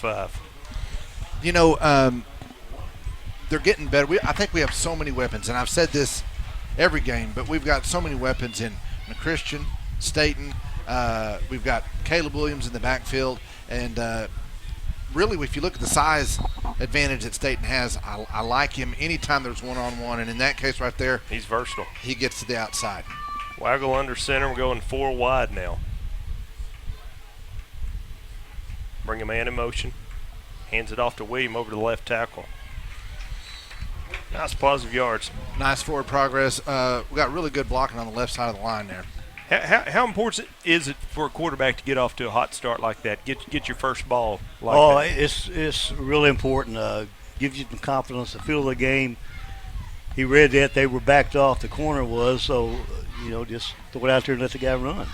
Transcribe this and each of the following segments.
5. You know, they're getting better. I think we have so many weapons, and I've said this every game, but we've got so many weapons in Christian, Staten. We've got Caleb Williams in the backfield, and really, if you look at the size advantage that Staten has, I like him anytime there's one-on-one, and in that case right there, he's versatile. He gets to the outside. Waggle under center. We're going 4 wide now. Bring a man in motion. Hands it off to William over to the left tackle. Nice positive yards. Nice forward progress. We got really good blocking on the left side of the line there. How important is it for a quarterback to get off to a hot start like that? Get your first ball like that? It's really important. Gives you some confidence to feel the game. He read that they were backed off. The corner was, so just throw it out there and let the guy run.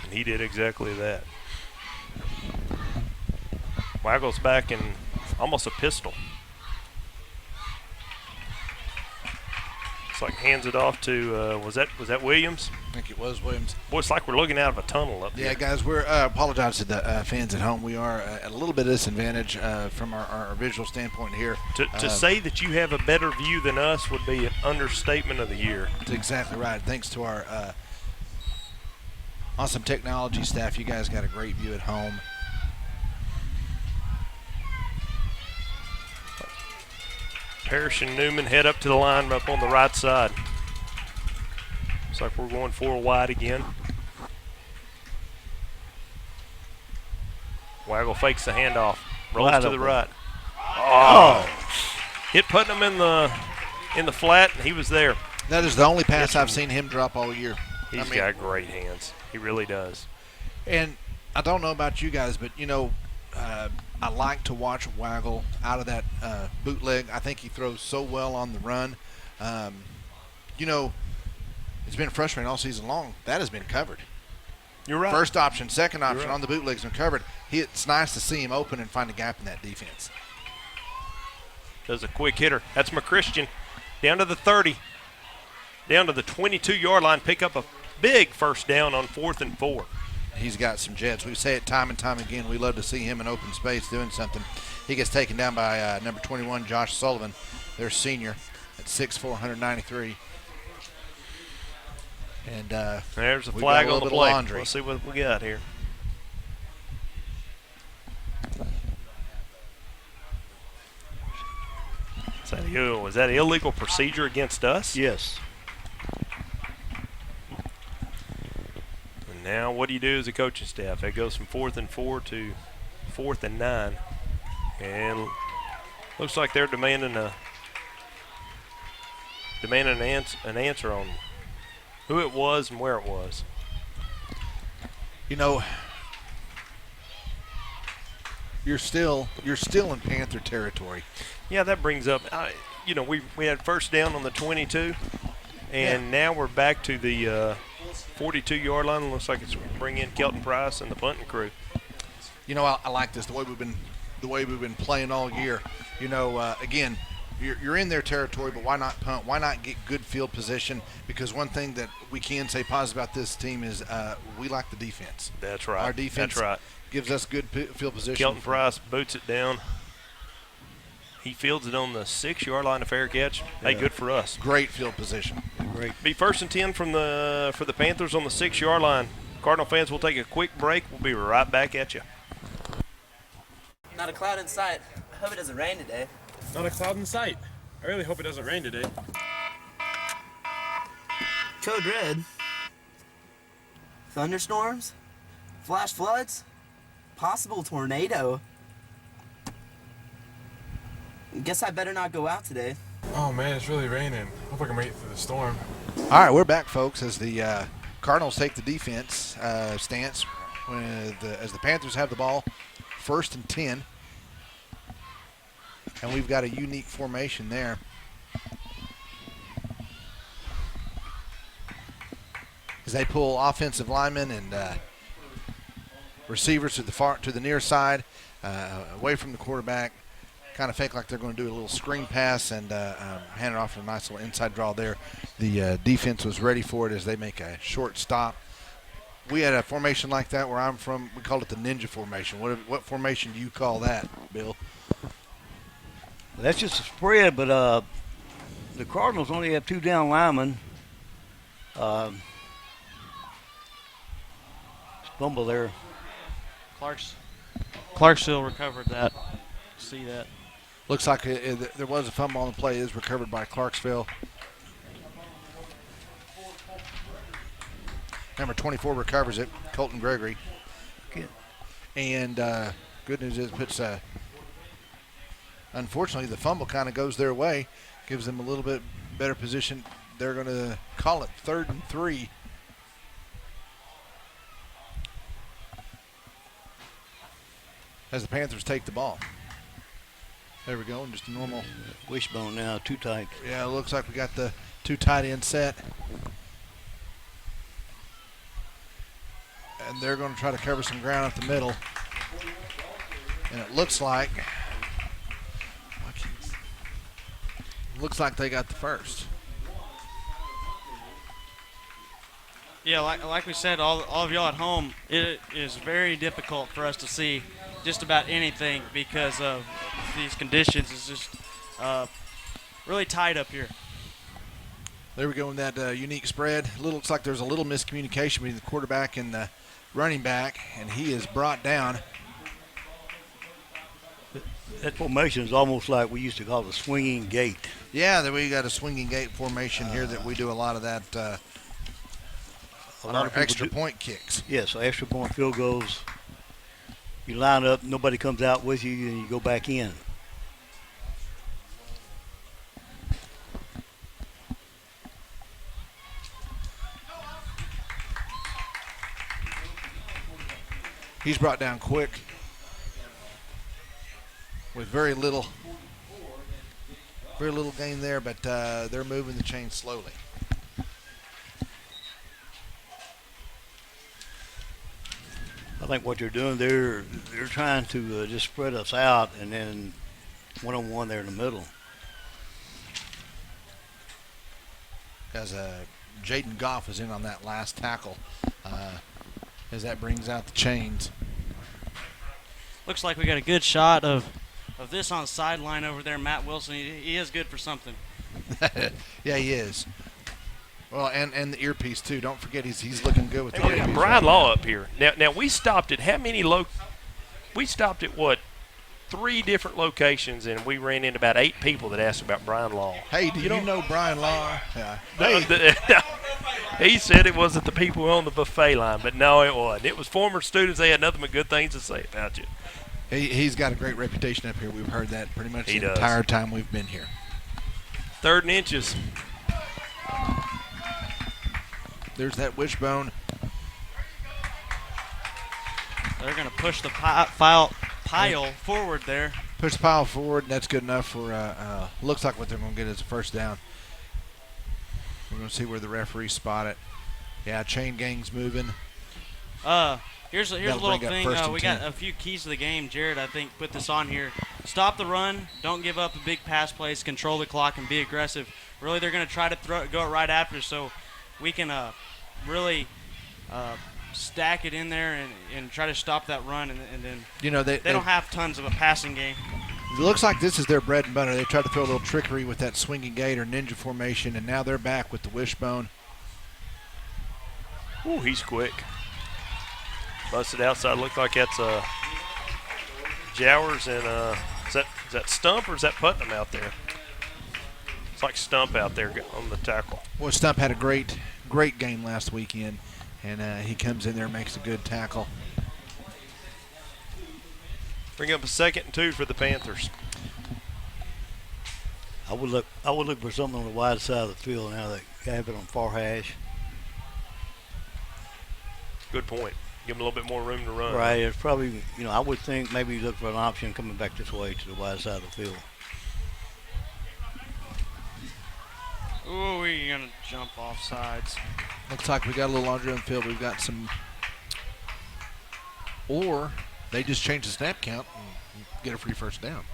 And he did exactly that. Waggles back in almost a pistol. It's like hands it off to was that Williams? I think it was Williams. Boy, it's like we're looking out of a tunnel up here. Yeah, guys, we're apologize to the fans at home. We are at a little bit of disadvantage from our visual standpoint here. To say that you have a better view than us would be an understatement of the year. That's exactly right. Thanks to our awesome technology staff, you guys got a great view at home. Parrish and Newman head up to the line up on the right side. Looks like we're going 4 wide again. Waggle fakes the handoff. Rolls to the right. Oh! Hit Putnam in the flat, and he was there. That is the only pass I've seen him drop all year. He's got great hands. He really does. And I don't know about you guys, but, I like to watch Waggle out of that bootleg. I think he throws so well on the run. It's been frustrating all season long. That has been covered. You're right. First option, second option on the bootleg's been covered. It's nice to see him open and find a gap in that defense. Does a quick hitter. That's McChristian. Down to the 30. Down to the 22-yard line. Pick up a big first down on 4th and 4. He's got some jets. We say it time and time again. We love to see him in open space doing something. He gets taken down by number 21, Josh Sullivan, their senior, at 6'4", 193. And there's a flag on the play. Laundry. Let's see what we got here. Was that illegal procedure against us? Yes. Now, what do you do as a coaching staff? It goes from 4th and 4 to 4th and 9. And looks like they're demanding an answer on who it was and where it was. You're still in Panther territory. Yeah, that brings up, we had first down on the 22, and now we're back to the 42-yard line. Looks like it's bring in Kelton Price and the punting crew. I like this the way we've been playing all year. Again, you're in their territory, but why not punt? Why not get good field position? Because one thing that we can say positive about this team is we like the defense. That's right. Our defense gives us good field position. Kelton Price boots it down. He fields it on the 6-yard line, a fair catch. Hey, good for us. Great field position. Great. Be 1st and 10 for the Panthers on the 6-yard line. Cardinal fans, we'll take a quick break. We'll be right back at you. Not a cloud in sight. I hope it doesn't rain today. Not a cloud in sight. I really hope it doesn't rain today. Code red. Thunderstorms? Flash floods? Possible tornado? Guess I better not go out today. Oh man, it's really raining. Hope I can make it through the storm. All right, we're back, folks, as the Cardinals take the defense stance as the Panthers have the ball, 1st and 10. And we've got a unique formation there. As they pull offensive linemen and receivers to the near side, away from the quarterback, kind of fake like they're going to do a little screen pass and hand it off for a nice little inside draw there. The defense was ready for it as they make a short stop. we had a formation like that where I'm from. We called it the ninja formation. What formation do you call that, Bill? That's just a spread, but the Cardinals only have 2 down linemen. Fumble there. Clarksville recovered that. See that? Looks like there was a fumble on the play. It is recovered by Clarksville. Number 24 recovers it, Colton Gregory. Okay. And good news is, puts. Unfortunately, the fumble kind of goes their way, gives them a little bit better position. They're going to call it 3rd and 3. As the Panthers take the ball. There we go, and just a normal Wishbone now, too tight. Yeah, it looks like we got the 2 tight end set. And they're going to try to cover some ground up the middle. And it looks like they got the first. Yeah, like we said, all of y'all at home, it is very difficult for us to see just about anything because of these conditions. It's just really tight up here. There we go in that unique spread. Looks like there's a little miscommunication between the quarterback and the running back, and he is brought down. That formation is almost like we used to call the swinging gate. Yeah, we got a swinging gate formation here that we do a lot of that on our extra point kicks. Yeah, so extra point field goals. You line up, nobody comes out with you, and you go back in. He's brought down quick with very little gain there, but they're moving the chain slowly. I think what they're doing, they're trying to just spread us out, and then one-on-one there in the middle. As Jaden Goff is in on that last tackle, as that brings out the chains. Looks like we got a good shot of this on the sideline over there. Matt Wilson, he is good for something. Yeah, he is. Well, and the earpiece too. Don't forget he's looking good with the We got earpiece. Brian Law up here. Now we stopped at how many we stopped at what? 3 different locations, and we ran into about 8 people that asked about Brian Law. Hey, do you know Brian Law? Yeah. He said it wasn't the people on the buffet line, but no, it wasn't. It was former students. They had nothing but good things to say about you. He's got a great reputation up here. We've heard that pretty much He the does. entire time we've been here. 3rd and inches. There's that wishbone. They're going to push the pile forward there. Push the pile forward, and that's good enough for, looks like what they're going to get is a first down. We're going to see where the referees spot it. Yeah, chain gang's moving. Here's a That'll little bring up thing. first and We got 10. a few keys to the game. Jared, I think, put this on here. Stop the run. Don't give up the big pass plays. Control the clock and be aggressive. Really, they're going to try to go it right after, so we can really stack it in there and try to stop that run. And then they don't have tons of a passing game. It looks like this is their bread and butter. They tried to throw a little trickery with that swinging gate or ninja formation, and now they're back with the wishbone. Ooh, he's quick. Busted outside. Looked like that's Jowers and is that Stump or is that Putnam out there? It's like Stump out there on the tackle. Well, Stump had a great game last weekend, and he comes in there and makes a good tackle. Bring up a 2nd and 2 for the Panthers. I would look for something on the wide side of the field now that have it on far hash. Good point. Give them a little bit more room to run. Right. It's probably, I would think maybe you look for an option coming back this way to the wide side of the field. Ooh, we're going to jump off sides. Looks like we got a little laundry on the field. We've got some, or they just change the snap count and get a free first down.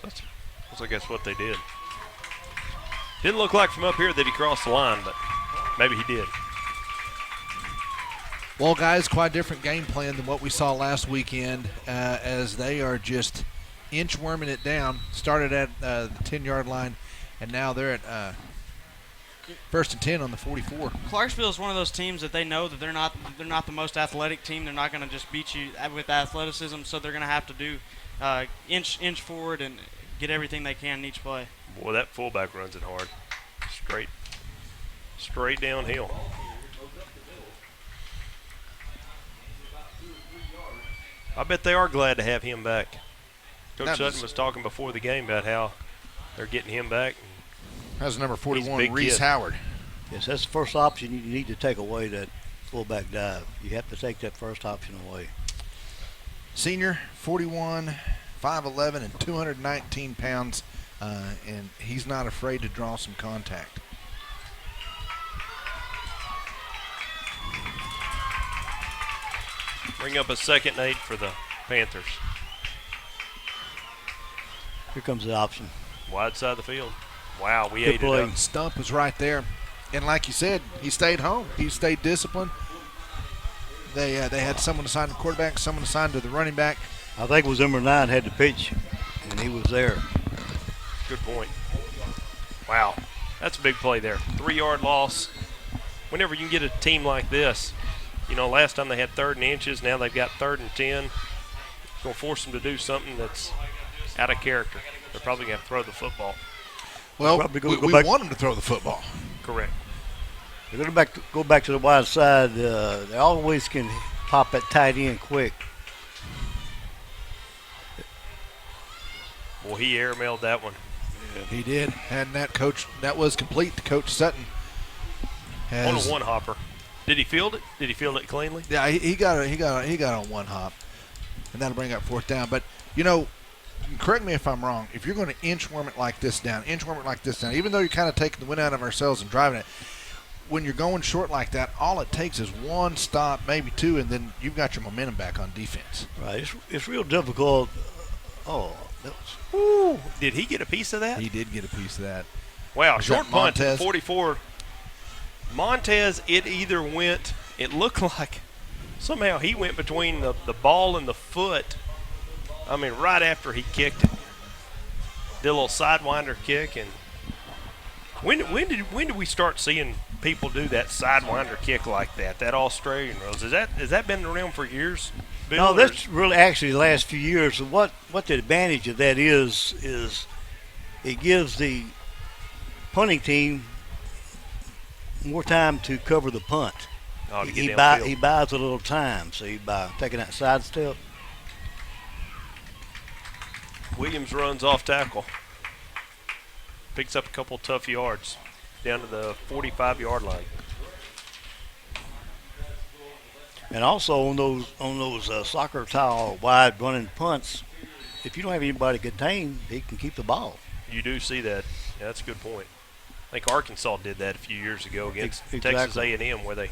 That's I guess what they did. Didn't look like from up here that he crossed the line, but maybe he did. Well, guys, quite a different game plan than what we saw last weekend as they are just inchworming it down. Started at the 10-yard line, and now they're at first and 10 on the 44. Clarksville is one of those teams that they know that they're not the most athletic team. They're not going to just beat you with athleticism, so they're going to have to do inch forward and get everything they can in each play. Boy, that fullback runs it hard. Straight downhill. I bet they are glad to have him back. Coach Sutton was talking before the game about how they're getting him back. That's number 41, big Reese kid. Howard. Yes, that's the first option. You need to take away that fullback dive. You have to take that first option away. Senior, 41, 5'11", and 219 pounds, and he's not afraid to draw some contact. Bring up a 2nd and 8 for the Panthers. Here comes the option. Wide side of the field. Wow, we Good ate play. it up. Stump was right there, and like you said, he stayed home. He stayed disciplined. They had someone assigned to the quarterback, someone assigned to the running back. I think it was number 9 had the pitch, and he was there. Good point. Wow, that's a big play there. 3-yard loss. Whenever you can get a team like this, you know, last time they had 3rd and inches. Now they've got 3rd and 10. It's going to force them to do something that's out of character. They're probably going to throw the football. Well, Probably we go back. want him to throw the football. Correct. They're going to go back to the wide side. They always can pop that tight end quick. Boy, he airmailed that one. He did, and that was complete to Coach Sutton. On a one hopper. Did he field it? Did he field it cleanly? Yeah, he got on one hop, and that'll bring up 4th down. But you know, correct me if I'm wrong. If you're going to inchworm it like this down, even though you're kind of taking the wind out of ourselves and driving it, when you're going short like that, all it takes is one stop, maybe 2, and then you've got your momentum back on defense. Right. It's real difficult. Oh, that was. Ooh, did he get a piece of that? He did get a piece of that. Wow, Was short that punt to Montez? 44. Montez, it looked like somehow he went between the ball and the foot. I mean, right after he kicked it. Did a little sidewinder kick. And when did we start seeing people do that sidewinder kick like that Australian rose? Has that been around for years, Bill? No, that's really actually the last few years. What the advantage of that is it gives the punting team more time to cover the punt. Oh, to get He downfield. buys a little time, see, by taking that side step. Williams runs off tackle. Picks up a couple tough yards down to the 45-yard line. And also on those soccer tile wide running punts, if you don't have anybody contained, he can keep the ball. You do see that. Yeah, that's a good point. I think Arkansas did that a few years ago against Exactly. Texas A&M, where they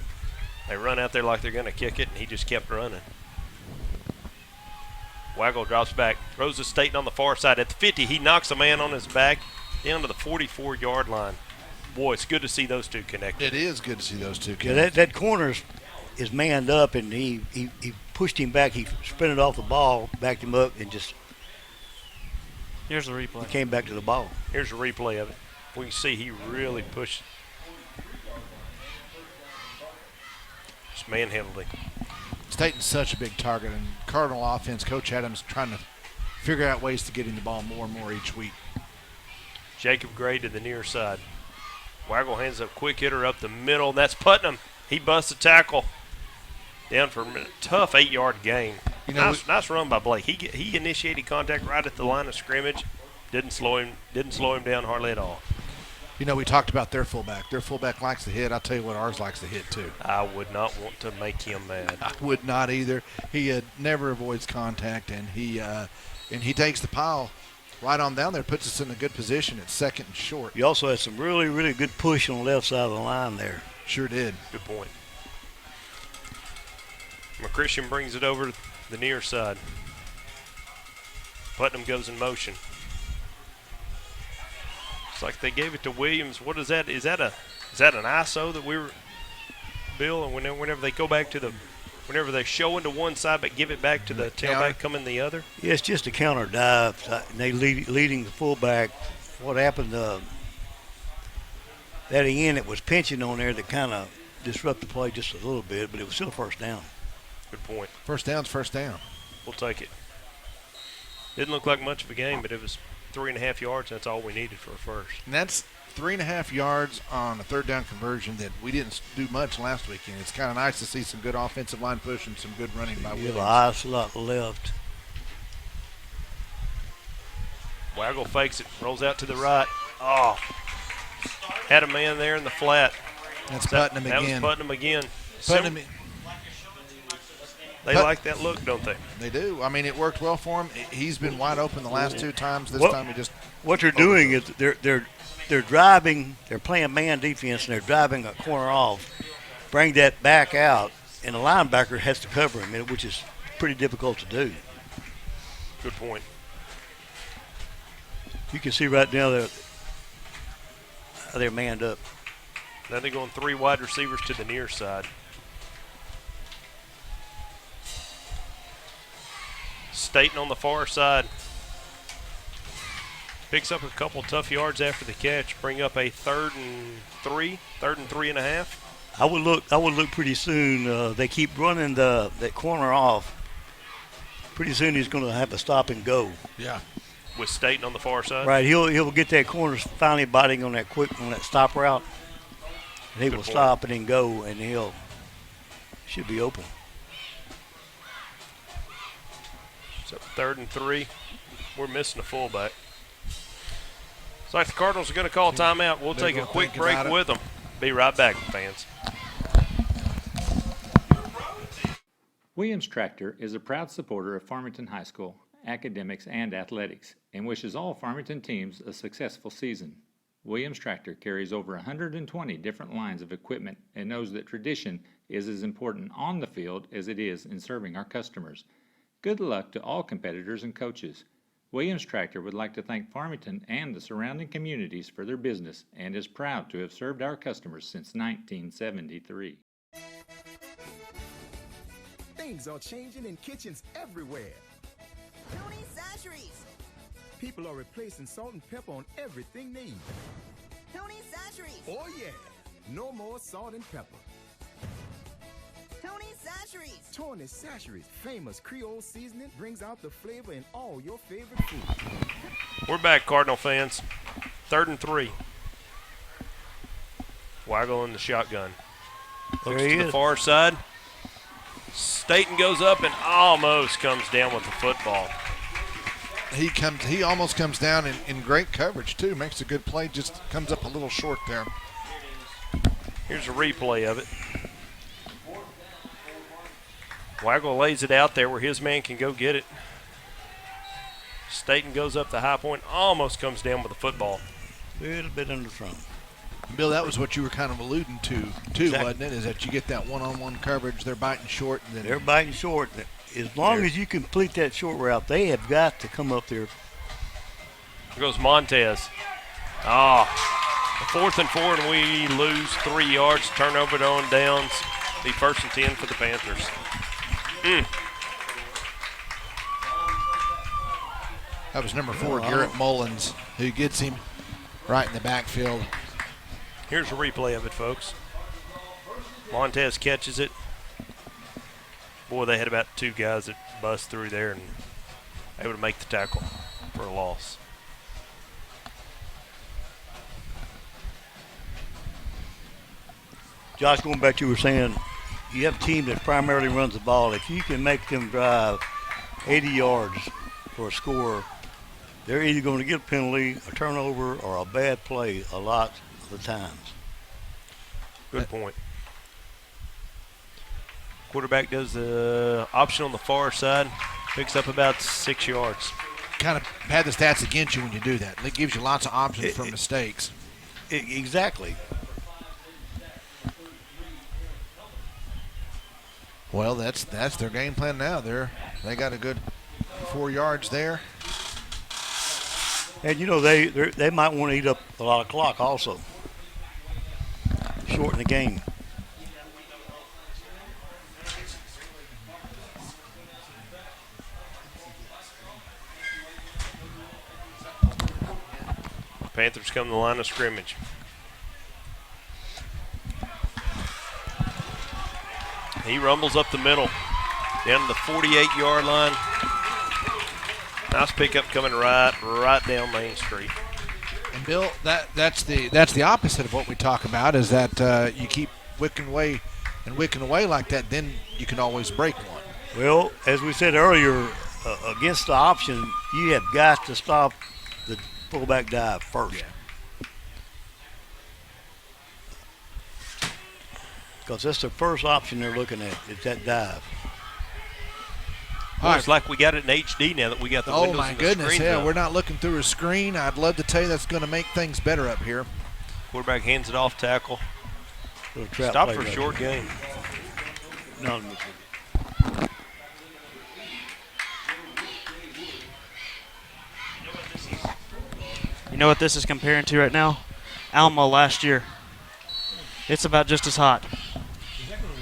run out there like they're going to kick it, and he just kept running. Waggle drops back, throws to Staten on the far side. At the 50, he knocks a man on his back down to the 44-yard line. Boy, it's good to see those two connected. It is good to see those two. Yeah, that corner is manned up, and he pushed him back. He sprinted off the ball, backed him up, and just Here's the replay. came back to the ball. Here's a replay of it. We can see he really pushed. Just manhandled him. Staten's such a big target, and Cardinal offense, Coach Adams trying to figure out ways to get him the ball more and more each week. Jacob Gray to the near side. Waggle hands a quick hitter up the middle. That's Putnam. He busts a tackle. Down for a tough 8-yard gain. You know, nice run by Blake. He initiated contact right at the line of scrimmage. Didn't slow him down hardly at all. You know, we talked about their fullback. Their fullback likes to hit. I'll tell you what, ours likes to hit too. I would not want to make him mad. I would not either. He never avoids contact, and he takes the pile right on down there, puts us in a good position at 2nd and short. You also had some really, really good push on the left side of the line there. Sure did. Good point. McChristian brings it over to the near side. Putnam goes in motion. It's like they gave it to Williams. What is that? Is that an ISO that we were, Bill? And whenever they go back to the Whenever they show into one side but give it back to the tailback coming the other? Yeah, it's just a counter dive. And they leading the fullback. What happened, that end that was pinching on there that kind of disrupted the play just a little bit, but it was still a first down. Good point. First down's first down. We'll take it. Didn't look like much of a game, but it was 3.5 yards. That's all we needed for a first. And that's 3.5 yards on a third down conversion that we didn't do much last weekend. It's kind of nice to see some good offensive line push and some good running by Williams. Eyes lot left. Waggle fakes it, rolls out to the right. Oh, had a man there in the flat. That's Putnam That again. was Putnam again. Putnam, They like that look, don't they? they do. I mean, it worked well for him. He's been wide open the last 2 times. This time he just. What they're doing is they're driving. They're playing man defense and they're driving a corner off. Bring that back out, and the linebacker has to cover him, which is pretty difficult to do. Good point. You can see right now that they're manned up. Now they're going 3 wide receivers to the near side. Staten on the far side. Picks up a couple tough yards after the catch. Bring up a 3rd and 3.5. I would look pretty soon. They keep running that corner off. Pretty soon he's going to have to stop and go. Yeah. With Staten on the far side. Right, he'll get that corner finally biting on that stop route. And he will stop and then go, and should be open. So 3rd and 3. We're missing a fullback. It's like the Cardinals are going to call a timeout. We'll take a quick break with them. Be right back, fans. Williams Tractor is a proud supporter of Farmington High School, academics, and athletics, and wishes all Farmington teams a successful season. Williams Tractor carries over 120 different lines of equipment and knows that tradition is as important on the field as it is in serving our customers. Good luck to all competitors and coaches. Williams Tractor would like to thank Farmington and the surrounding communities for their business and is proud to have served our customers since 1973. Things are changing in kitchens everywhere. Tony's Sasheries. People are replacing salt and pepper on everything they eat. Tony's Sasheries. Oh yeah, no more salt and pepper. Tony's Sasheries. Tony's Sasheries, famous Creole seasoning, brings out the flavor in all your favorite food. We're back, Cardinal fans. 3rd and 3. Waggle in the shotgun. Looks to the far side. Staten goes up and almost comes down with the football. He almost comes down in great coverage too. Makes a good play. Just comes up a little short there. Here's a replay of it. Waggle lays it out there where his man can go get it. Staten goes up the high point, almost comes down with the football. A little bit in the front. Bill, that was what you were kind of alluding to, too, Exactly. wasn't it? Is that you get that one-on-one coverage, they're biting short. And then They're biting short. As long as you complete that short route, they have got to come up there. Here goes Montez. A 4th and 4, and we lose 3 yards. Turnover on downs. Be 1st and 10 for the Panthers. That was number 4, Garrett Mullins, who gets him right in the backfield. Here's a replay of it, folks. Montez catches it. Boy, they had about 2 guys that bust through there and able to make the tackle for a loss. Josh, going back to what you were saying, you have a team that primarily runs the ball. If you can make them drive 80 yards for a score, they're either going to get a penalty, a turnover, or a bad play a lot of the times. Good point. Quarterback does the option on the far side, picks up about 6 yards. Kind of had the stats against you when you do that. It gives you lots of options for mistakes. Exactly. Well, that's their game plan now. They got a good 4 yards there. And, you know, they might want to eat up a lot of clock also. Shorten the game. Panthers come to the line of scrimmage. He rumbles up the middle, down to the 48-yard line. Nice pickup coming right down Main Street. And Bill, that's the opposite of what we talk about, is that you keep wicking away like that, then you can always break one. Well, as we said earlier, against the option, you have got to stop the fullback dive first. Because that's the first option they're looking at, is that dive. Well, it's like we got it in HD now that we got the windows my and the goodness, screens yeah, up. we're not looking through a screen. I'd love to tell you that's going to make things better up here. Quarterback hands it off tackle. Trap Stop play for a right short there. game. No, You know what this is comparing to right now? Alma last year. It's about just as hot.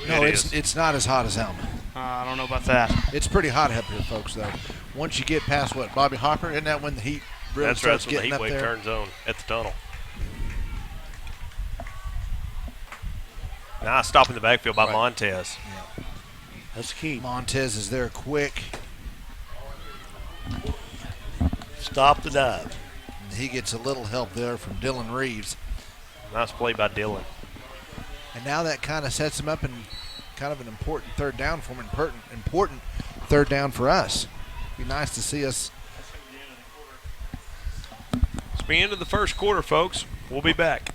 No, it's not as hot as Alma. I don't know about that. It's pretty hot up here, folks, though. Once you get past Bobby Hopper, isn't that when the heat really That's right, starts when the getting heat up wave there? turns on at the tunnel. Nice stop in the backfield by Montez. Yeah. That's key. Montez is there quick. Stop the dive. And he gets a little help there from Dylan Reeves. Nice play by Dylan. And now that kind of sets him up in kind of an important third down for him, important third down for us. Be nice to see us. It's the end of the first quarter, folks. We'll be back.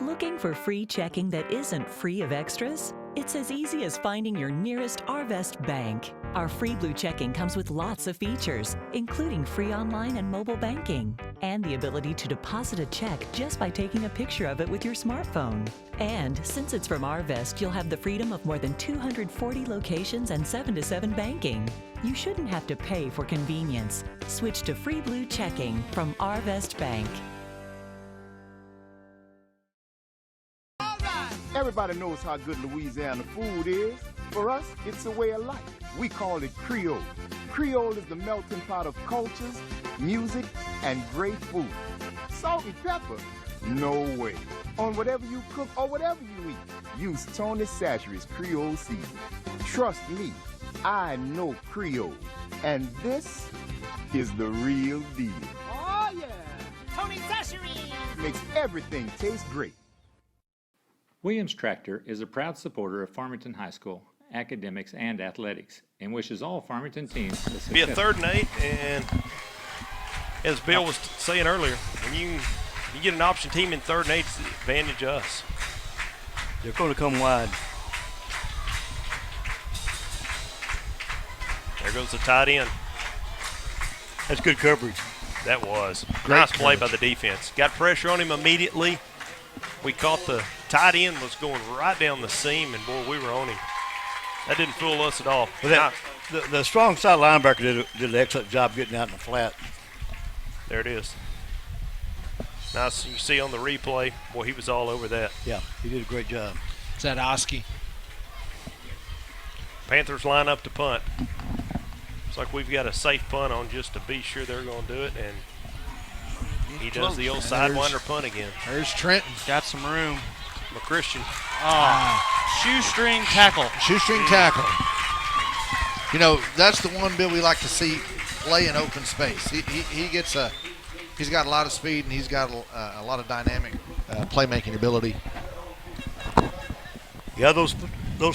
Looking for free checking that isn't free of extras? It's as easy as finding your nearest Arvest bank. Our free blue checking comes with lots of features, including free online and mobile banking, and the ability to deposit a check just by taking a picture of it with your smartphone. And since it's from Arvest, you'll have the freedom of more than 240 locations and 7-to-7 banking. You shouldn't have to pay for convenience. Switch to free blue checking from Arvest Bank. Everybody knows how good Louisiana food is. For us, it's a way of life. We call it Creole. Creole is the melting pot of cultures, music, and great food. Salt and pepper? No way. On whatever you cook or whatever you eat, use Tony Chachere's Creole seasoning. Trust me, I know Creole. And this is the real deal. Oh, yeah. Tony Chachere's. Makes everything taste great. Williams Tractor is a proud supporter of Farmington High School, academics, and athletics, and wishes all Farmington teams a successful. Be a 3rd and 8, and as Bill was saying earlier, when you get an option team in 3rd and 8, it's the advantage of us. They're going to come wide. There goes the tight end. That's good coverage. That was. Great Nice play by coverage. the defense. Got pressure on him immediately. We caught the tight end was going right down the seam, and boy, we were on him. That didn't fool us at all. Well, the strong side linebacker did an excellent job getting out in the flat. There it is. Nice. You see on the replay, boy, he was all over that. Yeah, he did a great job. Is that Oski? Panthers line up to punt. It's like we've got a safe punt on just to be sure they're going to do it, and he does the old sidewinder punt again. There's Trenton. Got some room. McChristian. Shoestring tackle. Shoestring tackle. You know, that's the one, Bill, we like to see play in open space. He's got a lot of speed, and he's got a lot of dynamic playmaking ability. Yeah, those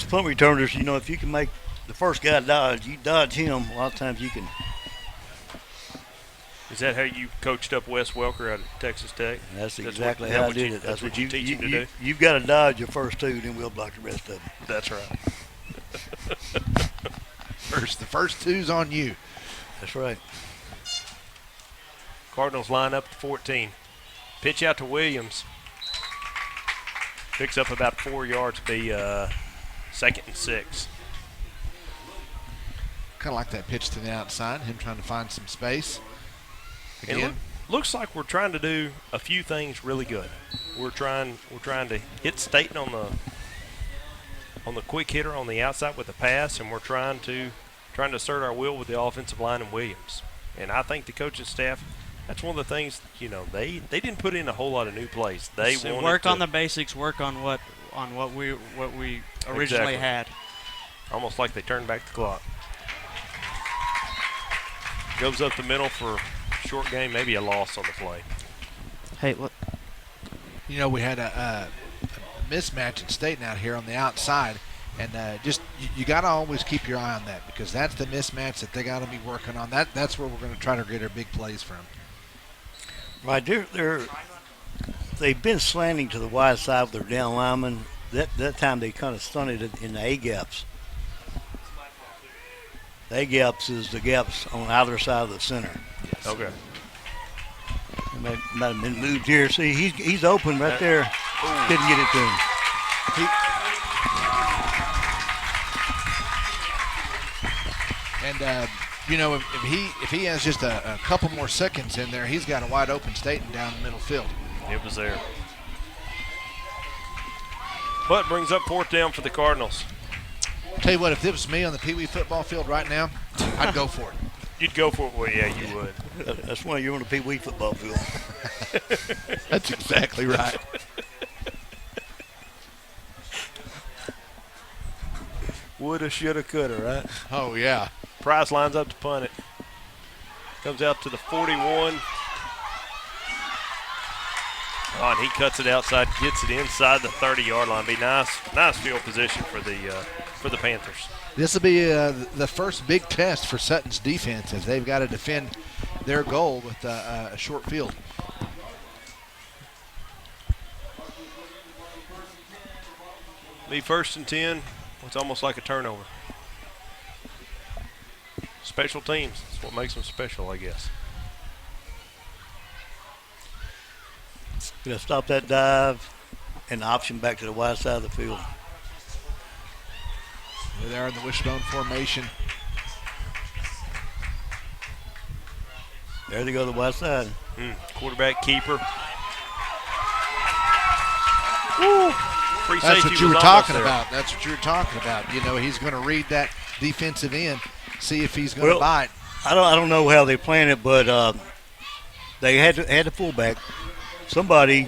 punt returners, you know, if you can make the first guy dodge, you dodge him, a lot of times you can. Is that how you coached up Wes Welker out of Texas Tech? That's exactly how I did it. That's what you teach him to do? You've got to dodge your first two, then we'll block the rest of them. That's right. The first two's on you. That's right. Cardinals line up to 14. Pitch out to Williams. Picks up about 4 yards, be 2nd and 6. Kind of like that pitch to the outside, him trying to find some space. It looks like we're trying to do a few things really good. We're trying to hit Staten on the quick hitter on the outside with the pass, and we're trying to assert our will with the offensive line and Williams. And I think the coaching staff, that's one of the things, they didn't put in a whole lot of new plays. They wanted work to on the basics, work on what we originally had. Almost like they turned back the clock. Goes up the middle for a short game, maybe a loss on the play. Hey, what? We had a mismatch in Staten out here on the outside, and you got to always keep your eye on that because that's the mismatch that they got to be working on. That's where we're going to try to get our big plays from. Right, they've been slanting to the wide side with their down linemen. That time they kind of stunted it in the A gaps. The A gaps is the gaps on either side of the center. Yes. Okay. Might have been moved here. See, he's open right there. Couldn't get it to him. If he has just a couple more seconds in there, he's got a wide open Staten down the middle field. It was there. But brings up 4th down for the Cardinals. Tell you what, if it was me on the Pee Wee football field right now, I'd go for it. You'd go for it? Well, yeah, you would. That's why you're on the Pee Wee football field. That's exactly right. Woulda, shoulda, coulda, right? Oh, yeah. Price lines up to punt it. Comes out to the 41. Oh, and he cuts it outside, gets it inside the 30-yard line. Be nice field position for the Panthers. This will be the first big test for Sutton's defense as they've got to defend their goal with a short field. Be 1st and 10. It's almost like a turnover. Special teams. That's what makes them special, I guess. Gonna stop that dive and option back to the wide side of the field. They are in the wishbone formation. There they go to the wide side. Quarterback keeper. Woo. Free That's safety what you were was talking almost there. about. That's what you were talking about. He's going to read that defensive end, see if he's going to bite. I don't know how they planned it, but they had the fullback. Somebody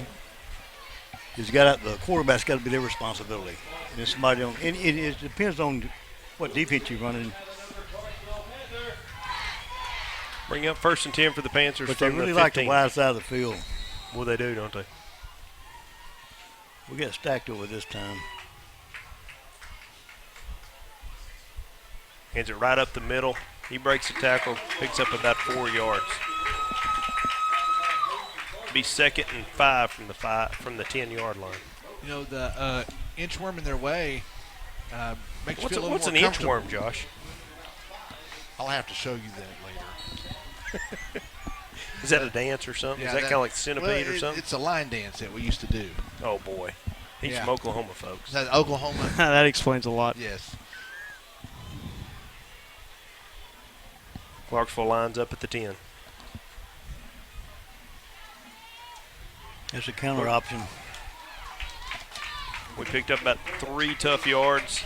has got the quarterback's got to be their responsibility. And if somebody on it depends on what defense you're running. Bring up 1st and 10 for the Panthers. But they from really the 15. like the wide side of the field. Well, they do, don't they? We got stacked over this time. Hands it right up the middle. He breaks the tackle, picks up about 4 yards. Be 2nd and 5 from the 10-yard line. The inchworm in their way makes you feel a little what's more an comfortable. inchworm, Josh? I'll have to show you that later. Is that a dance or something? Yeah, Is that kind of like centipede or something? It's a line dance that we used to do. Oh, boy. He's from Oklahoma, folks. Is that Oklahoma? That explains a lot. Yes. Clarksville lines up at the 10. That's a counter option. We picked up about 3 tough yards.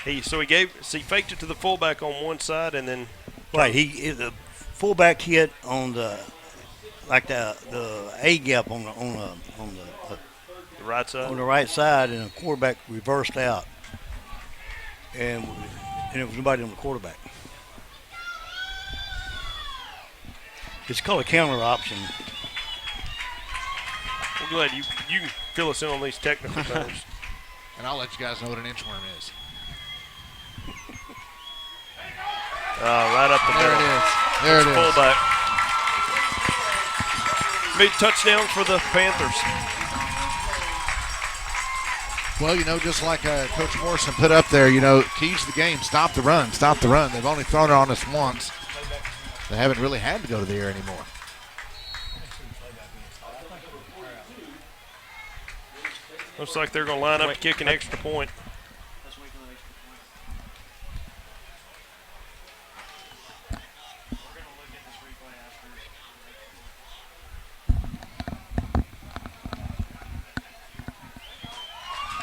He faked it to the fullback on one side and then Right, the fullback hit on the A gap on the right side. On the right side, and the quarterback reversed out, and it was nobody on the quarterback. It's called a counter option. We're glad you can fill us in on these technical terms. And I'll let you guys know what an inchworm is. Right up the middle. There it is. Fullback. Big touchdown for the Panthers. Well, just like Coach Morrison put up there, keys to the game, stop the run, stop the run. They've only thrown it on us once. They haven't really had to go to the air anymore. Looks like they're going to line up to kick an extra point.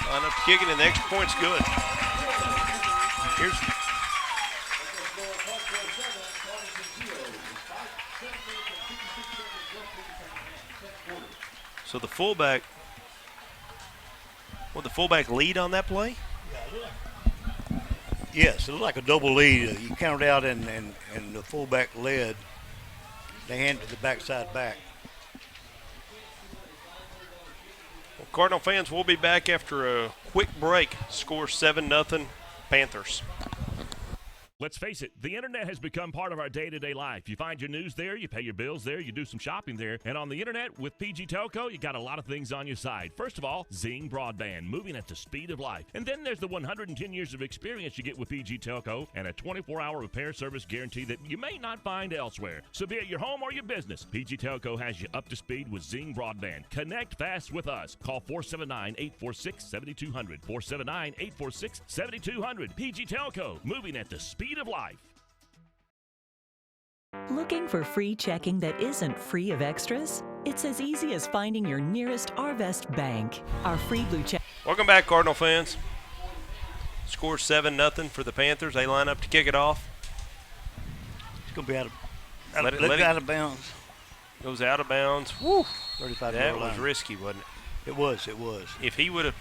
Line up to kick it, and the extra point's good. So the fullback, will the fullback lead on that play? Yes, it looked like a double lead. You counted out and the fullback led. They handed to the backside back. Well, Cardinal fans, we'll be back after a quick break. Score 7-0 Panthers. Let's face it, the internet has become part of our day-to-day life. You find your news there, you pay your bills there, you do some shopping there. And on the internet with PG Telco, you got a lot of things on your side. First of all, Zing Broadband, moving at the speed of life. And then there's the 110 years of experience you get with PG Telco and a 24-hour repair service guarantee that you may not find elsewhere. So be it your home or your business, PG Telco has you up to speed with Zing Broadband. Connect fast with us. Call 479-846-7200. 479-846-7200. PG Telco, moving at the speed of life. Looking for free checking that isn't free of extras? It's as easy as finding your nearest Arvest bank. Our free blue check. Welcome back, Cardinal fans. Score 7-0 for the Panthers. They line up to kick it off. It's going to be out of bounds. Goes out of bounds. Woo! 35 That yard was line. risky, wasn't it? It was. If he would have,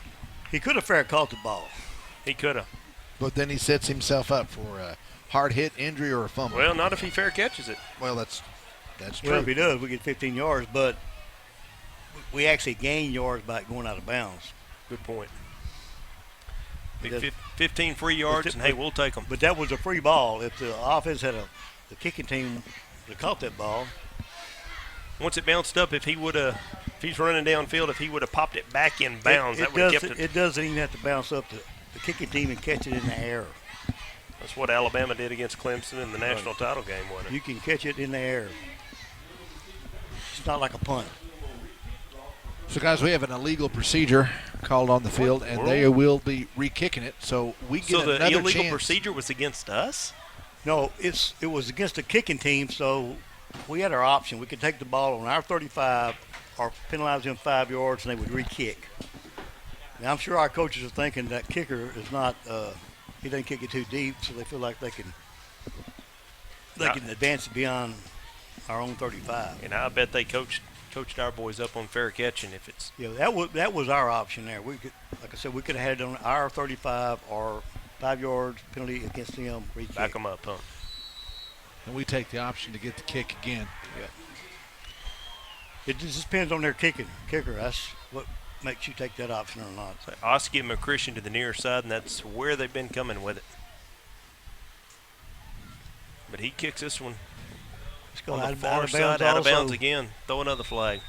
he could have fair caught the ball. he could have. But then he sets himself up for a hard hit, injury, or a fumble. Well, not if he fair catches it. Well, that's true. Well, if he does, we get 15 yards, but we actually gain yards by going out of bounds. Good point. Because 15 free yards, and hey, we'll take them. But that was a free ball. If the offense had the kicking team would have caught that ball. Once it bounced up, if he's running downfield, if he would have popped it back in bounds, that would have kept it. It doesn't even have to bounce up the kicking team and catch it in the air. That's what Alabama did against Clemson in the national title game, wasn't it? You can catch it in the air. It's not like a punt. So, guys, we have an illegal procedure called on the field, and they will be re-kicking it. So we get another chance. So the illegal procedure was against us? No, it was against the kicking team, so we had our option. We could take the ball on our 35 or penalize them 5 yards, and they would re-kick. Now, I'm sure our coaches are thinking that kicker is not he doesn't kick it too deep, so they feel like they can advance it beyond our own 35. And I bet they coached our boys up on fair catching if it's. Yeah, that was our option there. We could, like I said, we could have had it on our 35 or 5 yards penalty against them. Re-kick. Back them up, huh? And we take the option to get the kick again. Yeah. It just depends on their kicker. That's what makes you take that option or not. So Oski and McChristian to the near side, and that's where they've been coming with it. But he kicks this one on the far side, out of bounds again. Throw another flag.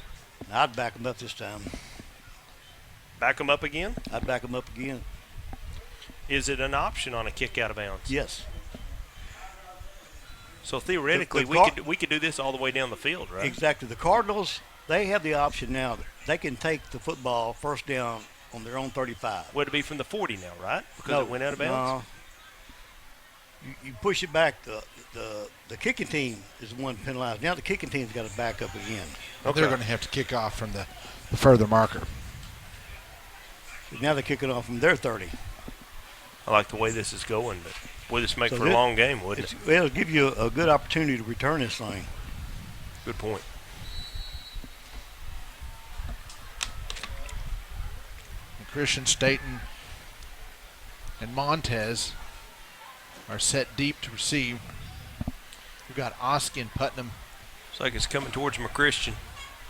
I'd back him up this time. Back him up again? I'd back him up again. Is it an option on a kick out of bounds? Yes. So theoretically, we could do this all the way down the field, right? Exactly. The Cardinals, they have the option now. They can take the football first down on their own 35. Would it be from the 40 now, right? Because it went out of bounds? No. You push it back. The kicking team is the one penalized. Now the kicking team's got to back up again. Okay. They're going to have to kick off from the further marker. Now they kick it off from their 30. I like the way this is going, but would this make for a long game, wouldn't it? Well, it'll give you a good opportunity to return this thing. Good point. Christian, Staten, and Montez are set deep to receive. We've got Oski and Putnam. Looks like it's coming towards McChristian.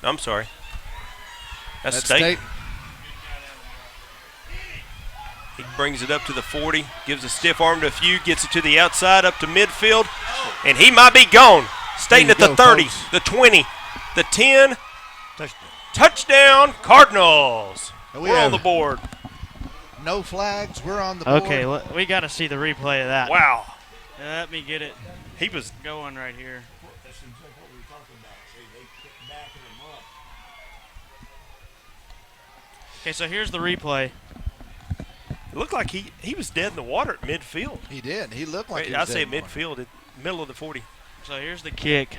I'm sorry. That's Staten. Staten. He brings it up to the 40, gives a stiff arm to a few, gets it to the outside, up to midfield, and he might be gone. Staten at the 30, folks. The 20, the 10. Touchdown, Cardinals. We're on the board. No flags. We're on the board. Okay, we got to see the replay of that. Wow. Let me get it. He was going right here. Okay, so here's the replay. It looked like he was dead in the water at midfield. He did. He looked like he I was say dead midfield, middle of the 40. So here's the kick.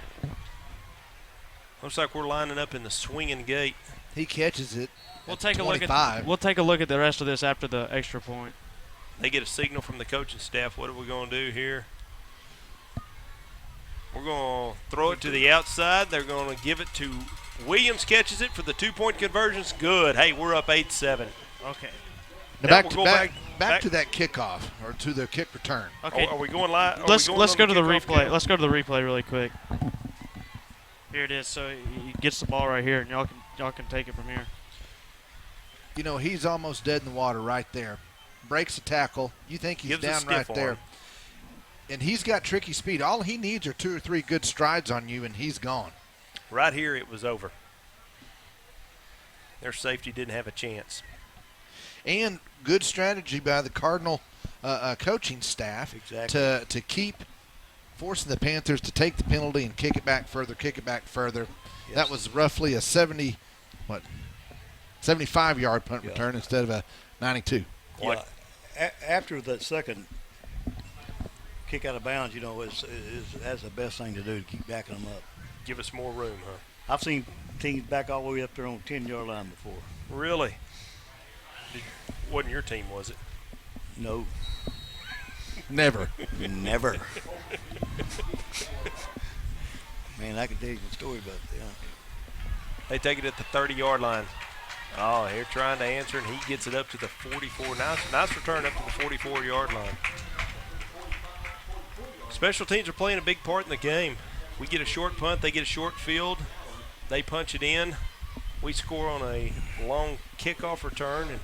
Looks like we're lining up in the swinging gate. He catches it. We'll take a look at the rest of this after the extra point. They get a signal from the coaching staff. What are we going to do here? We're going to throw it to the outside. They're going to give it to Williams catches it for the 2-point conversions. Good. Hey, we're up 8-7. Okay. Now Now back to that kickoff or to the kick return. Okay. Are we going live? Let's go to the replay. Let's go to the replay really quick. Here it is. So he gets the ball right here, and y'all can take it from here. You know, he's almost dead in the water right there. Breaks a tackle. You think he's Gives a down stiff right there. arm. And he's got tricky speed. All he needs are 2 or 3 good strides on you, and he's gone. Right here, it was over. Their safety didn't have a chance. And good strategy by the Cardinal coaching staff to keep forcing the Panthers to take the penalty and kick it back further. Yes. That was roughly a 75-yard punt return instead of a 92. Yeah. After that second kick out of bounds, you know, that's the best thing to do to keep backing them up. Give us more room, huh? I've seen teams back all the way up there on the 10-yard line before. Really? Wasn't your team, was it? No. Never. Never. Man, I can tell you a story about that. They take it at the 30-yard line. Oh, they're trying to answer, and he gets it up to the 44. Nice return up to the 44-yard line. Special teams are playing a big part in the game. We get a short punt, they get a short field, they punch it in. We score on a long kickoff return, and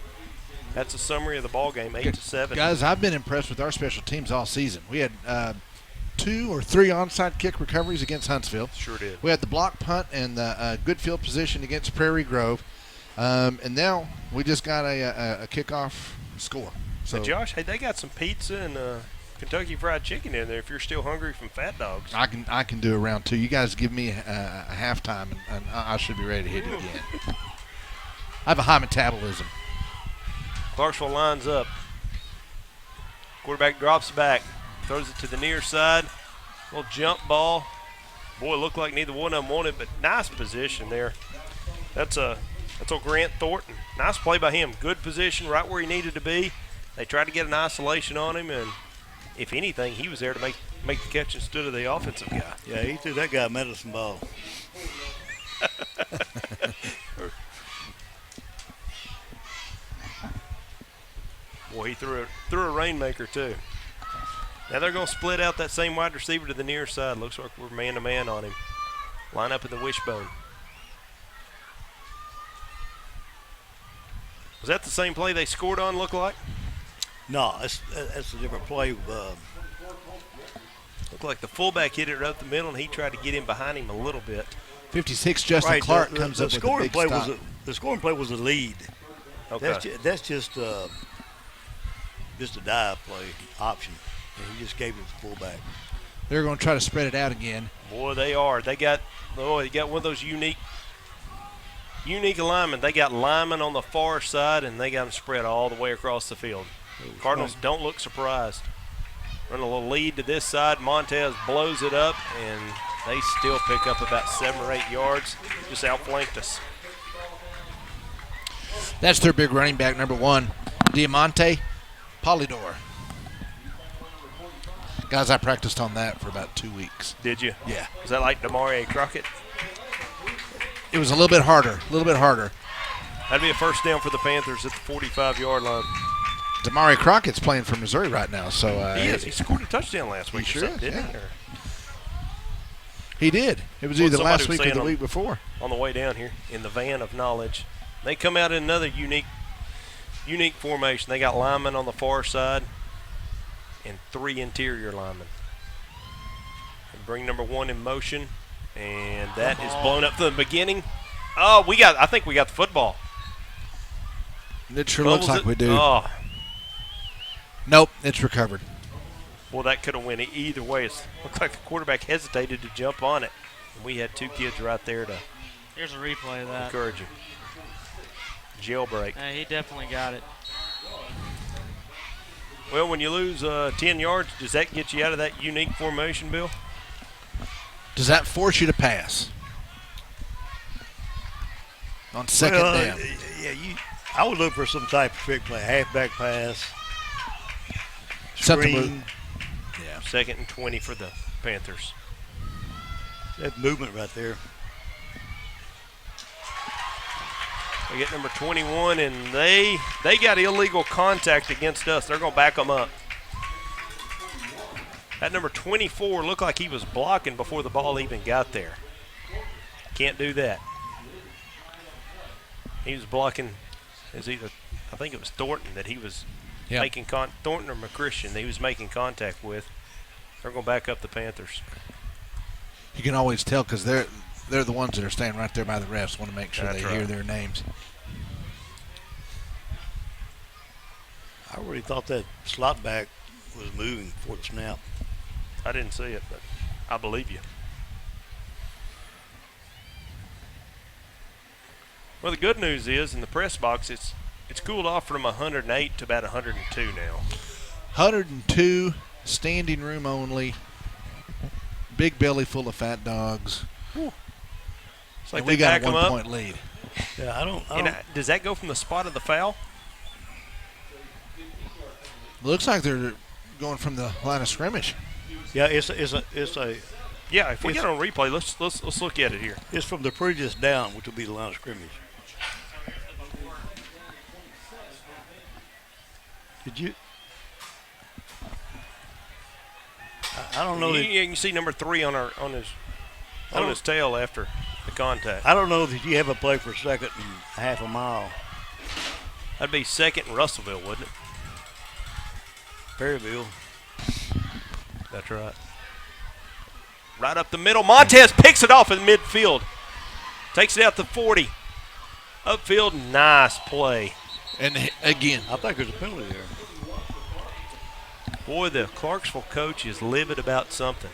that's a summary of the ball game, 8-7. Guys, I've been impressed with our special teams all season. We had 2 or 3 onside kick recoveries against Huntsville. Sure did. We had the block punt and the good field position against Prairie Grove. And now we just got a kickoff score. So, hey, Josh, hey, they got some pizza and Kentucky Fried Chicken in there if you're still hungry from Fat Dogs. I can do a round 2. You guys give me a halftime, and I should be ready to hit it again. I have a high metabolism. Clarksville lines up. Quarterback drops back, throws it to the near side. Little jump ball. Boy, it looked like neither one of them wanted, but nice position there. That's a Grant Thornton. Nice play by him. Good position right where he needed to be. They tried to get an isolation on him, and if anything, he was there to make the catch instead of the offensive guy. Yeah, he threw that guy a medicine ball. Boy, he threw a rainmaker too. Now they're going to split out that same wide receiver to the near side. Looks like we're man-to-man on him. Line up in the wishbone. Was that the same play they scored on, look like? No, that's a different play. Looked like the fullback hit it right up the middle, and he tried to get in behind him a little bit. 56, Justin Clark comes up with a big stop. The scoring play was a lead. Okay. That's just a dive play option, and he just gave it to the fullback. They're going to try to spread it out again. Boy, they are. They got one of those unique alignment. They got linemen on the far side, and they got them spread all the way across the field. Cardinals don't look surprised. Run a little lead to this side. Montez blows it up, and they still pick up about 7 or 8 yards. Just outflanked us. That's their big running back, number 1, Diamante Polidor. Guys, I practiced on that for about 2 weeks. Did you? Yeah. Was that like Demarie Crockett? It was a little bit harder. That'd be a first down for the Panthers at the 45-yard line. Damari Crockett's playing for Missouri right now, so he is. He scored a touchdown last week. He sure is, didn't yeah. He did. It was either last week or the week before. On the way down here in the van of knowledge, they come out in another unique formation. They got linemen on the far side and 3 interior linemen. They bring number 1 in motion, and that is blown up from the beginning. Oh, I think we got the football. It sure looks like we do. Oh. Nope, it's recovered. Well, that could have went either way. It looked like the quarterback hesitated to jump on it. And we had 2 kids right there to Here's a replay of that. encourage him. Jailbreak. He definitely got it. Well, when you lose 10 yards, does that get you out of that unique formation, Bill? Does that force you to pass? On second down. Yeah, I would look for some type of trick play, halfback pass, Something screen. Yeah. 2nd and 20 for the Panthers. That movement right there. They get number 21, and they got illegal contact against us. They're going to back them up. That number 24 looked like he was blocking before the ball even got there. Can't do that. He was blocking as either, I think it was Thornton that he was making Thornton or McChristian that he was making contact with. They're going to back up the Panthers. You can always tell because they're the ones that are standing right there by the refs. Want to make sure they hear their names. I really thought that slot back was moving before the snap. I didn't see it, but I believe you. Well, the good news is in the press box, it's cooled off from 108 to about 102 now. 102, standing room only, big belly full of fat dogs. It's like we got a back 'em up. 1 point lead. Yeah, I don't. Does that go from the spot of the foul? Looks like they're going from the line of scrimmage. Yeah, it's a. Yeah, if we get on replay, let's look at it here. It's from the previous down, which will be the line of scrimmage. Did you? I don't know. You can see number 3 on his tail after the contact. I don't know that you have a play for second and half a mile. That'd be second in Russellville, wouldn't it? Perryville. That's right. Right up the middle. Montez picks it off in midfield. Takes it out to 40. Upfield, nice play. And again, I think there's a penalty there. Boy, the Clarksville coach is livid about something.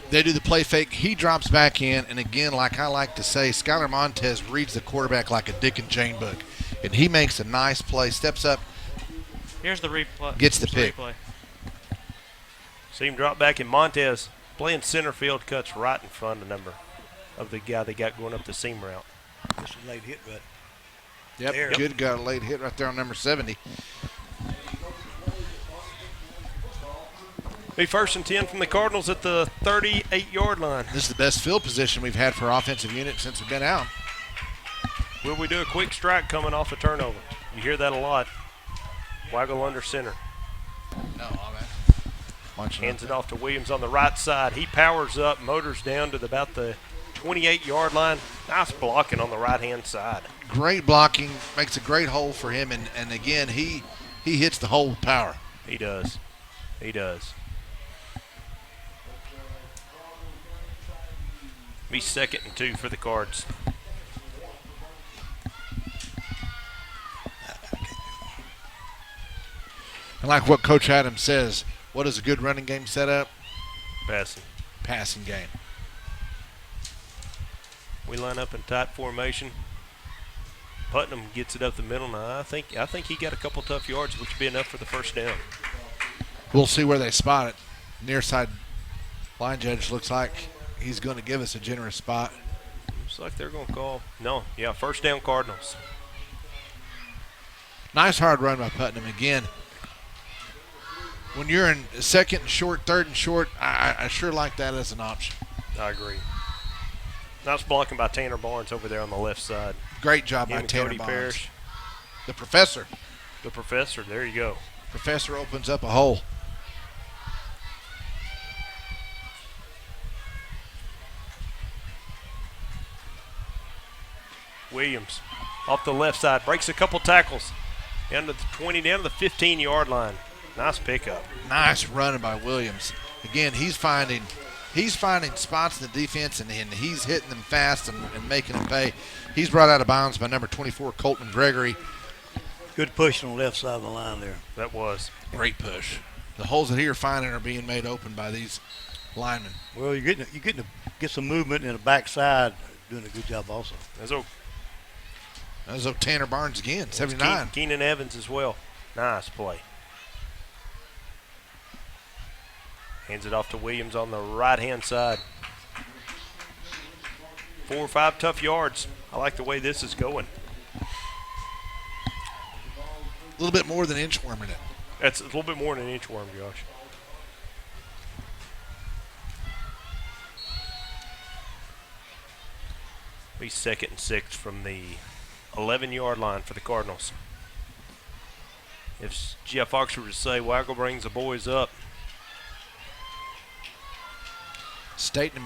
They do the play fake. He drops back in, and again, like I like to say, Skylar Montez reads the quarterback like a Dick and Jane book, and he makes a nice play, steps up. Here's the replay. Gets the pick. Replay. See him drop back, and Montez playing center field cuts right in front of the guy they got going up the seam route. That's a late hit, but Yep, good got a late hit right there on number 70. Be 1st and 10 from the Cardinals at the 38-yard line. This is the best field position we've had for offensive unit since we've been out. Will we do a quick strike coming off a turnover? You hear that a lot. Waggle under center. No, I'm Hands it off to Williams on the right side. He powers up, motors down to about the 28-yard line. Nice blocking on the right-hand side. Great blocking, makes a great hole for him, and again, he hits the hole with power. He does. He does. Be 2nd and 2 for the Cards. And like what Coach Adams says, what is a good running game set up? Passing game. We line up in tight formation. Putnam gets it up the middle. Now, I think he got a couple tough yards, which would be enough for the first down. We'll see where they spot it. Near side line judge looks like he's going to give us a generous spot. Looks like they're going to call. No, yeah, first down Cardinals. Nice hard run by Putnam again. When you're in 2nd and short, 3rd and short, I sure like that as an option. I agree. Nice blocking by Tanner Barnes over there on the left side. Great job by Tanner Cody Barnes. Parrish. The professor. The professor, there you go. Professor opens up a hole. Williams off the left side, breaks a couple tackles. Down to the 20, down to the 15-yard line. Nice pickup. Nice running by Williams. Again, he's finding spots in the defense, and he's hitting them fast and making them pay. He's brought out of bounds by number 24, Colton Gregory. Good push on the left side of the line there. That was. Great push. The holes that he are finding are being made open by these linemen. Well, you're getting to get some movement in the backside, doing a good job also. That's Tanner Barnes again, 79. Keenan Evans as well. Nice play. Hands it off to Williams on the right-hand side. 4 or 5 tough yards. I like the way this is going. A little bit more than inchworming it. That's a little bit more than an inchworm, Josh. Be 2nd and 6 from the 11-yard line for the Cardinals. If Jeff Oxford would say, Waggle brings the boys up. Staten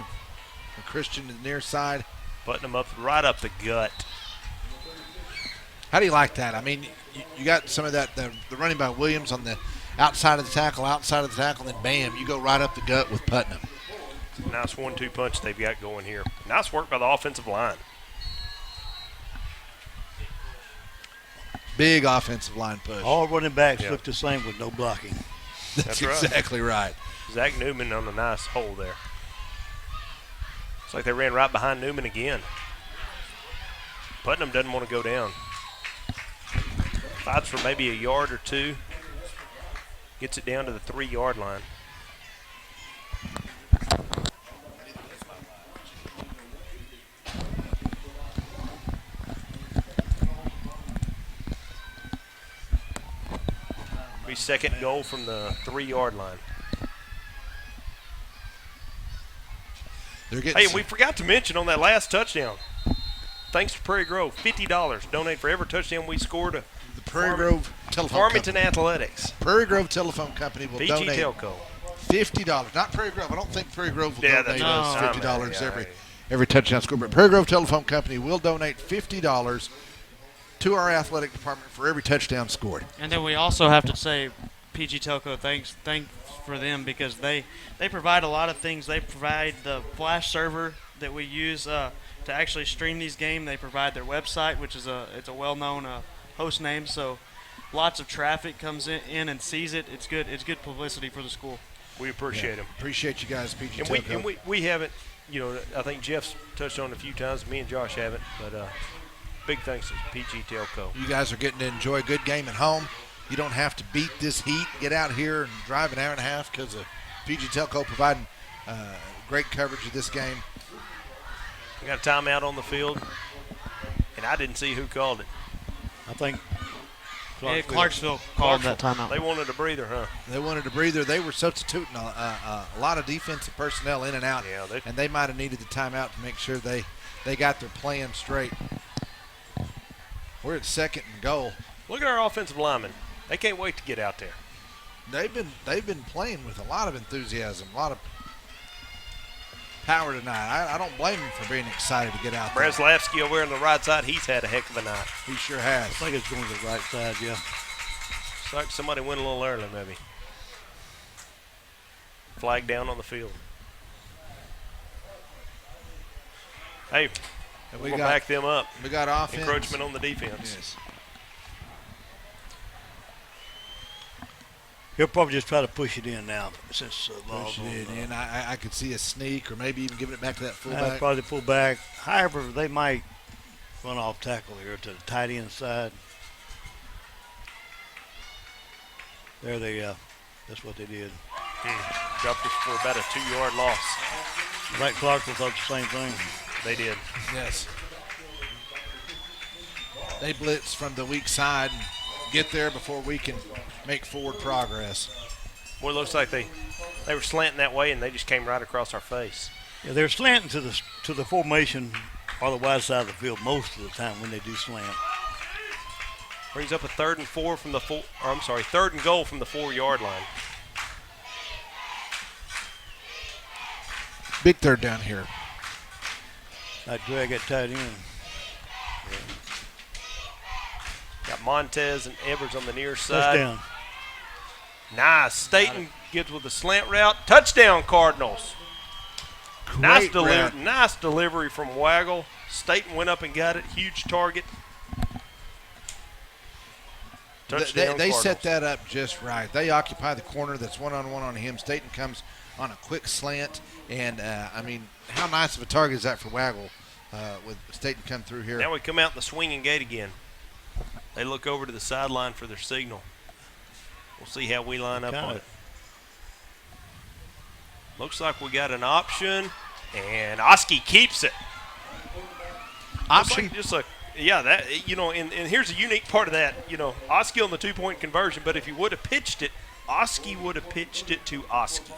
and Christian to the near side. Putting them up right up the gut. How do you like that? I mean, you got some of that, the running by Williams on the outside of the tackle, then bam, you go right up the gut with Putnam. Nice 1-2 punch they've got going here. Nice work by the offensive line. Big offensive line push. All running backs look the same with no blocking. That's exactly right. Zach Newman on a nice hole there. It's like they ran right behind Newman again. Putnam doesn't want to go down. Fights for maybe a yard or two. Gets it down to the 3-yard line. Be second goal from the 3-yard line. Hey, we forgot to mention on that last touchdown, thanks to Prairie Grove, $50 donate for every touchdown we scored. The Prairie Grove Telephone Farmington Company. Athletics. Prairie Grove Telephone Company will PG donate Telco. $50. Not Prairie Grove. I don't think Prairie Grove will donate that's $50 every touchdown score. But Prairie Grove Telephone Company will donate $50 to our athletic department for every touchdown scored. And then we also have to say PG Telco, thanks for them because they provide a lot of things. They provide the flash server that we use to actually stream these games. They provide their website, which is it's a well-known host name, so lots of traffic comes in and sees it. It's good publicity for the school. We appreciate them. Appreciate you guys, PG and Telco. We haven't, I think Jeff's touched on it a few times. Me and Josh haven't, but big thanks to PG Telco. You guys are getting to enjoy a good game at home. You don't have to beat this heat, get out here and drive an hour and a half because of PG Telco providing great coverage of this game. We got a timeout on the field, and I didn't see who called it. I think Clarksville called that timeout. They wanted a breather, huh? They wanted a breather. They were substituting a lot of defensive personnel in and out, and they might have needed the timeout to make sure they got their plan straight. We're at 2nd and goal. Look at our offensive linemen. They can't wait to get out there. They've been playing with a lot of enthusiasm, a lot of power tonight. I don't blame them for being excited to get out there. Breslavsky over on the right side, he's had a heck of a night. He sure has. I think it's going to the right side, yeah. It's like somebody went a little early, maybe. Flag down on the field. Hey, we're going to back them up. We got offense. Encroachment on the defense. Yes. He'll probably just try to push it in now since push it in. I could see a sneak or maybe even giving it back to that fullback. Probably pull back. However, they might run off tackle here to the tight end side. There they go. That's what they did. Dropped us for about a 2-yard loss. Right, Clarksville thought the same thing. They did. Yes. They blitz from the weak side and get there before we can make forward progress. Well, it looks like they were slanting that way and they just came right across our face. Yeah, they're slanting to the formation or the wide side of the field most of the time when they do slant. Brings up a 3rd and 4 from the 3rd and goal from the 4-yard line. Big third down here. I drag that tight end. Yeah. Got Montez and Edwards on the near side. Touchdown. Nice. Staten gets with a slant route. Touchdown, Cardinals. Nice delivery from Waggle. Staten went up and got it. Huge target. Touchdown, they set that up just right. They occupy the corner that's one-on-one on him. Staten comes on a quick slant. And, how nice of a target is that for Waggle with Staten come through here. Now we come out the swinging gate again. They look over to the sideline for their signal. We'll see how we line up on it. Looks like we got an option, and Oski keeps it. Option? And here's a unique part of that. Oski on the 2-point conversion, but if he would have pitched it, Oski would have pitched it to Oski.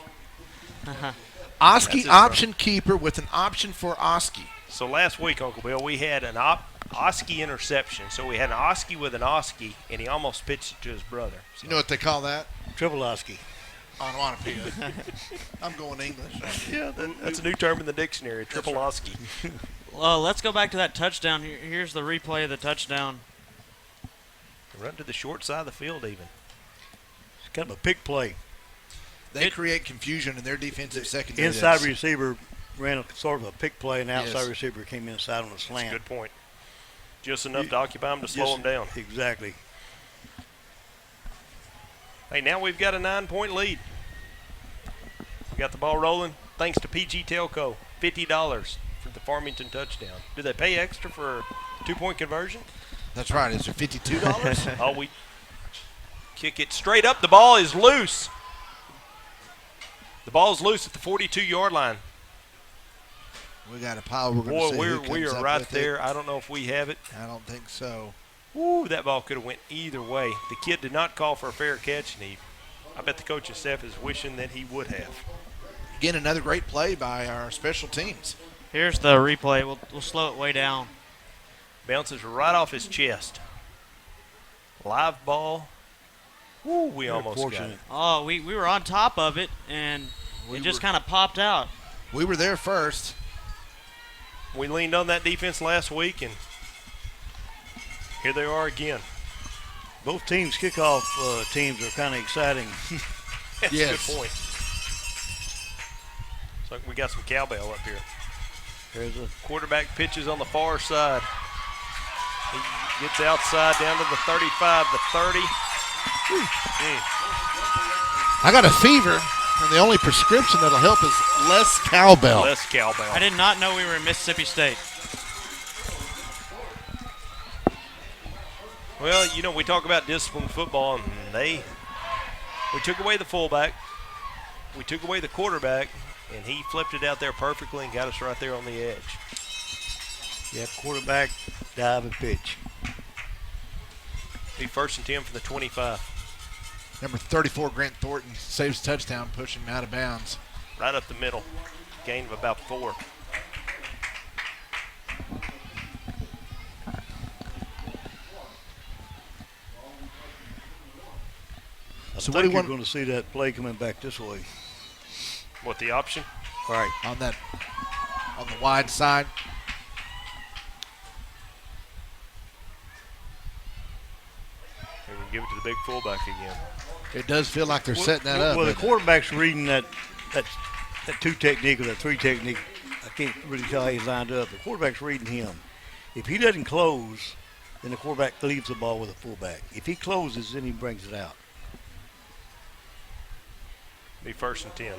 Oski option keeper with an option for Oski. So last week, Uncle Bill, we had Oski interception. So we had an Oski with an Oski, and he almost pitched it to his brother. So. You know what they call that? Triple Oski. Onomatopoeia. I'm going English. Yeah, that's a new term in the dictionary, triple Oski. Well, let's go back to that touchdown. Here's the replay of the touchdown. Run to the short side of the field even. It's kind of a pick play. They create confusion in their defensive secondary. Inside receiver ran sort of a pick play, and outside Yes. receiver came inside on a slant. That's a good point. Just enough to occupy him to slow him down. Exactly. Hey, now we've got a 9-point lead. We got the ball rolling thanks to PG Telco. $50 for the Farmington touchdown. Do they pay extra for a 2-point conversion? That's right. Is there $52? Oh, we kick it straight up. The ball is loose. The ball's loose at the 42-yard line. We got a pile. We're going to Boy, see we who are comes right up with there. it. I don't know if we have it. I don't think so. Ooh, that ball could have went either way. The kid did not call for a fair catch, and I bet the coaching staff is wishing that he would have. Again, another great play by our special teams. Here's the replay. We'll slow it way down. Bounces right off his chest. Live ball. Ooh, we almost got it. Oh, we were on top of it, and it just kind of popped out. We were there first. We leaned on that defense last week, and here they are again. Both teams' kickoff teams are kind of exciting. That's Yes. a good point. Looks like we got some cowbell up here. There's a Quarterback pitches on the far side. He gets outside down to the 35, the 30. I got a fever, and the only prescription that'll help is less cowbell. Less cowbell. I did not know we were in Mississippi State. Well, you know, we talk about disciplined football, and we took away the fullback, we took away the quarterback, and he flipped it out there perfectly and got us right there on the edge. yeah, quarterback, dive, and pitch. Be 1st and 10 for the 25. Number 34, Grant Thornton, saves touchdown, pushing him out of bounds. Right up the middle. Gain of about 4. So I what do think you you're want going to see that play coming back this way. What, the option? Right. on the wide side? And we give it to the big fullback again. It does feel like they're setting that up. Well, the doesn't it? quarterback's reading that 2 technique or that 3 technique. I can't really tell how he's lined up. The quarterback's reading him. If he doesn't close, then the quarterback leaves the ball with the fullback. If he closes, then he brings it out. Be 1st and 10.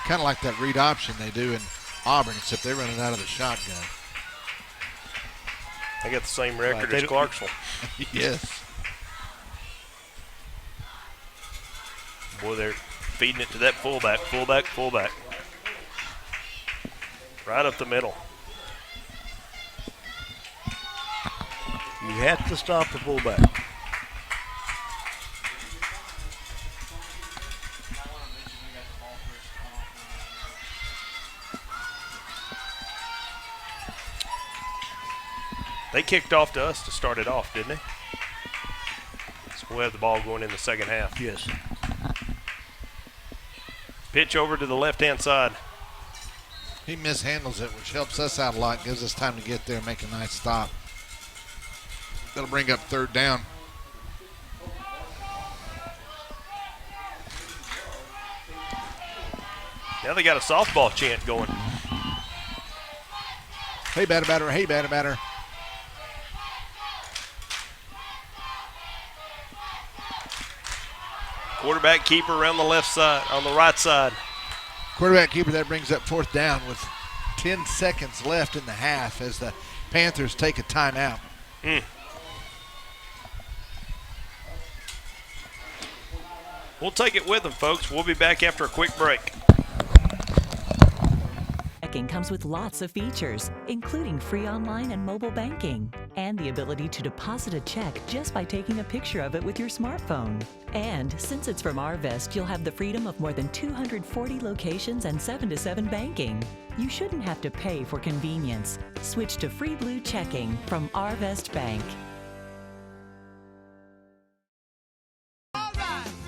Kind of like that read option they do in Auburn, except they're running out of the shotgun. They got the same record Right, as Clarksville. Yes. Boy, they're feeding it to that fullback, fullback. Right up the middle. You have to stop the fullback. They kicked off to us to start it off, didn't they? So we'll have the ball going in the second half. Yes. Pitch over to the left-hand side. He mishandles it, which helps us out a lot, gives us time to get there and make a nice stop. That'll bring up 3rd down. Now they got a softball chant going. Hey, batter, batter, hey, batter, batter. Quarterback keeper around the left side, on the right side. Quarterback keeper, that brings up 4th down with 10 seconds left in the half as the Panthers take a timeout. We'll take it with them, folks. We'll be back after a quick break. Checking comes with lots of features, including free online and mobile banking. and the ability to deposit a check just by taking a picture of it with your smartphone. And since it's from Arvest, you'll have the freedom of more than 240 locations and 7-to-7 banking. You shouldn't have to pay for convenience. Switch to Free Blue Checking from Arvest Bank.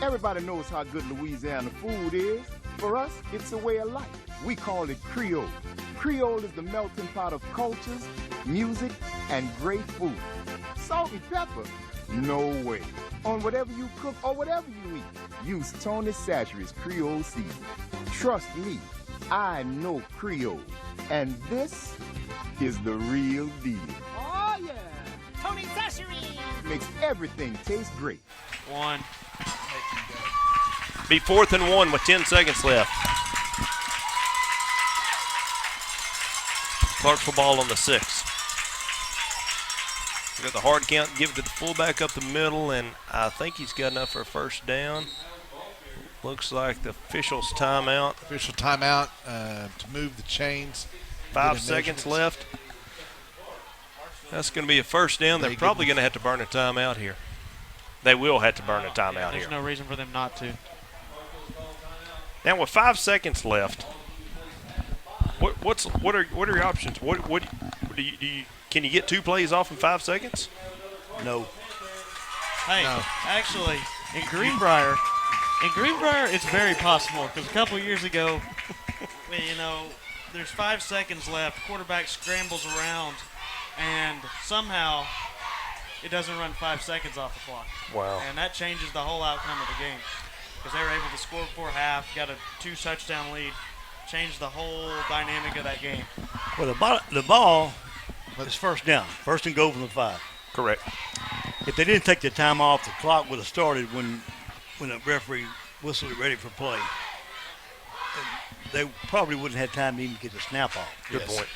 Everybody knows how good Louisiana food is. For us, it's a way of life. We call it Creole. Creole is the melting pot of cultures, music, and great food. Salt and pepper? No way. On whatever you cook or whatever you eat, use Tony Chachere's Creole seasoning. Trust me, I know Creole. And this is the real deal. Oh, yeah. Tony Chachere's. Makes everything taste great. One. Be 4th and 1 with 10 seconds left. Clarksville ball on the 6. We got the hard count, give it to the fullback up the middle, and I think he's got enough for a first down. Looks like the official's timeout. Official timeout to move the chains. 5 seconds left. That's going to be a first down. They're probably going to have to burn a timeout here. They will have to burn a timeout here. There's no reason for them not to. Now with 5 seconds left, what are your options? What do you can you get 2 plays off in 5 seconds? No. Hey, No. actually, in Greenbrier, it's very possible because a couple years ago, there's 5 seconds left. Quarterback scrambles around, and somehow it doesn't run 5 seconds off the clock. Wow. And that changes the whole outcome of the game because they were able to score before half, got a 2-touchdown lead, changed the whole dynamic of that game. Well, the ball is first down, first and goal from the 5. Correct. If they didn't take the time off, the clock would have started when the referee whistled it ready for play. And they probably wouldn't have time to even get the snap off. Good point.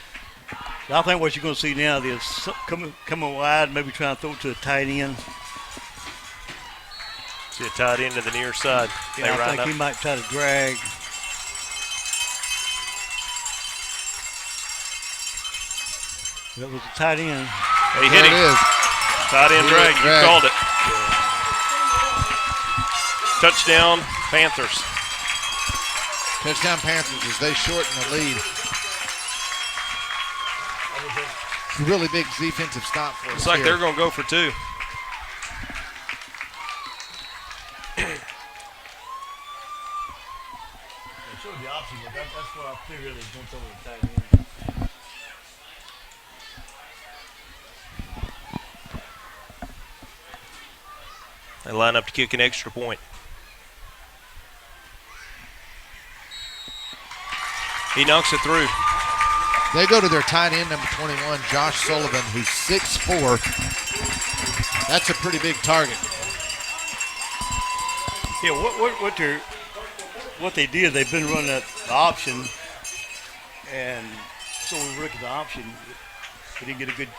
So I think what you're going to see now is coming wide, maybe trying to throw it to a tight end. See a tight end to the near side. Yeah, I think he might try to drag. That was a tight end. He hit him. It is. Tight end drag. You called it. Touchdown, Panthers. Touchdown Panthers as they shorten the lead. Really big defensive stop for us. Looks like here. they're going to go for 2. They showed the option, but that's what I figured they going to throw the tight end. They line up to kick an extra point. He knocks it through. They go to their tight end, number 21, Josh Sullivan, who's 6'4". That's a pretty big target. Yeah, what they did, they've been running the option, and so we look at the option. We didn't get a good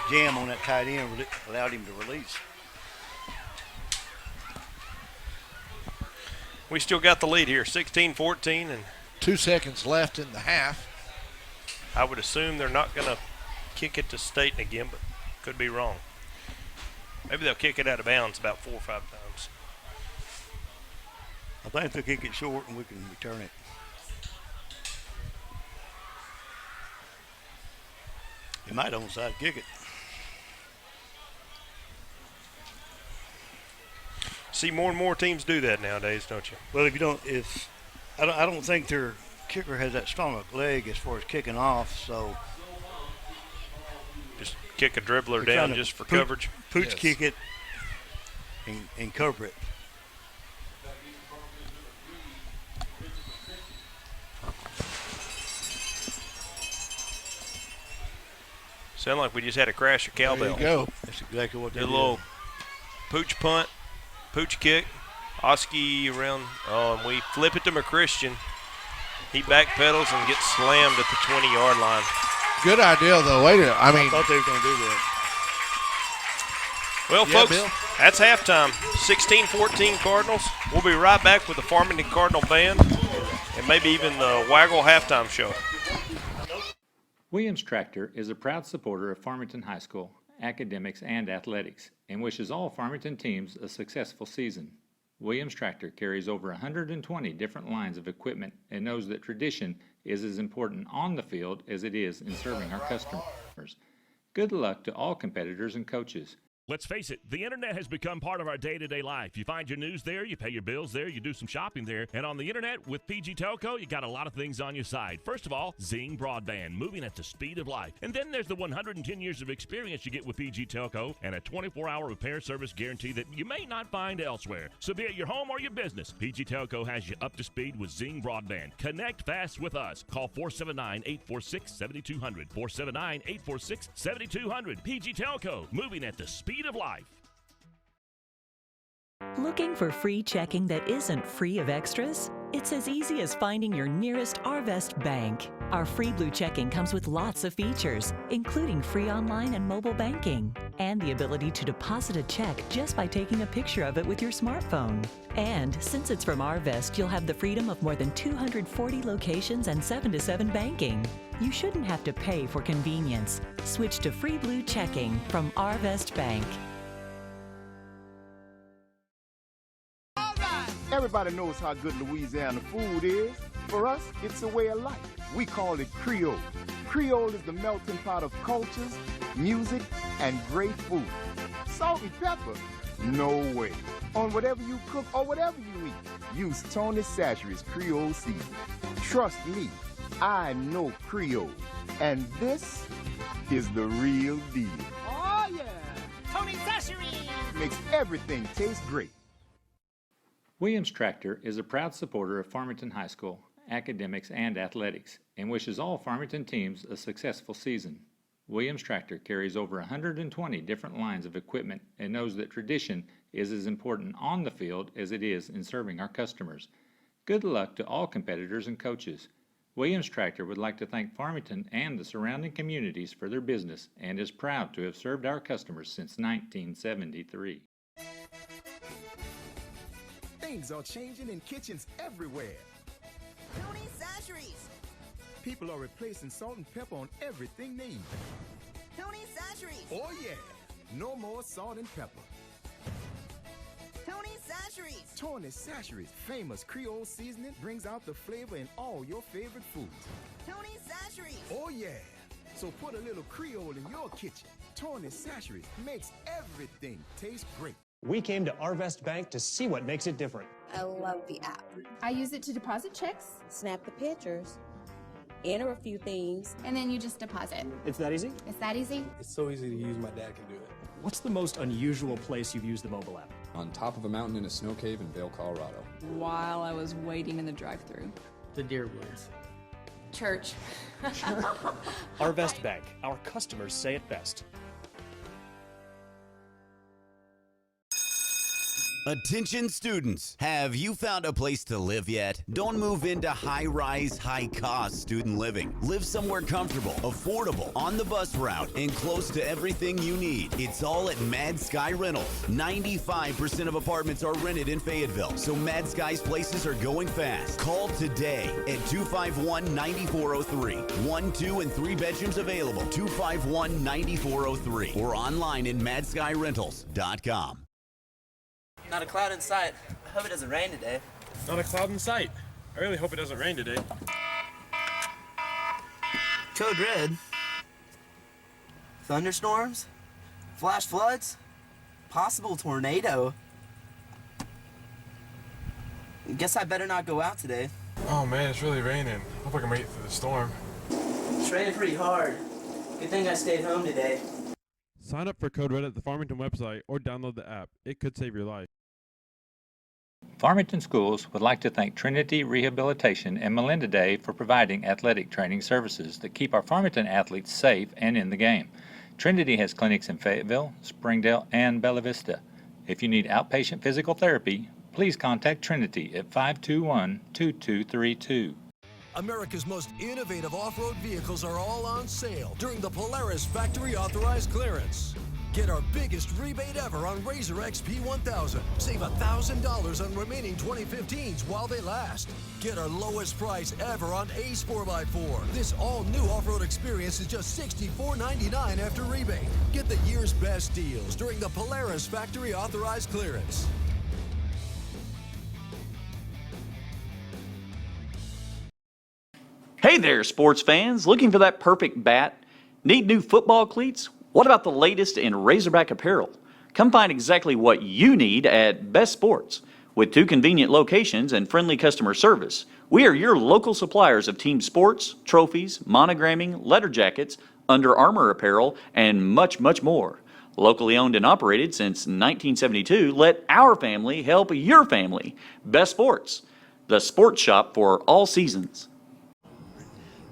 jam on that tight end, allowed him to release. We still got the lead here, 16-14, and 2 seconds left in the half. I would assume they're not going to kick it to Staten again, but could be wrong. Maybe they'll kick it out of bounds about 4 or 5 times. I think they'll kick it short and we can return it. They might onside kick it. See more and more teams do that nowadays, don't you? Well, I don't think their kicker has that strong a leg as far as kicking off, so just kick a dribbler down just for coverage. Pooch kick it and cover it. Sound like we just had a crash of cowbell. There you go. That's exactly what they did. did. A little pooch punt, pooch kick, Oski around, and we flip it to McChristian. He backpedals and gets slammed at the 20-yard line. Good idea, though. I thought they were going to do that. Well, Yeah, folks, Bill. that's halftime. 16-14 Cardinals. We'll be right back with the Farmington Cardinal Band and maybe even the Waggle halftime show. Williams Tractor is a proud supporter of Farmington High School, academics, and athletics, and wishes all Farmington teams a successful season. Williams Tractor carries over 120 different lines of equipment and knows that tradition is as important on the field as it is in serving our customers. Good luck to all competitors and coaches. Let's face it, the internet has become part of our day-to-day life. You find your news there, you pay your bills there, you do some shopping there, and on the internet with PG Telco, you got a lot of things on your side. First of all, Zing Broadband, moving at the speed of light. And then there's the 110 years of experience you get with PG Telco and a 24-hour repair service guarantee that you may not find elsewhere. So be it your home or your business, PG Telco has you up to speed with Zing Broadband. Connect fast with us. Call 479-846-7200. 479-846-7200. PG Telco, moving at the speed of life. Looking for free checking that isn't free of extras? It's as easy as finding your nearest Arvest bank. Our free blue checking comes with lots of features, including free online and mobile banking, and the ability to deposit a check just by taking a picture of it with your smartphone. And since it's from Arvest, you'll have the freedom of more than 240 locations and 7-to-7 banking. You shouldn't have to pay for convenience. Switch to free blue checking from Arvest Bank. Everybody knows how good Louisiana food is. For us, it's a way of life. We call it Creole. Creole is the melting pot of cultures, music, and great food. Salt and pepper? No way. On whatever you cook or whatever you eat, use Tony Chachere's Creole seasoning. Trust me, I know Creole. And this is the real deal. Oh, yeah. Tony Chachere's. Makes everything taste great. Williams Tractor is a proud supporter of Farmington High School, academics, and athletics, and wishes all Farmington teams a successful season. Williams Tractor carries over 120 different lines of equipment and knows that tradition is as important on the field as it is in serving our customers. Good luck to all competitors and coaches. Williams Tractor would like to thank Farmington and the surrounding communities for their business and is proud to have served our customers since 1973. Things are changing in kitchens everywhere. Tony Chachere's. People are replacing salt and pepper on everything they eat. Tony Chachere's. Oh yeah, no more salt and pepper. Tony Chachere's. Tony Chachere's famous Creole seasoning brings out the flavor in all your favorite foods. Tony Chachere's. Oh yeah, so put a little Creole in your kitchen. Tony Chachere's makes everything taste great. We came to Arvest Bank to see what makes it different. I love the app. I use it to deposit checks, snap the pictures, enter a few things, and then you just deposit. It's that easy? It's that easy? It's so easy to use, my dad can do it. What's the most unusual place you've used the mobile app? On top of a mountain in a snow cave in Vail, Colorado. While I was waiting in the drive-thru. The deer woods. Church. Arvest Bank. Our customers say it best. Attention students, have you found a place to live yet? Don't move into high-rise, high-cost student living. Live somewhere comfortable, affordable, on the bus route, and close to everything you need. It's all at Mad Sky Rentals. 95% of apartments are rented in Fayetteville, so Mad Sky's places are going fast. Call today at 251-9403. 1, 2, and 3 bedrooms available. 251-9403 or online in madskyrentals.com. Not a cloud in sight. I hope it doesn't rain today. Not a cloud in sight. I really hope it doesn't rain today. Code red. Thunderstorms? Flash floods? Possible tornado? Guess I better not go out today. Oh man, it's really raining. Hope I can make it through the storm. It's raining pretty hard. Good thing I stayed home today. Sign up for Code Red at the Farmington website or download the app. It could save your life. Farmington Schools would like to thank Trinity Rehabilitation and Melinda Day for providing athletic training services that keep our Farmington athletes safe and in the game. Trinity has clinics in Fayetteville, Springdale, and Bella Vista. If you need outpatient physical therapy, please contact Trinity at 521-2232. America's most innovative off-road vehicles are all on sale during the Polaris Factory Authorized Clearance. Get our biggest rebate ever on Razor XP 1000. Save $1,000 on remaining 2015s while they last. Get our lowest price ever on Ace 4x4. This all-new off-road experience is just $64.99 after rebate. Get the year's best deals during the Polaris factory authorized clearance. Hey there, sports fans. Looking for that perfect bat? Need new football cleats? What about the latest in Razorback apparel? Come find exactly what you need at Best Sports. With 2 convenient locations and friendly customer service, we are your local suppliers of team sports, trophies, monogramming, letter jackets, Under Armour apparel, and much, much more. Locally owned and operated since 1972, let our family help your family. Best Sports, the sports shop for all seasons.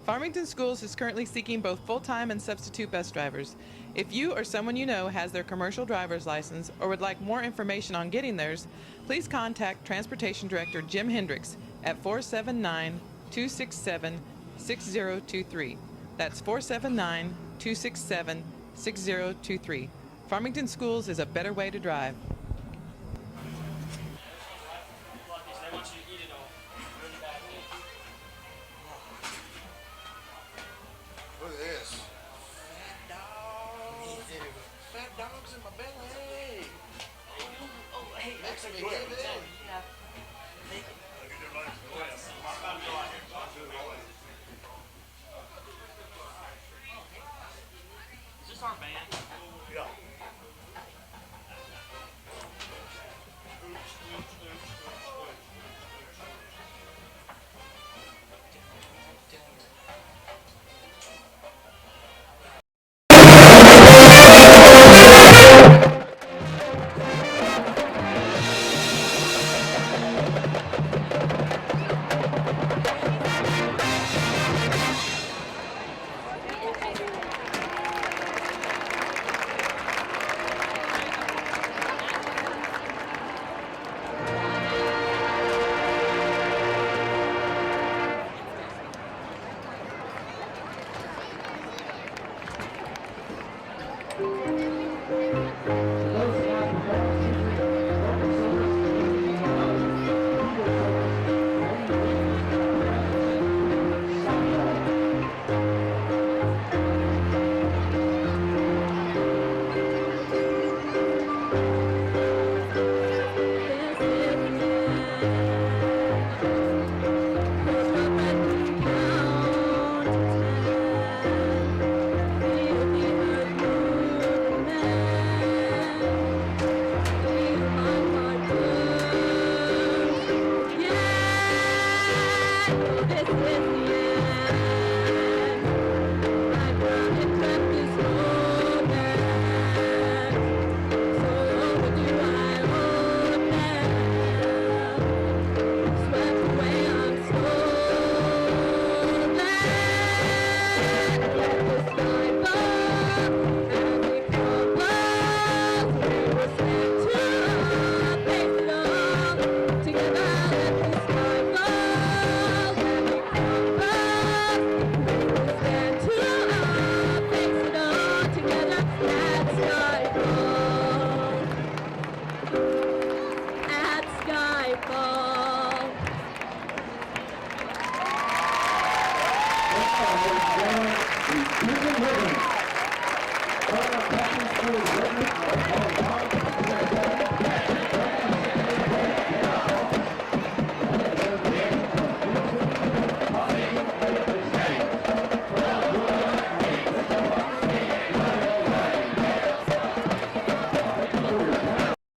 Farmington Schools is currently seeking both full-time and substitute bus drivers. If you or someone you know has their commercial driver's license or would like more information on getting theirs, please contact Transportation Director Jim Hendricks at 479-267-6023. That's 479-267-6023. Farmington Schools is a better way to drive. Look at this. Fat dogs in my belly. Oh, hey, makes me give it in. Is this our band? Yeah.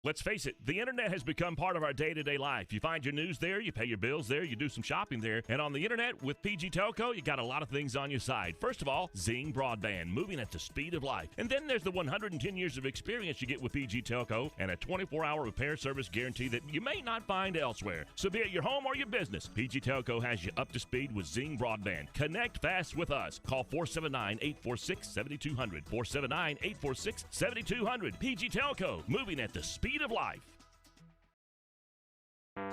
Let's face it, the internet has become part of our day-to-day life. You find your news there, you pay your bills there, you do some shopping there, and on the internet with PG Telco, you got a lot of things on your side. First of all, Zing Broadband, moving at the speed of light. And then there's the 110 years of experience you get with PG Telco and a 24-hour repair service guarantee that you may not find elsewhere. So be it your home or your business, PG Telco has you up to speed with Zing Broadband. Connect fast with us. Call 479-846-7200. 479-846-7200. PG Telco, moving at the speed of life.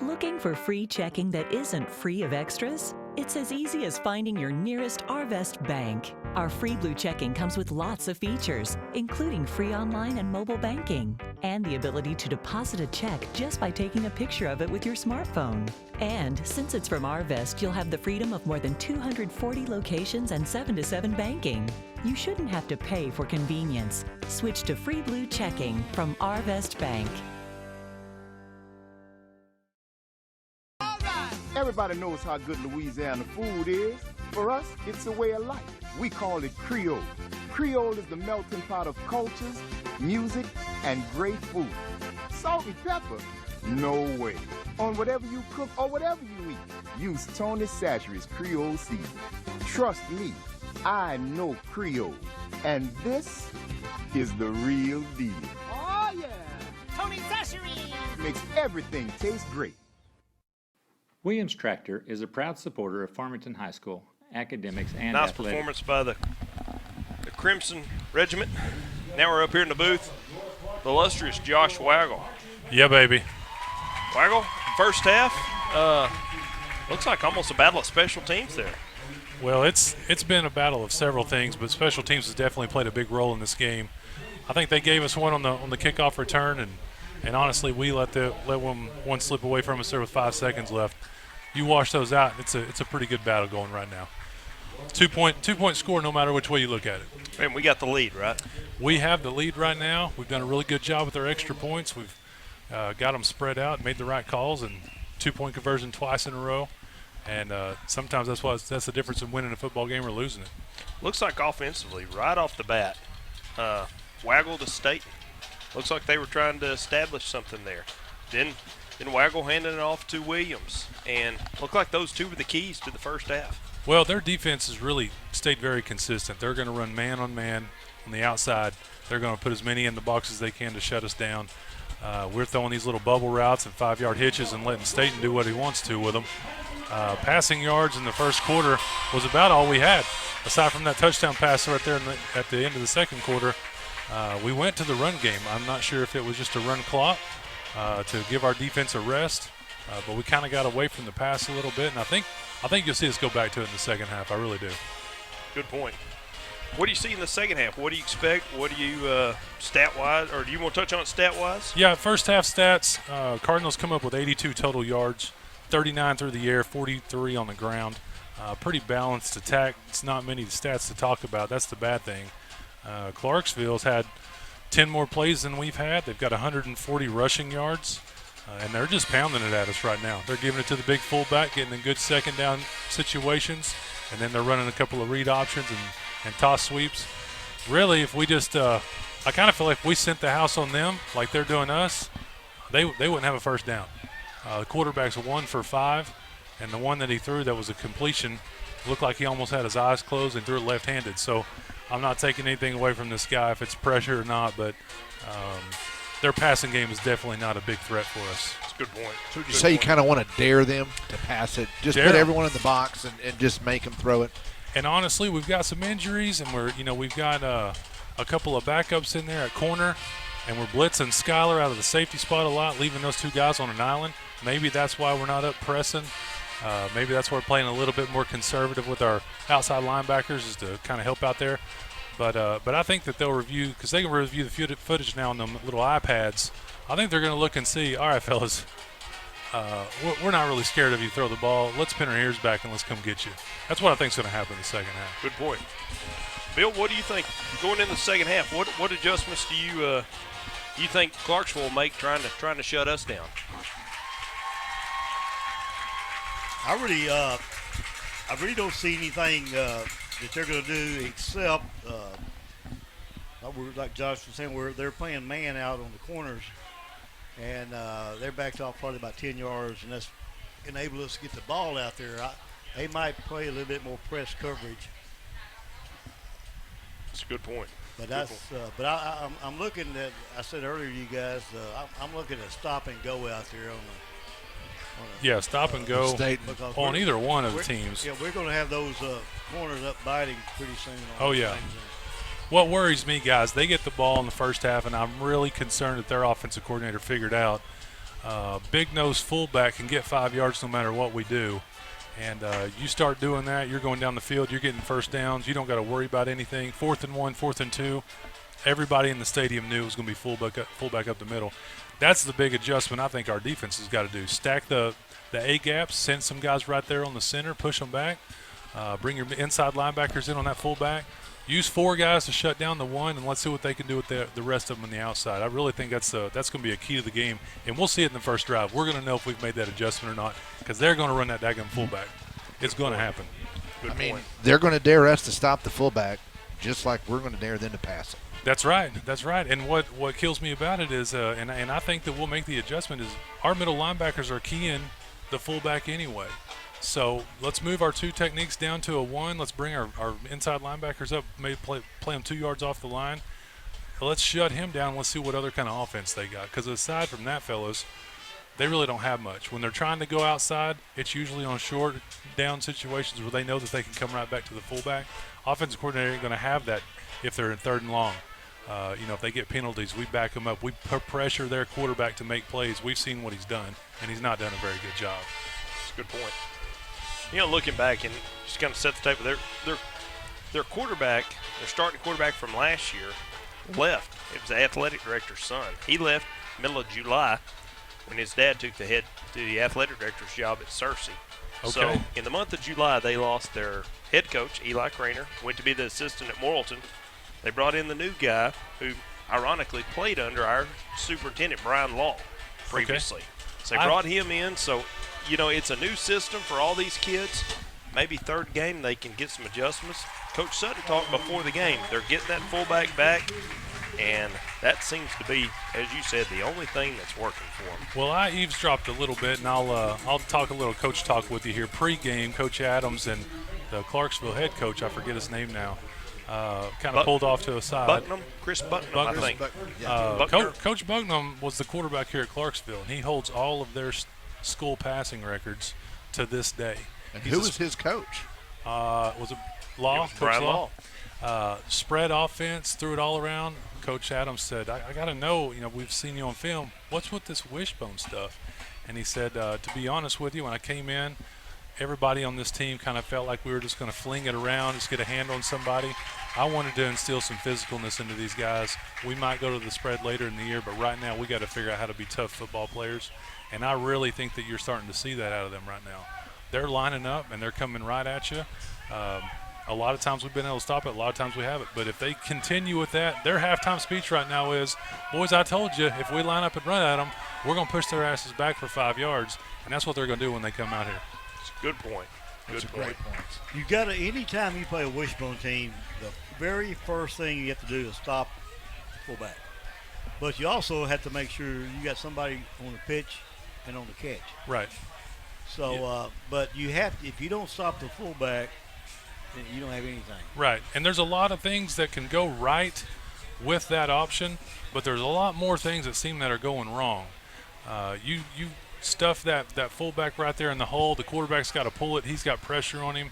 Looking for free checking that isn't free of extras? It's as easy as finding your nearest Arvest bank. Our free blue checking comes with lots of features, including free online and mobile banking, and the ability to deposit a check just by taking a picture of it with your smartphone. And since it's from Arvest, you'll have the freedom of more than 240 locations and 7-to-7 banking. You shouldn't have to pay for convenience. Switch to free blue checking from Arvest Bank. Everybody knows how good Louisiana food is. For us, it's a way of life. We call it Creole. Creole is the melting pot of cultures, music, and great food. Salt and pepper? No way. On whatever you cook or whatever you eat, use Tony Chachere's Creole seasoning. Trust me, I know Creole. And this is the real deal. Oh, yeah. Tony Chachere's. Makes everything taste great. Williams Tractor is a proud supporter of Farmington High School, academics, and nice athletics. Performance by the Crimson Regiment. Now we're up here in the booth. The illustrious Josh Waggle. Yeah, baby. Waggle, first half, looks like almost a battle of special teams there. Well, it's been a battle of several things, but special teams has definitely played a big role in this game. I think they gave us one on the kickoff return, and honestly, we let one slip away from us there with 5 seconds left. You wash those out, it's a pretty good battle going right now. 2-point score no matter which way you look at it. And we got the lead, right? We have the lead right now. We've done a really good job with our extra points. We've got them spread out, made the right calls, and 2-point conversion twice in a row. And sometimes that's the difference in winning a football game or losing it. Looks like offensively, right off the bat, Waggle to Staten. Looks like they were trying to establish something there. Then Waggle handing it off to Williams. And looked like those two were the keys to the first half. Well, their defense has really stayed very consistent. They're going to run man on man on the outside. They're going to put as many in the box as they can to shut us down. We're throwing these little bubble routes and 5-yard hitches and letting Staten do what he wants to with them. Passing yards in the first quarter was about all we had. Aside from that touchdown pass right there at the end of the second quarter, we went to the run game. I'm not sure if it was just a run clock to give our defense a rest, but we kind of got away from the pass a little bit, and I think you'll see us go back to it in the second half. I really do. Good point. What do you see in the second half? What do you expect? What do you stat-wise, or do you want to touch on it stat-wise? Yeah, first half stats, Cardinals come up with 82 total yards, 39 through the air, 43 on the ground. Pretty balanced attack. It's not many stats to talk about. That's the bad thing. Clarksville's had 10 more plays than we've had. They've got 140 rushing yards, and they're just pounding it at us right now. They're giving it to the big fullback, getting in good second down situations, and then they're running a couple of read options and toss sweeps. Really, if we just I kind of feel like if we sent the house on them like they're doing us, they wouldn't have a first down. The quarterback's 1 for 5, and the one that he threw that was a completion looked like he almost had his eyes closed and threw it left-handed. So I'm not taking anything away from this guy if it's pressure or not, but their passing game is definitely not a big threat for us. That's a good point. So would you say you kind of want to dare them to pass it? Just put everyone in the box and just make them throw it? And honestly, we've got some injuries, and we've got a couple of backups in there at corner, and we're blitzing Skyler out of the safety spot a lot, leaving those two guys on an island. Maybe that's why we're not up pressing. Maybe that's why we're playing a little bit more conservative with our outside linebackers, is to kind of help out there. But I think that they'll review, because they can review the footage now on them little iPads. I think they're going to look and see, all right, fellas, we're not really scared of you throw the ball. Let's pin our ears back and let's come get you. That's what I think is going to happen in the second half. Good point. Bill, what do you think going into the second half? What adjustments do you think Clarksville will make trying to shut us down? I really don't see anything that they're going to do except, like Josh was saying, they're playing man out on the corners, and they're backed off probably about 10 yards, and that's enabled us to get the ball out there. They might play a little bit more press coverage. That's a good point. But I'm looking at. I said earlier, to you guys, I'm looking at stop and go out there on the. Stop and go on either one of the teams. Yeah, we're going to have those corners up biting pretty soon. Oh, yeah. What worries me, guys, they get the ball in the first half, and I'm really concerned that their offensive coordinator figured out big nose fullback can get 5 yards no matter what we do. And you start doing that, you're going down the field, you're getting first downs. You don't got to worry about anything. 4th and 1, 4th and 2. Everybody in the stadium knew it was going to be fullback up the middle. That's the big adjustment I think our defense has got to do. Stack the A gaps, send some guys right there on the center, push them back, bring your inside linebackers in on that fullback. Use 4 guys to shut down the one, and let's see what they can do with the rest of them on the outside. I really think that's going to be a key to the game, and we'll see it in the first drive. We're going to know if we've made that adjustment or not because they're going to run that daggum fullback. It's going to happen. Good point. They're going to dare us to stop the fullback just like we're going to dare them to pass it. That's right. That's right. And what kills me about it is, and I think that we'll make the adjustment, is our middle linebackers are keying the fullback anyway. So let's move our 2 techniques down to a 1. Let's bring our inside linebackers up, maybe play them 2 yards off the line. Let's shut him down. Let's see what other kind of offense they got. Because aside from that, fellas, they really don't have much. When they're trying to go outside, it's usually on short down situations where they know that they can come right back to the fullback. Offensive coordinator ain't going to have that if they're in 3rd and long. If they get penalties, we back them up. We pressure their quarterback to make plays. We've seen what he's done, and he's not done a very good job. That's a good point. Looking back and just kind of set the table, their quarterback, their starting quarterback from last year, left. It was the athletic director's son. He left middle of July when his dad took the athletic director's job at Searcy. Okay. So in the month of July, they lost their head coach, Eli Craner, went to be the assistant at Morrilton. They brought in the new guy who, ironically, played under our superintendent, Brian Law, previously. Okay. So they brought him in. So, it's a new system for all these kids. Maybe 3rd game they can get some adjustments. Coach Sutter talked before the game. They're getting that fullback back, and that seems to be, as you said, the only thing that's working for them. Well, I eavesdropped a little bit, and I'll talk a little coach talk with you here. Pre-game, Coach Adams and the Clarksville head coach, I forget his name now, kind of pulled off to a side. Chris Bucknam, I think. Coach Bucknam was the quarterback here at Clarksville, and he holds all of their school passing records to this day. And who was his coach? Was it Law? Coach Brian Law. Spread offense, threw it all around. Coach Adams said, I got to know, we've seen you on film. What's with this wishbone stuff? And he said, to be honest with you, when I came in, everybody on this team kind of felt like we were just going to fling it around, just get a hand on somebody. I wanted to instill some physicalness into these guys. We might go to the spread later in the year, but right now we got to figure out how to be tough football players. And I really think that you're starting to see that out of them right now. They're lining up, and they're coming right at you. A lot of times we've been able to stop it. A lot of times we haven't. But if they continue with that, their halftime speech right now is, boys, I told you, if we line up and run at them, we're going to push their asses back for 5 yards. And that's what they're going to do when they come out here. It's a good point. That's a great point. You got to, anytime you play a wishbone team, the very first thing you have to do is stop fullback. But you also have to make sure you got somebody on the pitch and on the catch. Right. So, but you have to, if you don't stop the fullback, then you don't have anything. Right. And there's a lot of things that can go right with that option, but there's a lot more things that seem that are going wrong. You stuff that fullback right there in the hole. The quarterback's got to pull it. He's got pressure on him.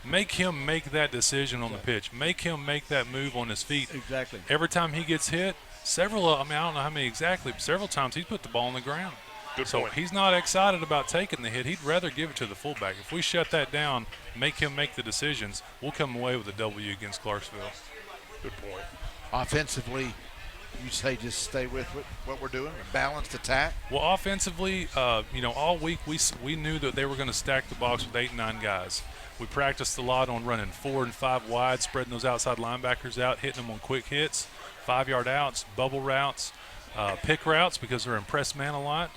Make him make that decision on the pitch. Make him make that move on his feet. Exactly. Every time he gets hit, I don't know how many exactly, but several times he's put the ball on the ground. Good so point. he's not excited about taking the hit. He'd rather give it to the fullback. If we shut that down, make him make the decisions, we'll come away with a W against Clarksville. Good point. Offensively, you say just stay with what we're doing, a balanced attack? Well, offensively, all week we knew that they were going to stack the box with 8 and 9 guys. We practiced a lot on running 4 and 5 wide, spreading those outside linebackers out, hitting them on quick hits, 5-yard outs, bubble routes, pick routes because they're in press man a lot.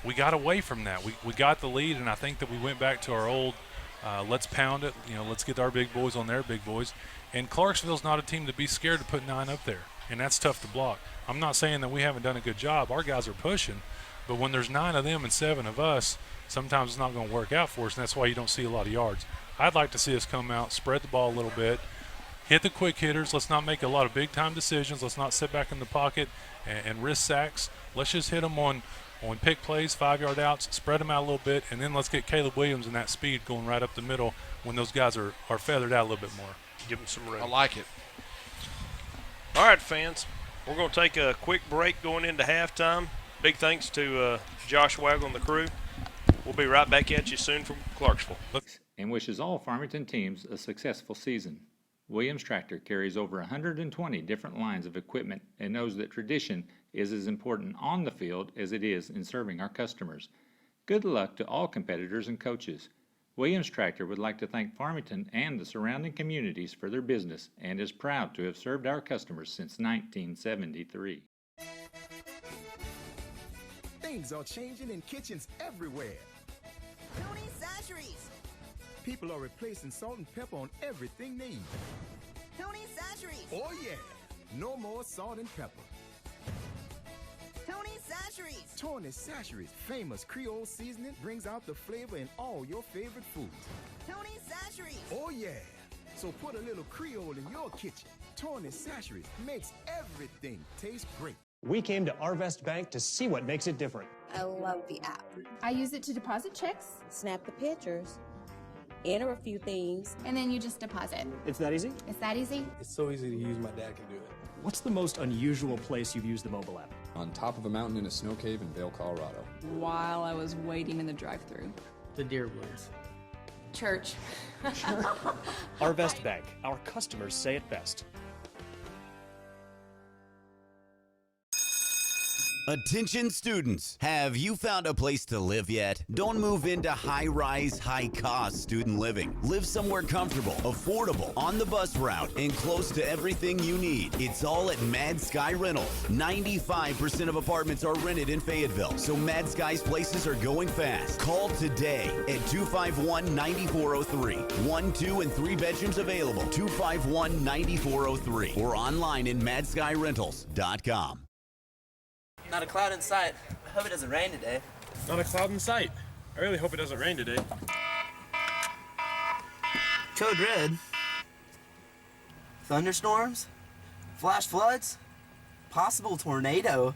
We got away from that. We got the lead, and I think that we went back to our old let's pound it, let's get our big boys on their big boys. And Clarksville's not a team to be scared to put 9 up there, and that's tough to block. I'm not saying that we haven't done a good job. Our guys are pushing, but when there's 9 of them and 7 of us, sometimes it's not going to work out for us, and that's why you don't see a lot of yards. I'd like to see us come out, spread the ball a little bit, hit the quick hitters. Let's not make a lot of big-time decisions. Let's not sit back in the pocket and risk sacks. Let's just hit them on pick plays, 5-yard outs, spread them out a little bit, and then let's get Caleb Williams and that speed going right up the middle when those guys are feathered out a little bit more. Give them some room. I like it. All right, fans, we're going to take a quick break going into halftime. big thanks to Josh Waggle and the crew. We'll be right back at you soon from Clarksville. And wishes all Farmington teams a successful season. Williams Tractor carries over 120 different lines of equipment and knows that tradition is as important on the field as it is in serving our customers. Good luck to all competitors and coaches. Williams Tractor would like to thank Farmington and the surrounding communities for their business and is proud to have served our customers since 1973. Things are changing in kitchens everywhere. Tony's Sasheries. People are replacing salt and pepper on everything they eat. Tony's Sasheries. Oh yeah, no more salt and pepper. Tony's Sasheries. Tony's Sasheries, famous Creole seasoning, brings out the flavor in all your favorite foods. Tony's Sasheries. Oh yeah, so put a little Creole in your kitchen. Tony's Sasheries makes everything taste great. We came to Arvest Bank to see what makes it different. I love the app. I use it to deposit checks, Snap the pictures, enter a few things. and then you just deposit. It's that easy? It's that easy? It's so easy to use, my dad can do it. What's the most unusual place you've used the mobile app? On top of a mountain in a snow cave in Vail, Colorado. While I was waiting in the drive-thru. The deer woods. Church. Arvest Bank. Our customers say it best. Attention students, have you found a place to live yet? Don't move into high-rise, high-cost student living. Live somewhere comfortable, affordable, on the bus route, and close to everything you need. It's all at Mad Sky Rental. 95% of apartments are rented in Fayetteville, so Mad Sky's places are going fast. Call today at 251-9403. 1, 2, and 3 bedrooms available. 251-9403 or online in madskyrentals.com. Not a cloud in sight. I hope it doesn't rain today. Not a cloud in sight. I really hope it doesn't rain today. Code red. Thunderstorms? Flash floods? Possible tornado?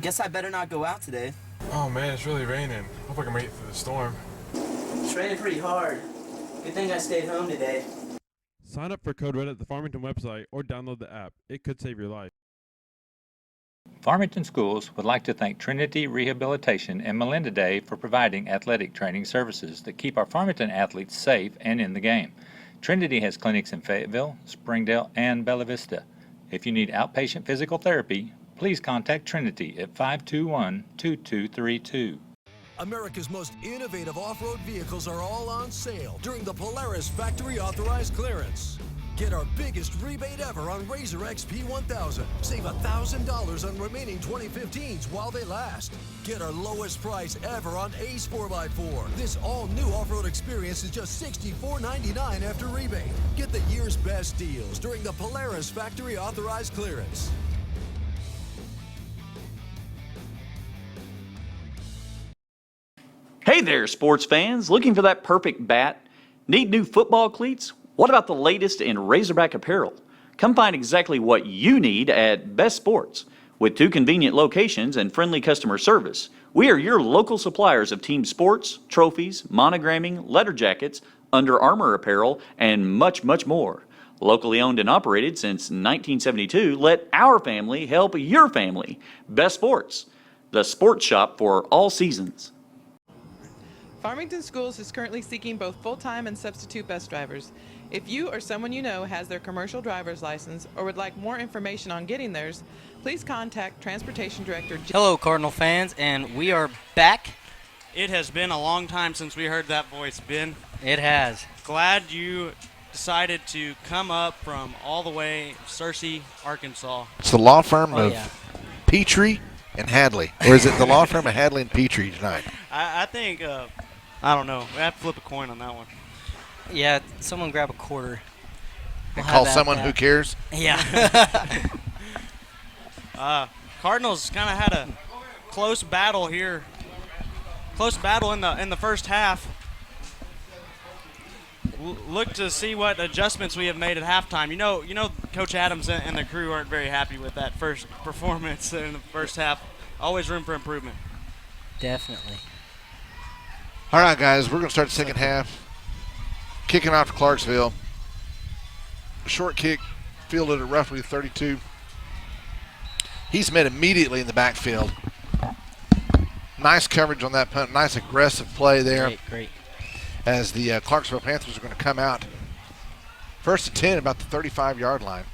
Guess I better not go out today. Oh man, it's really raining. Hope I can make it through the storm. It's raining pretty hard. Good thing I stayed home today. Sign up for Code Red at the Farmington website or download the app. It could save your life. Farmington Schools would like to thank Trinity Rehabilitation and Melinda Day for providing athletic training services that keep our Farmington athletes safe and in the game. Trinity has clinics in Fayetteville, Springdale, and Bella Vista. If you need outpatient physical therapy, please contact Trinity at 521-2232. America's most innovative off-road vehicles are all on sale during the Polaris Factory Authorized Clearance. Get our biggest rebate ever on Razor XP 1000. Save $1,000 on remaining 2015s while they last. Get our lowest price ever on Ace 4x4. This all-new off-road experience is just $64.99 after rebate. Get the year's best deals during the Polaris Factory Authorized Clearance. Hey there, sports fans. Looking for that perfect bat? Need new football cleats? What about the latest in Razorback apparel? Come find exactly what you need at Best Sports. With 2 convenient locations and friendly customer service, we are your local suppliers of team sports, trophies, monogramming, letter jackets, Under Armour apparel, and much, much more. Locally owned and operated since 1972, let our family help your family. Best Sports, the sports shop for all seasons. Farmington Schools is currently seeking both full-time and substitute bus drivers. If you or someone you know has their commercial driver's license or would like more information on getting theirs, please contact Transportation Director. Hello, Cardinal fans, and we are back. It has been a long time since we heard that voice, Ben. It has. Glad you decided to come up from all the way Searcy, Arkansas. It's the law firm of Petrie and Hadley. Or is it the law firm of Hadley and Petrie tonight? I think, I don't know. We have to flip a coin on that one. Yeah, someone grab a quarter. And call someone who cares? Yeah. Cardinals kind of had a close battle here. Close battle in the first half. Look to see what adjustments we have made at halftime. You know, Coach Adams and the crew aren't very happy with that first performance in the first half. Always room for improvement. Definitely. All right, guys, we're going to start the second half. Kicking off to Clarksville. A short kick, fielded at roughly 32. He's met immediately in the backfield. Nice coverage on that punt. Nice aggressive play there. Great. As the Clarksville Panthers are going to come out. First and 10, about the 35-yard line.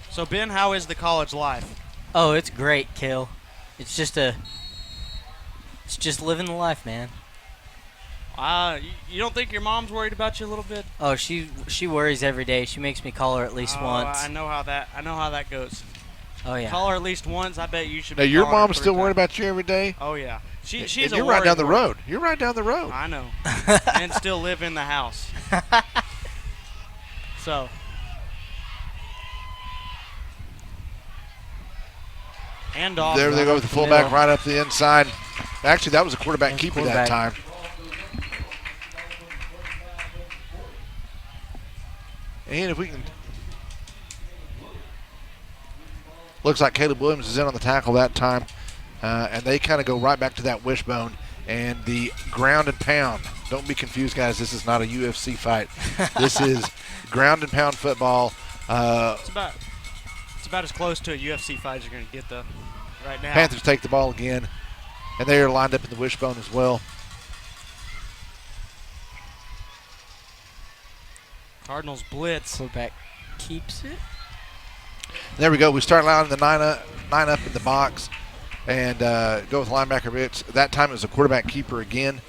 So, Ben, how is the college life? Oh, it's great, Kale. It's just living the life, man. You don't think your mom's worried about you a little bit? Oh, she worries every day. She makes me call her at least once. I know how that goes. Oh yeah. Call her at least once. I bet you should. Now be your calling her mom's 3 still times. worried about you every day? Oh yeah. She's and a you're right down the worry road. You're right down the road. I know. And still live in the house. So. And off. There they go with the fullback right up the inside. Actually, that was a quarterback keeper that time. And if we can. Looks like Caleb Williams is in on the tackle that time. And they kind of go right back to that wishbone. And the ground and pound. Don't be confused, guys. This is not a UFC fight. This is ground and pound football. It's about as close to a UFC fight as you're going to get, though, right now. Panthers take the ball again. And they are lined up in the wishbone as well. Cardinals blitz. Quarterback keeps it. There we go. We start lining the nine up in the box and go with linebacker blitz. That time it was a quarterback keeper again.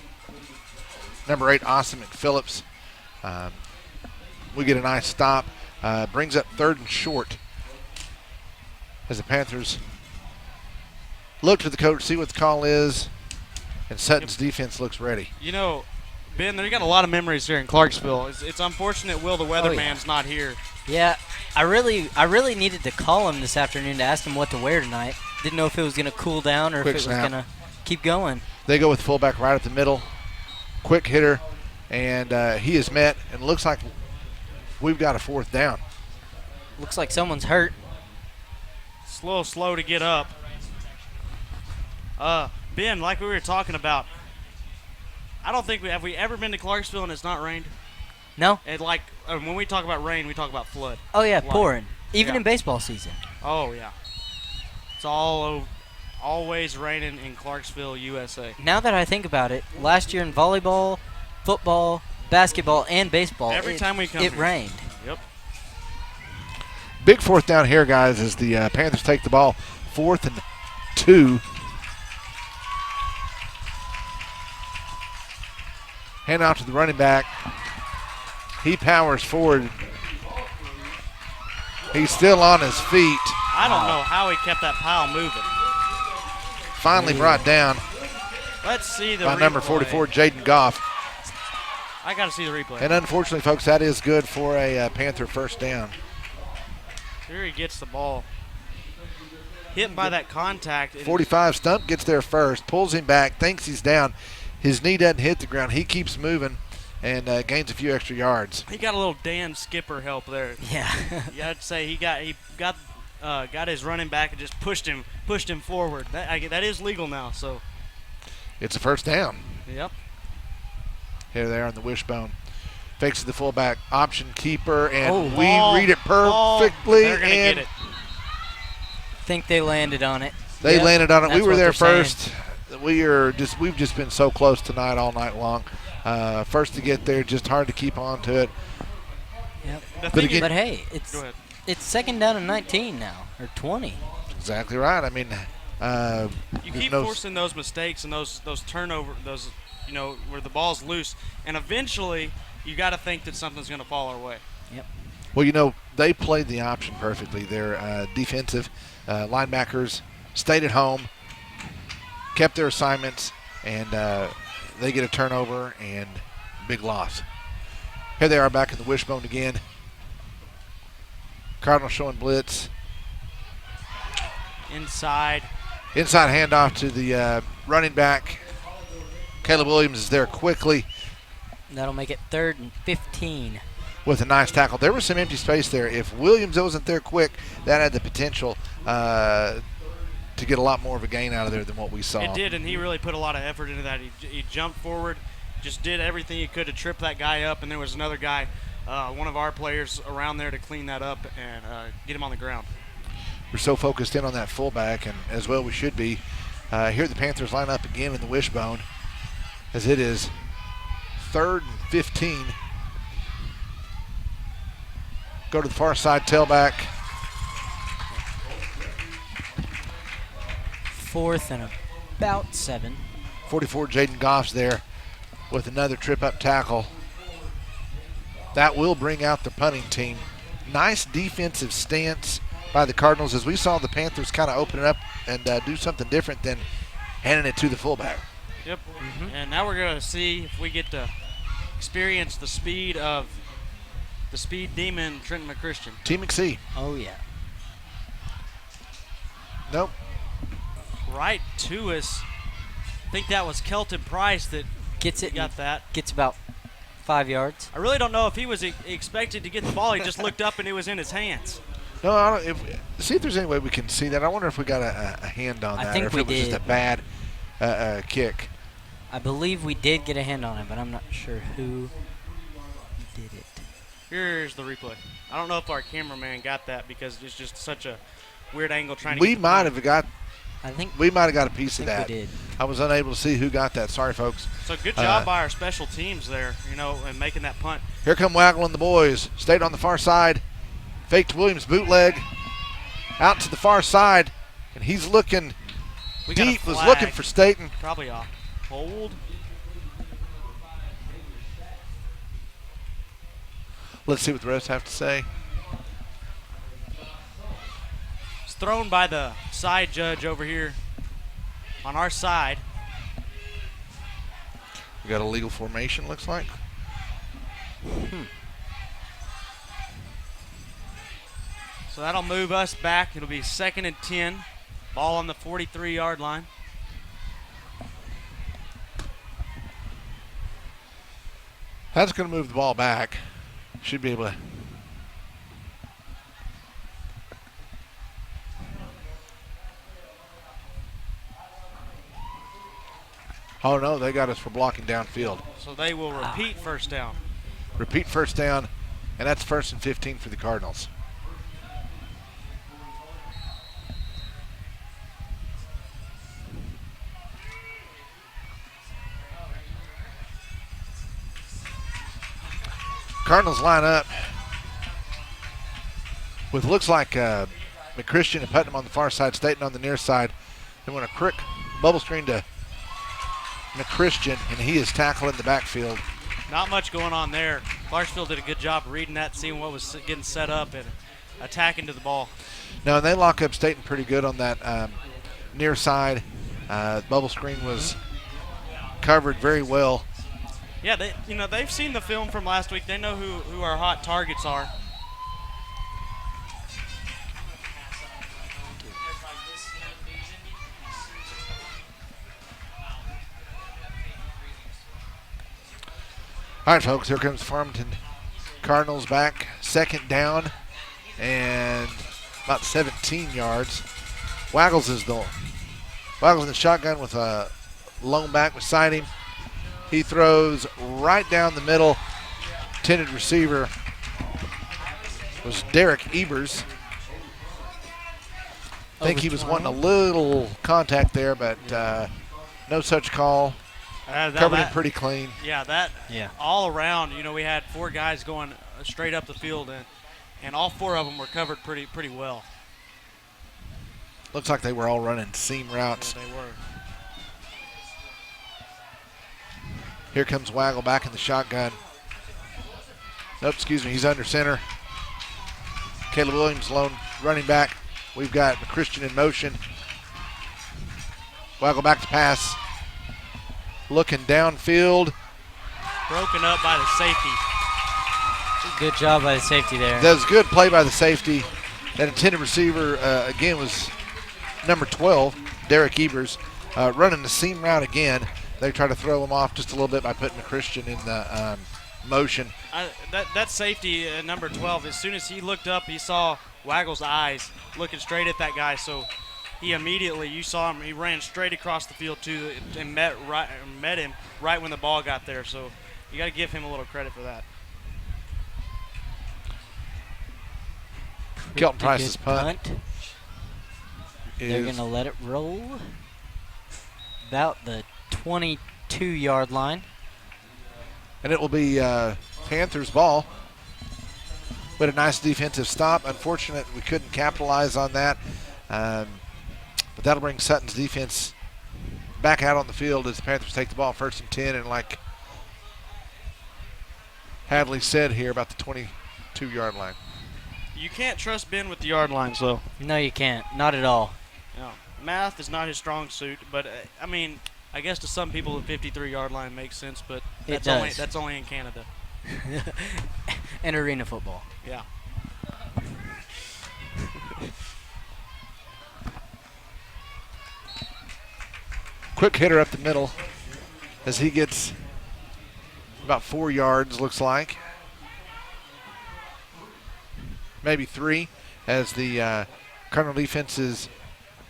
Number 8, Austin McPhillips. We get a nice stop. Brings up 3rd and short as the Panthers look to the coach, see what the call is, and Sutton's defense looks ready. You know, Ben, they got a lot of memories here in Clarksville. It's unfortunate Will the weatherman's not here. Yeah, I really needed to call him this afternoon to ask him what to wear tonight. Didn't know if it was going to cool down or Quick if it was snap. going to keep going. They go with fullback right at the middle. Quick hitter, and he is met, and looks like we've got a 4th down. Looks like someone's hurt. It's a little slow to get up. Ben, like we were talking about, I don't think have we ever been to Clarksville and it's not rained? No. And when we talk about rain, we talk about flood. Oh yeah, Like, pouring. Even yeah. in baseball season. Oh yeah. It's always raining in Clarksville, USA. Now that I think about it, last year in volleyball, football, basketball, and baseball, Every time we come it here. rained. Yep. Big 4th down here, guys, as the Panthers take the ball. 4th and 2. Hand out to the running back. He powers forward. He's still on his feet. I don't know how he kept that pile moving. Finally brought down Let's see the by replay. number 44, Jaden Goff. I got to see the replay. And unfortunately, folks, that is good for a Panther 1st down. Here he gets the ball. Hit by that contact. 45 Stump gets there first, pulls him back, thinks he's down. His knee doesn't hit the ground. He keeps moving and gains a few extra yards. He got a little Dan Skipper help there. Yeah. You have to say he got his running back and just pushed him forward. That is legal now. So It's a 1st down. Yep. Here they are on the wishbone. Fakes the fullback option keeper, and we ball, read it perfectly. They're gonna and get it. Think they landed on it. They Yep, landed on it. that's We were what there they're saying. first. We've just been so close tonight all night long. First to get there, just hard to keep on to it. Yep. But again, But hey, it's 2nd down and 19 now, or 20. exactly right. I mean, You keep forcing those mistakes and those turnover, where the ball's loose, and eventually you got to think that something's going to fall our way. Yep. Well, they played the option perfectly. Their defensive linebackers stayed at home, kept their assignments, and they get a turnover and big loss. Here they are back in the wishbone again. Cardinals showing blitz. Inside handoff to the running back. Caleb Williams is there quickly That'll make it 3rd and 15. with a nice tackle. There was some empty space there. If Williams wasn't there quick, that had the potential to get a lot more of a gain out of there than what we saw. It did, and he really put a lot of effort into that. He jumped forward, just did everything he could to trip that guy up, and there was another guy one of our players around there to clean that up and get him on the ground. We're so focused in on that fullback, and as well we should be. Here the Panthers line up again in the wishbone as it is 3rd and 15. Go to the far side tailback. 4th and about 7. 44 Jaden Goff's there with another trip up tackle. That will bring out the punting team. Nice defensive stance by the Cardinals as we saw the Panthers kind of open it up and do something different than handing it to the fullback. Yep. And now we're going to see if we get to experience the speed of the speed demon, Trenton McChristian. Team McC. Oh, yeah. Nope. Right to us. I think that was Kelton Price that gets it. Got that. Gets about 5 yards. I really don't know if he was expected to get the ball. He just looked up and it was in his hands. No, I don't. See if there's any way we can see that. I wonder if we got a hand on that, I think or if we it was did. just a bad kick. I believe we did get a hand on it, but I'm not sure who did it. Here's the replay. I don't know if our cameraman got that because it's just such a weird angle trying to. We might have got. I think we might have got a piece of that. We did. I was unable to see who got that. Sorry, folks. So good job by our special teams there, and making that punt. Here come Waggle and the boys. Stayed on the far side. Faked Williams bootleg. Out to the far side. And he's looking deep. Was looking for Staten. Probably a hold. Let's see what the refs have to say. It's thrown by the side judge over here on our side. We got a legal formation, looks like. So that'll move us back. It'll be 2nd and 10. Ball on the 43-yard line. That's going to move the ball back. Should be able to. Oh, no, they got us for blocking downfield. So they will repeat first down. Repeat first down, and that's 1st and 15 for the Cardinals. Cardinals line up with looks like McChristian and Putnam on the far side, Staten on the near side. They want a quick bubble screen to McChristian, and he is tackling the backfield. Not much going on there. Clarksville did a good job reading that, seeing what was getting set up, and attacking to the ball. No, and they lock up Staten pretty good on that near side. Bubble screen was covered very well. Yeah, they've seen the film from last week. They know who our hot targets are. All right, folks, here comes Farmington Cardinals back. 2nd down and about 17 yards. Waggles in the shotgun with a lone back beside him. He throws right down the middle. Intended receiver was Derek Ebers. I think he was wanting a little contact there, but no such call. Covered him pretty clean. Yeah, all around, we had 4 guys going straight up the field, and all 4 of them were covered pretty well. Looks like they were all running seam routes. Yeah, they were. Here comes Waggle back in the shotgun. Nope, excuse me, he's under center. Caleb Williams, lone running back. We've got McChristian in motion. Waggle back to pass. Looking downfield. Broken up by the safety. Good job by the safety there. That was a good play by the safety. That intended receiver, again, was number 12, Derek Ebers, running the seam route again. They try to throw him off just a little bit by putting McChristian in the motion. That safety, number 12, as soon as he looked up, he saw Waggle's eyes looking straight at that guy. So he immediately, you saw him, he ran straight across the field and met him right when the ball got there. So you got to give him a little credit for that. Kelton Pretty Price's good punt. They're is- going to let it roll about the 22-yard line. And it will be Panthers ball. But a nice defensive stop. Unfortunate we couldn't capitalize on that. But that'll bring Sutton's defense back out on the field as the Panthers take the ball 1st and 10. And like Hadley said here, about the 22-yard line. You can't trust Ben with the yard lines, though. No, you can't. Not at all. No. Math is not his strong suit, but, I mean, I guess to some people the 53-yard line makes sense, but It that's only in Canada. And arena football. Yeah. Quick hitter up the middle as he gets about 4 yards, looks like. Maybe 3 as the Cardinal defense is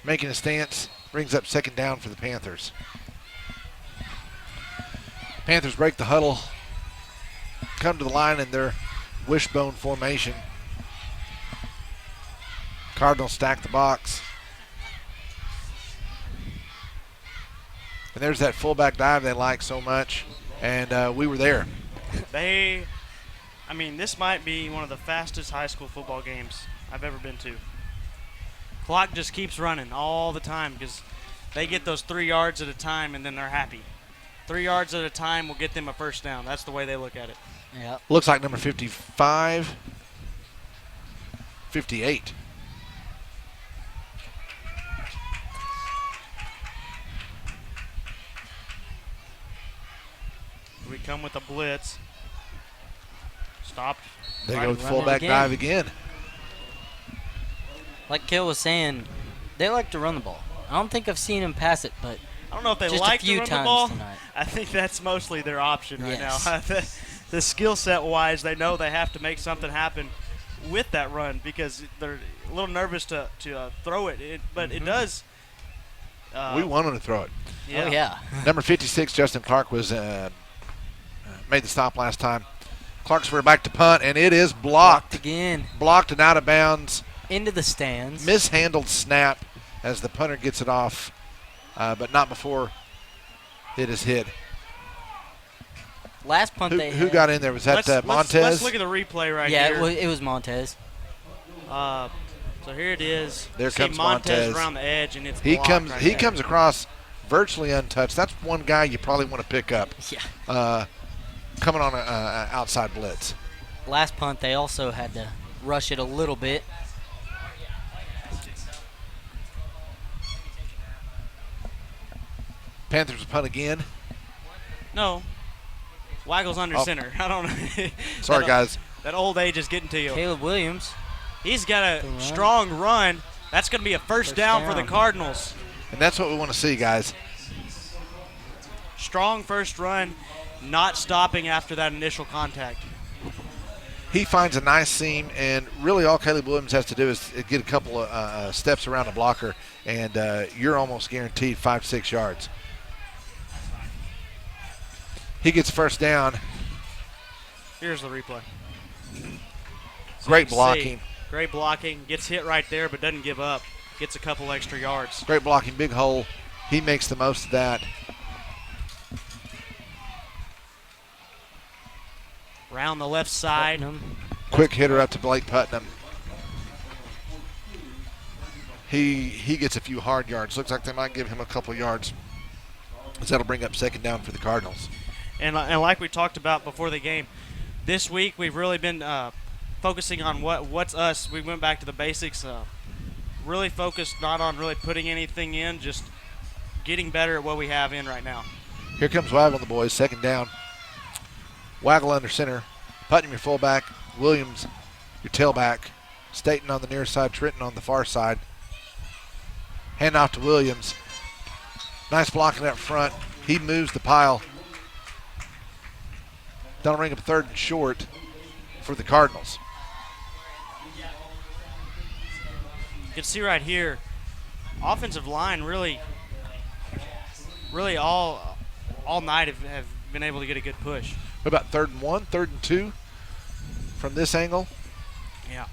making a stance. Brings up 2nd down for the Panthers. Panthers break the huddle, come to the line in their wishbone formation. Cardinals stack the box. And there's that fullback dive they like so much, and we were there. This might be one of the fastest high school football games I've ever been to. Clock just keeps running all the time because they get those 3 yards at a time and then they're happy. 3 yards at a time will get them a first down. That's the way they look at it. Yeah. Looks like number 55, 58. We come with a blitz. Stop. They Right, go with run fullback it again. dive again. Like Kale was saying, they like to run the ball. I don't think I've seen them pass it, but I don't know if they just like a few to run times the ball. tonight. I think that's mostly their option right Yes. now. The skill set wise, they know they have to make something happen with that run because they're a little nervous to throw it. But it does. We want them to throw it. Yeah. Oh, yeah. Number 56, Justin Clark, was made the stop last time. Clarksville back to punt, and it is blocked. Again. Blocked and out of bounds. Into the stands. Mishandled snap as the punter gets it off, but not before it is hit. Last punt they Who had. got in there? Was that Montez? Let's look at the replay right Yeah, here. it was Montez. So here it is. There See comes Montez Montez. around the edge, and it's He blocked comes. right He there. comes across virtually untouched. That's one guy you probably want to pick up. Yeah. Coming on an outside blitz. Last punt they also had to rush it a little bit. Panthers will punt again. No. Waggle's under Oh. center. I don't know. Sorry, guys. That old age is getting to you. Caleb Williams. He's got a strong run. That's going to be a first down for the down. Cardinals. And that's what we want to see, guys. Strong first run, not stopping after that initial contact. He finds a nice seam, and really all Caleb Williams has to do is get a couple of steps around a blocker, and you're almost guaranteed 5-6 yards. He gets first down. Here's the replay. Great You can blocking. see, great blocking. Gets hit right there, but doesn't give up. Gets a couple extra yards. Great blocking, big hole. He makes the most of that. Round the left side. Quick hitter up to Blake Putnam. He gets a few hard yards. Looks like they might give him a couple yards. So that'll bring up second down for the Cardinals. And like we talked about before the game, this week we've really been focusing on what's us. We went back to the basics. Really focused not on really putting anything in, just getting better at what we have in right now. Here comes Waggle and the boys, second down. Waggle under center. Putnam your fullback. Williams your tailback. Staten on the near side. Trenton on the far side. Hand off to Williams. Nice blocking up front. He moves the pile. That'll bring up third and short for the Cardinals. You can see right here, offensive line really all night have been able to get a good push. What about 3rd and 1, 3rd and 2 from this angle? Yeah.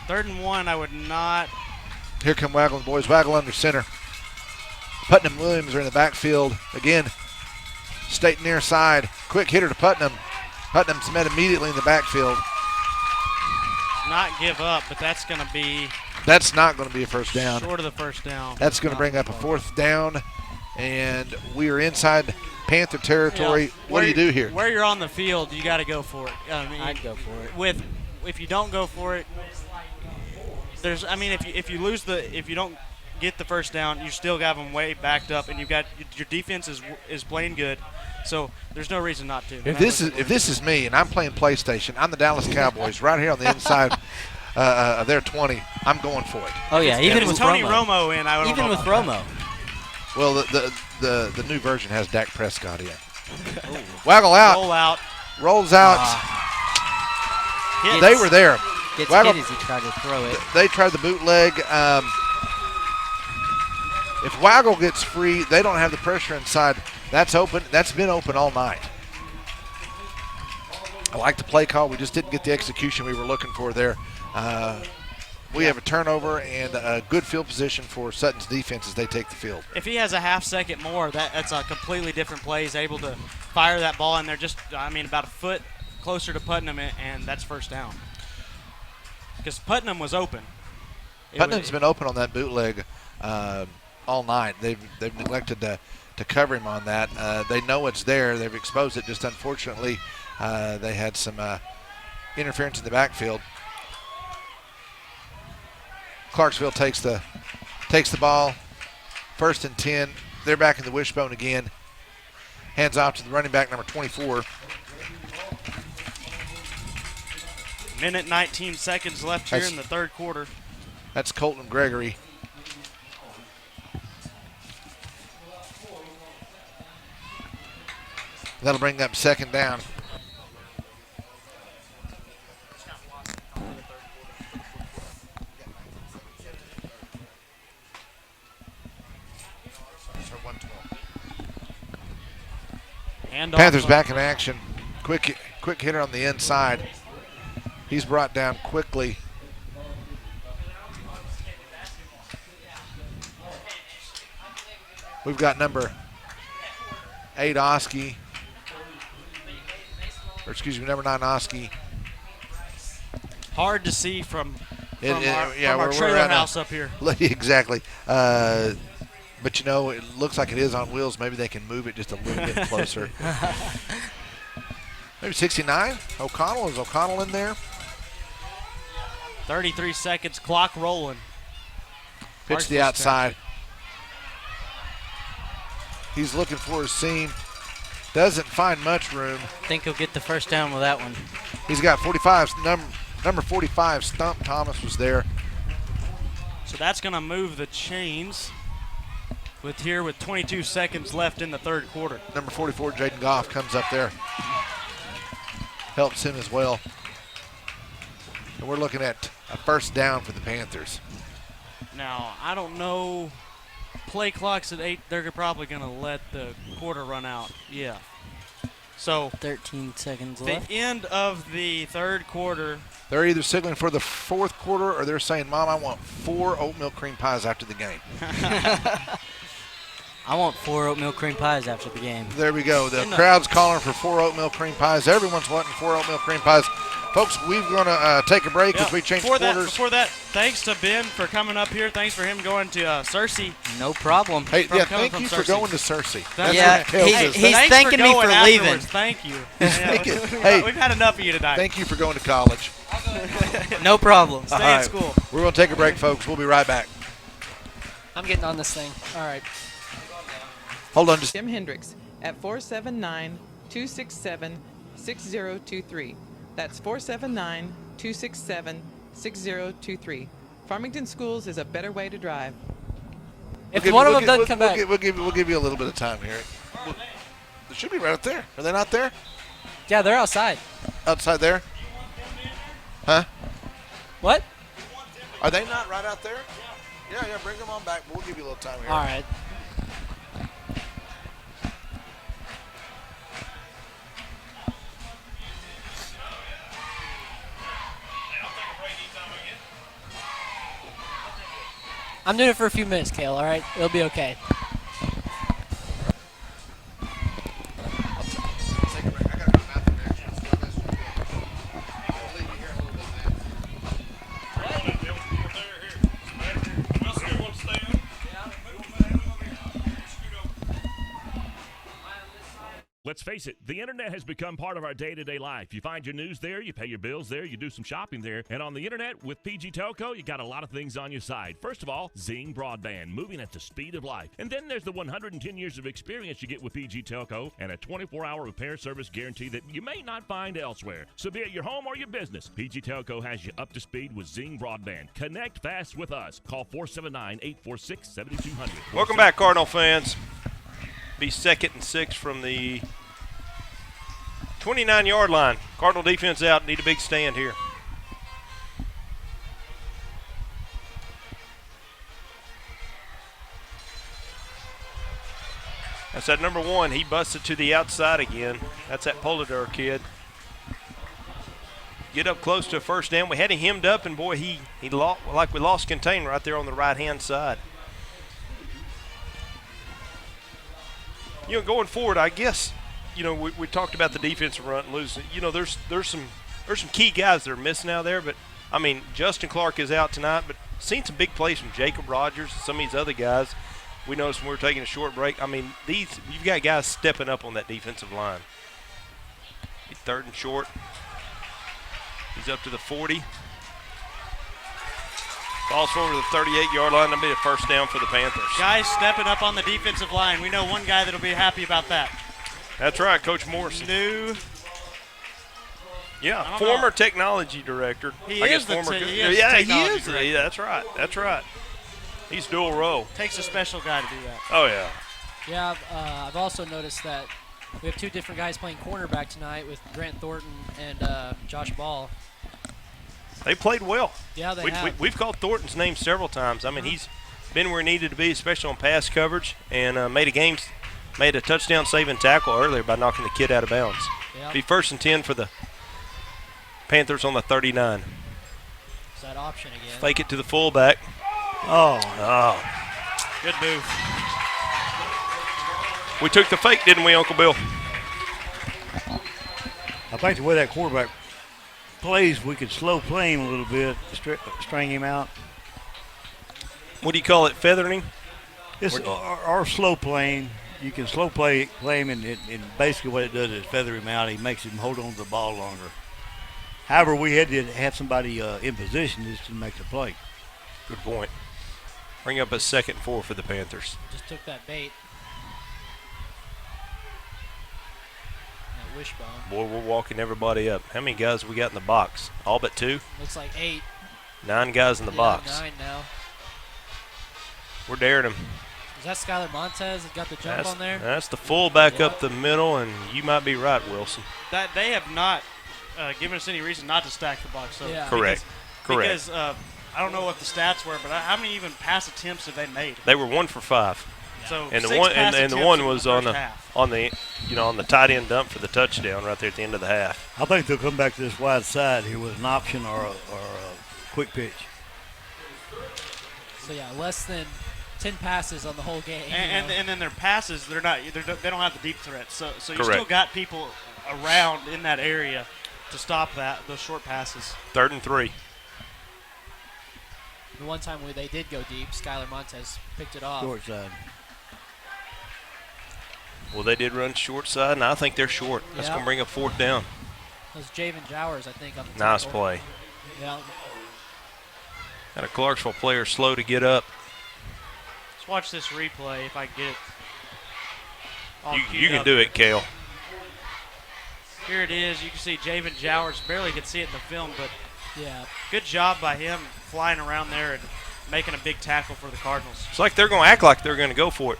3rd and 1, I would not. Here come Waggle and the boys. Waggle under center. Putnam and Williams are in the backfield. Again, State near side. Quick hitter to Putnam. Putnam's met immediately in the backfield. Not give up, but that's going to be. That's not going to be a first down. Short of the first down. That's going to bring up a 4th down, and we are inside Panther territory. Yeah, What do you do here? Where you're on the field, you got to go for it. I mean, I'd go for it. If you don't go for it, if you don't get the first down, you still got them way backed up, and you've got your defense is playing good. So there's no reason not to. If this is me and I'm playing PlayStation, I'm the Dallas Cowboys right here on the inside of their 20. I'm going for it. Oh yeah, even with Tony Romo. Romo in, I don't even know with about Romo. Well, the new version has Dak Prescott in. Waggle out. Roll out. Rolls out. They were there. Gets Waggle, hit as he tried to throw it. They tried the bootleg. If Waggle gets free, they don't have the pressure inside. That's open. That's been open all night. I like the play call. We just didn't get the execution we were looking for there. We have a turnover and a good field position for Sutton's defense as they take the field. If he has a half second more, that's a completely different play. He's able to fire that ball, and they're just, about a foot closer to Putnam, and that's first down. Because Putnam was open. Putnam's been open on that bootleg all night. They've neglected to cover him on that. They know it's there. They've exposed it. Just unfortunately, they had some interference in the backfield. Clarksville takes the ball. 1st and 10. They're back in the wishbone again. Hands off to the running back, number 24. Minute 19 seconds left here in the 3rd quarter. That's Colton Gregory. That'll bring up 2nd down. Panthers back in action. Quick hitter on the inside. He's brought down quickly. We've got number 8 Oski. Number 9 Oski. Hard to see from our we're trailer house up here. Exactly. But, it looks like it is on wheels. Maybe they can move it just a little bit closer. Maybe 69. O'Connell. Is O'Connell in there? 33 seconds. Clock rolling. Pitch to the outside. He's looking for his seam. Doesn't find much room. I think he'll get the first down with that one. He's got 45. Number 45, Stump Thomas, was there. So that's going to move the chains with 22 seconds left in the 3rd quarter. Number 44, Jaden Goff, comes up there. Helps him as well. And we're looking at a first down for the Panthers. Now, I don't know. Play clock's at 8. They're probably going to let the quarter run out. Yeah. So 13 seconds the left. end of the 3rd quarter. They're either signaling for the 4th quarter or they're saying, Mom, I want 4 oatmeal cream pies after the game. I want 4 oatmeal cream pies after the game. There we go. The crowd's calling for 4 oatmeal cream pies. Everyone's wanting 4 oatmeal cream pies. Folks, we're going to take a break as we change quarters. Before that, thanks to Ben for coming up here. Thanks for him going to Searcy. No problem. Hey, thank you for going to Searcy. He's thanking me for leaving. Thank you. Hey, we've had enough of you tonight. Thank you for going to college. No problem. Stay in school. We're going to take a break, folks. We'll be right back. I'm getting on this thing. All right. Hold on. Jim Hendricks at 479-267-6023. That's 479-267-6023. Farmington Schools is a better way to drive. If one of them doesn't come back. We'll give you a little bit of time here. They should be right up there. Are they not there? Yeah, they're outside. Outside there? Huh? What? Are they not right out there? Yeah, bring them on back. We'll give you a little time here. All right. I'm doing it for a few minutes, Kale, all right? It'll be okay. Let's face it, the internet has become part of our day-to-day life. You find your news there, you pay your bills there, you do some shopping there, and on the internet with PG Telco, you got a lot of things on your side. First of all, Zing Broadband, moving at the speed of light. And then there's the 110 years of experience you get with PG Telco and a 24-hour repair service guarantee that you may not find elsewhere. So be it your home or your business, PG Telco has you up to speed with Zing Broadband. Connect fast with us. Call 479-846-7200. Welcome back, Cardinal fans. Be 2nd and 6 from the 29-yard line. Cardinal defense out. Need a big stand here. That's that number 1. He busted to the outside again. That's that Polidor kid. Get up close to a first down. We had him hemmed up, and boy, he lost, like we lost contain right there on the right-hand side. You know, going forward, I guess, you know, we talked about the defensive run and losing. You know, there's some key guys that are missing out there, but I mean, Justin Clark is out tonight, but seen some big plays from Jacob Rogers and some of these other guys. We noticed when we were taking a short break. I mean, you've got guys stepping up on that defensive line. 3rd and short. He's up to the 40. Falls forward to the 38-yard line. That'll be a first down for the Panthers. Guys stepping up on the defensive line. We know one guy that'll be happy about that. That's right, Coach Morrison. Yeah, former technology director. He is technology director. Yeah, that's right. That's right. He's dual role. Takes a special guy to do that. Oh, yeah. Yeah, I've also noticed that we have 2 different guys playing cornerback tonight with Grant Thornton and Josh Ball. They played well. Yeah, they have. We've called Thornton's name several times. I mean, he's been where he needed to be, especially on pass coverage, and made a touchdown-saving tackle earlier by knocking the kid out of bounds. Yep. Be 1st and 10 for the Panthers on the 39. It's that option again. Fake it to the fullback. Oh. Good move. We took the fake, didn't we, Uncle Bill? I think the way that quarterback plays, we could slow play him a little bit, string him out. What do you call it, feathering? It's our slow playing. You can slow play him, and basically what it does is feather him out. He makes him hold on to the ball longer. However, we had to have somebody in position just to make the play. Good point. Bring up a 2nd and 4 for the Panthers. Just took that bait. That wishbone. Boy, we're walking everybody up. How many guys we got in the box? All but 2? Looks like 8. 9 guys in the box. 9 now. We're daring them. Is that Skylar Montez that got the jump on there? That's the fullback up the middle, and you might be right, Wilson. That they have not given us any reason not to stack the box. So yeah. Correct. Because I don't know what the stats were, but how many even pass attempts have they made? They were 1 for 5. So and the 6 one pass and the attempts one in was the on first the half. on the tight end dump for the touchdown right there at the end of the half. I think they'll come back to this wide side here with an option or a quick pitch. So yeah, less than 10 passes on the whole game. And then their passes, they don't have the deep threat. So you Correct. still got people around in that area to stop those short passes. 3rd and 3. The one time where they did go deep, Skylar Montez picked it off. Short side. Well, they did run short side, and I think they're short. That's going to bring up 4th down. That was Javen Jowers, I think, on the Nice tackle. play. Yeah. Got a Clarksville player slow to get up. Let's watch this replay if I get it. You can do it, Kale. Here it is. You can see Javen Jowers. Barely could see it in the film, but yeah, good job by him flying around there and making a big tackle for the Cardinals. It's like they're going to act like they're going to go for it.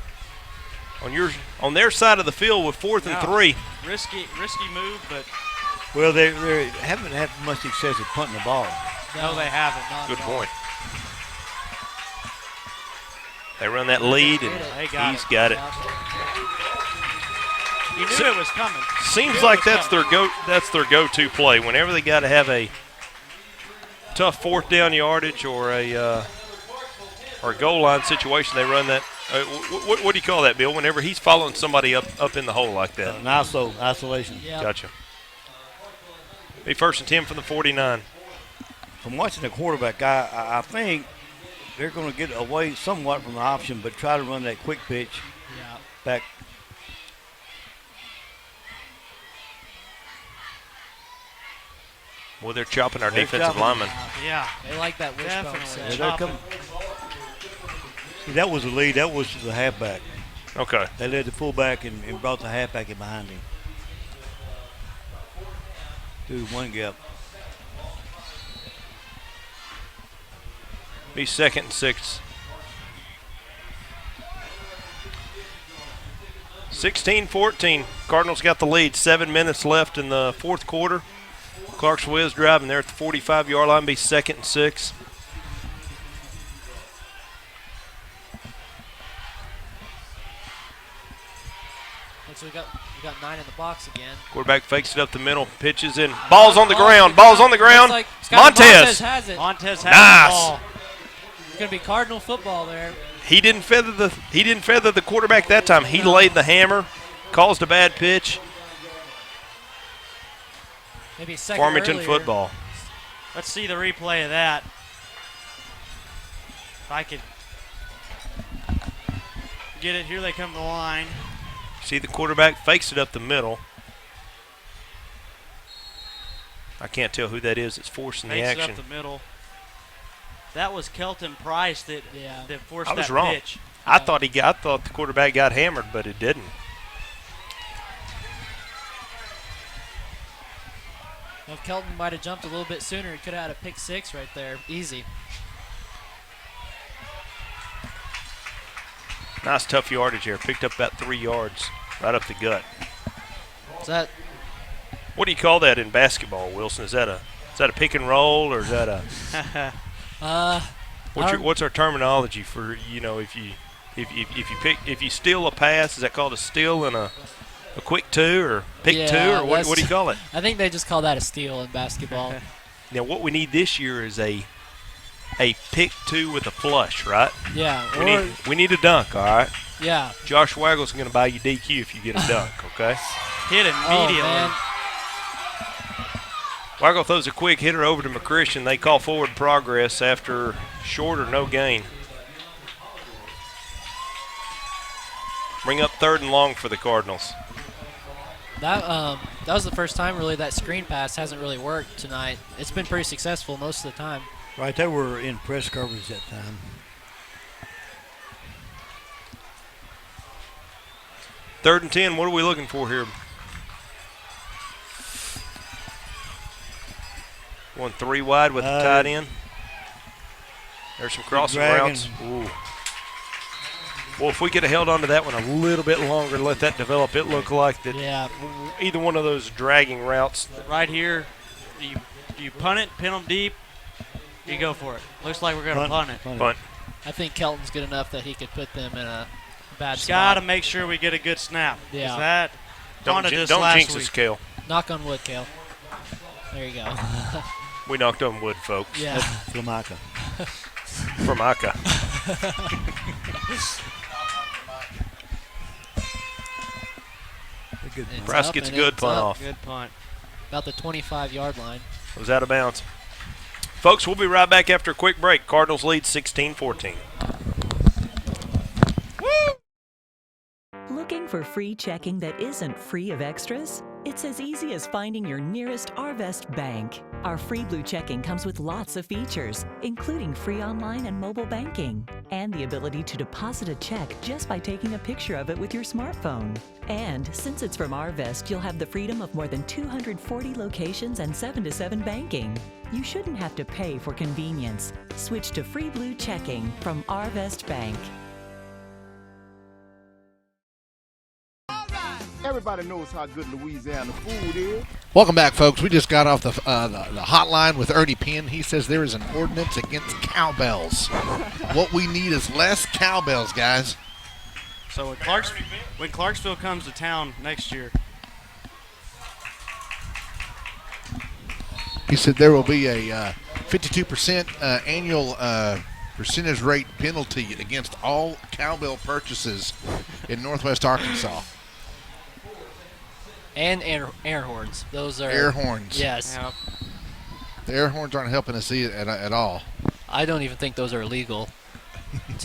On their side of the field with 4th and 3. Risky move, but well, they haven't had much success at punting the ball. No, they haven't. Good point. They run that lead, and he's got it. You knew it was coming. Seems like that's their go-to play. Whenever they got to have a tough 4th down yardage or a or goal line situation, they run that. What do you call that, Bill? Whenever he's following somebody up in the hole like that. An isolation. Yep. Gotcha. Be 1st and 10 from the 49. From watching the quarterback, I think they're going to get away somewhat from the option, but try to run that quick pitch back. Well, they're chopping our defensive lineman. Yeah. They like that wishbone Definitely. set. Yeah, See, that was the lead. That was the halfback. Okay. They led the fullback and brought the halfback in behind him. Dude, one gap. Be 2nd and 6. 16-14. Cardinals got the lead. 7 minutes left in the 4th quarter. Clarksville is driving there at the 45-yard line. Be 2nd and 6. Looks like we got 9 in the box again. Quarterback fakes it up the middle, pitches in. Ball's on the ground. Ball's on the ground. Like Montez. has it. Montez has Nice. the ball. It's gonna be Cardinal football there. He didn't feather the quarterback that time. He laid the hammer, caused a bad pitch. Maybe a second Farmington earlier. football. Let's see the replay of that. If I could get it, here they come to the line. See the quarterback fakes it up the middle. I can't tell who that is that's forcing the Fakes action. it up the middle. That was Kelton Price that forced I was that wrong. pitch. I thought the quarterback got hammered, but it didn't. If Kelton might have jumped a little bit sooner, he could have had a pick 6 right there. Easy. Nice tough yardage here. Picked up about 3 yards right up the gut. Is that? What do you call that in basketball, Wilson? Is that a pick and roll, or is that a what's our terminology for, if you steal a pass, is that called a steal and a quick 2 or pick 2, or what do you call it? I think they just call that a steal in basketball. Now what we need this year is a pick 2 with a flush, right? Yeah. We need a dunk, all right? Yeah. Josh Waggle's going to buy you DQ if you get a dunk, okay? Hit immediately. Oh, man. Waggle throws a quick hitter over to McChristian. They call forward progress after short or no gain. Bring up 3rd and long for the Cardinals. That was the first time really that screen pass hasn't really worked tonight. It's been pretty successful most of the time. Right, they were in press coverage that time. 3rd and 10, what are we looking for here? Going 3 wide with the tight end. There's some crossing routes. Ooh. Well, if we could have held on to that one a little bit longer and let that develop, it looked like that either one of those dragging routes. Right here, you punt it, pin them deep, you go for it. Looks like we're going to punt it. Punt. I think Kelton's good enough that he could put them in a bad Just spot. got to make sure we get a good snap. Yeah. That Don't jinx us, Kale. Knock on wood, Kale. There you go. We knocked on wood, folks. Yeah. Formica. Formica. Price gets a good punt off. Good punt. About the 25-yard line. It was out of bounds. Folks, we'll be right back after a quick break. Cardinals lead 16-14. Looking for free checking that isn't free of extras? It's as easy as finding your nearest Arvest bank. Our free blue checking comes with lots of features, including free online and mobile banking, and the ability to deposit a check just by taking a picture of it with your smartphone. And since it's from Arvest, you'll have the freedom of more than 240 locations and 7-to-7 banking. You shouldn't have to pay for convenience. Switch to free blue checking from Arvest Bank. Everybody knows how good Louisiana food is. Welcome back, folks. We just got off the hotline with Ernie Penn. He says there is an ordinance against cowbells. What we need is less cowbells, guys. So when Clarksville comes to town next year, he said there will be a 52% annual percentage rate penalty against all cowbell purchases in Northwest Arkansas. And air horns. Those are air horns. Yes. Yep. The air horns aren't helping us at all. I don't even think those are illegal.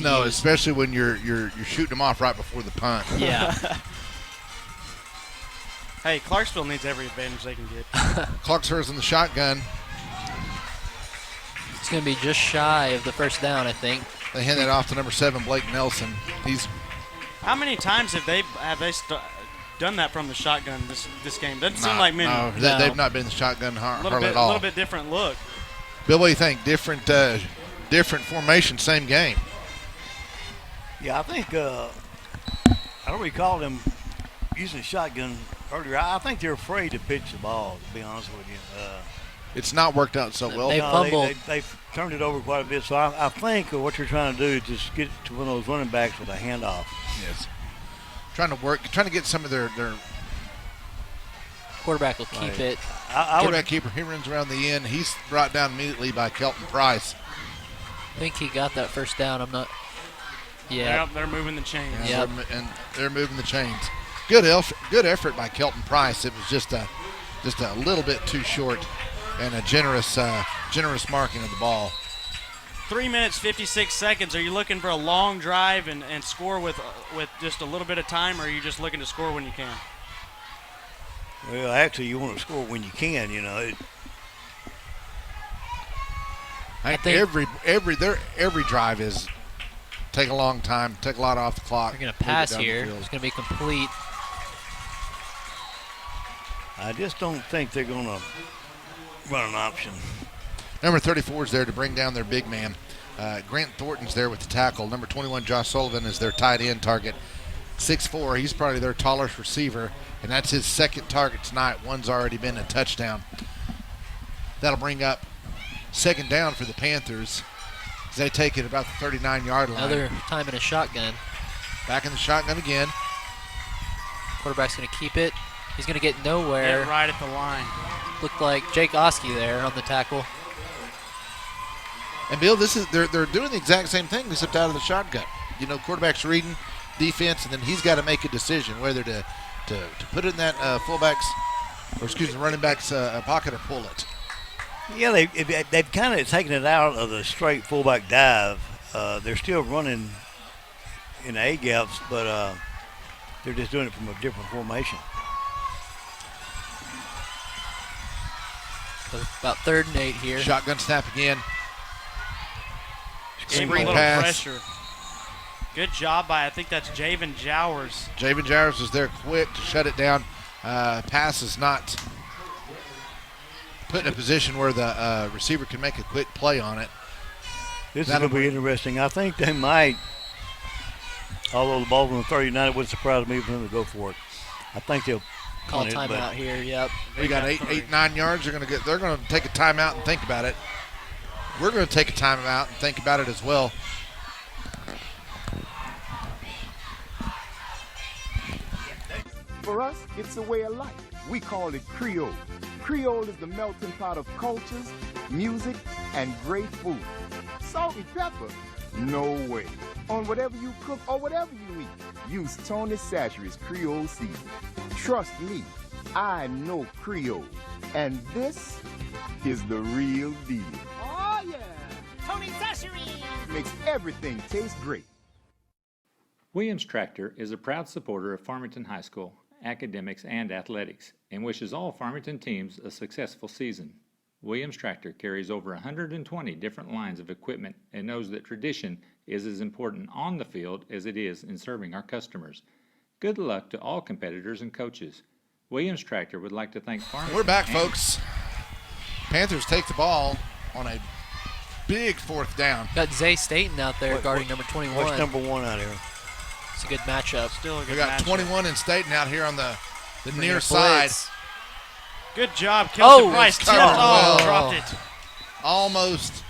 No, use. especially when you're shooting them off right before the punt. Yeah. Hey, Clarksville needs every advantage they can get. Clarksville's in the shotgun. It's going to be just shy of the first down, I think. They hand that off to number 7, Blake Nelson. How many times have they done that from the shotgun this game? Doesn't seem like many. No, they've not been in the shotgun hardly at all. A little bit different look. Bill, what do you think? Different formation, same game. Yeah, I think I don't recall them using the shotgun earlier. I think they're afraid to pitch the ball, to be honest with you. It's not worked out so well. They've turned it over quite a bit. So I think what you're trying to do is just get to one of those running backs with a handoff. Yes. Trying to get some of their quarterback will keep it. Quarterback keeper, he runs around the end. He's brought down immediately by Kelton Price. I think he got that first down. I'm not. Yeah. Yep, they're moving the chains. Yeah, they're moving the chains. Good effort by Kelton Price. It was just a little bit too short, and a generous marking of the ball. 3 minutes 56 seconds. Are you looking for a long drive and score with just a little bit of time, or are you just looking to score when you can? Well, actually, you want to score when you can. You know. I think every drive is take a long time, take a lot off the clock. They're going to pass here. It's going to be complete. I just don't think they're going to run an option. Number 34 is there to bring down their big man. Grant Thornton's there with the tackle. Number 21, Josh Sullivan, is their tight end target. 6'4", he's probably their tallest receiver, and that's his second target tonight. One's already been a touchdown. That'll bring up second down for the Panthers as they take it about the 39-yard line. Another time in a shotgun. Back in the shotgun again. Quarterback's going to keep it. He's going to get nowhere. Yeah, right at the line. Looked like Jake Oski there on the tackle. And Bill, they're doing the exact same thing except out of the shotgun. You know, quarterback's reading defense, and then he's got to make a decision whether to put it in that running back's pocket or pull it. Yeah, they've kind of taken it out of the straight fullback dive. They're still running in A gaps, but they're just doing it from a different formation. So about 3rd and 8 here. Shotgun snap again. Screen pass. Pressure. Good job by, I think that's Javen Jowers. Javen Jowers is there quick to shut it down. Pass is not put in a position where the receiver can make a quick play on it. This is going to be interesting. I think they might, although the ball's on the 39, it wouldn't surprise me for them to go for it. I think they'll call timeout here. Yep. We got 9 yards. They're going to take a timeout and think about it. We're going to take a timeout and think about it as well. For us, it's a way of life. We call it Creole. Creole is the melting pot of cultures, music, and great food. Salt and pepper? No way. On whatever you cook or whatever you eat, use Tony Chachere's Creole seasoning. Trust me, I know Creole. And this is the real deal. Oh, yeah. Tony Chachere Makes everything taste great. Williams Tractor is a proud supporter of Farmington High School, academics, and athletics, and wishes all Farmington teams a successful season. Williams Tractor carries over 120 different lines of equipment and knows that tradition is as important on the field as it is in serving our customers. Good luck to all competitors and coaches. Williams Tractor would like to thank Farmington. We're back, folks. Panthers take the ball on a big 4th down. Got Zay Staten out there guarding number 21. What's number 1 out here? It's a good matchup. Still a good We got matchup. 21 and Staten out here on the near side. Good job, Kelton Price. Covered well. Dropped it. Almost.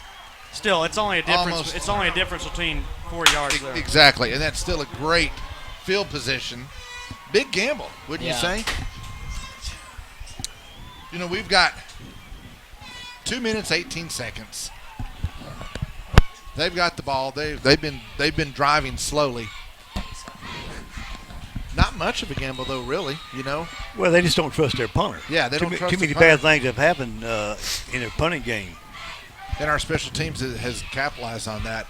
Still, it's only a difference. Almost. It's only a difference between 4 yards there. Exactly, and that's still a great field position. Big gamble, wouldn't you say? You know, we've got 2 minutes, 18 seconds. They've got the ball. They've been driving slowly. Not much of a gamble, though, really, you know. Well, they just don't trust their punter. Yeah, they don't trust too many their punter. bad things have happened in their punting game. And our special teams has capitalized on that.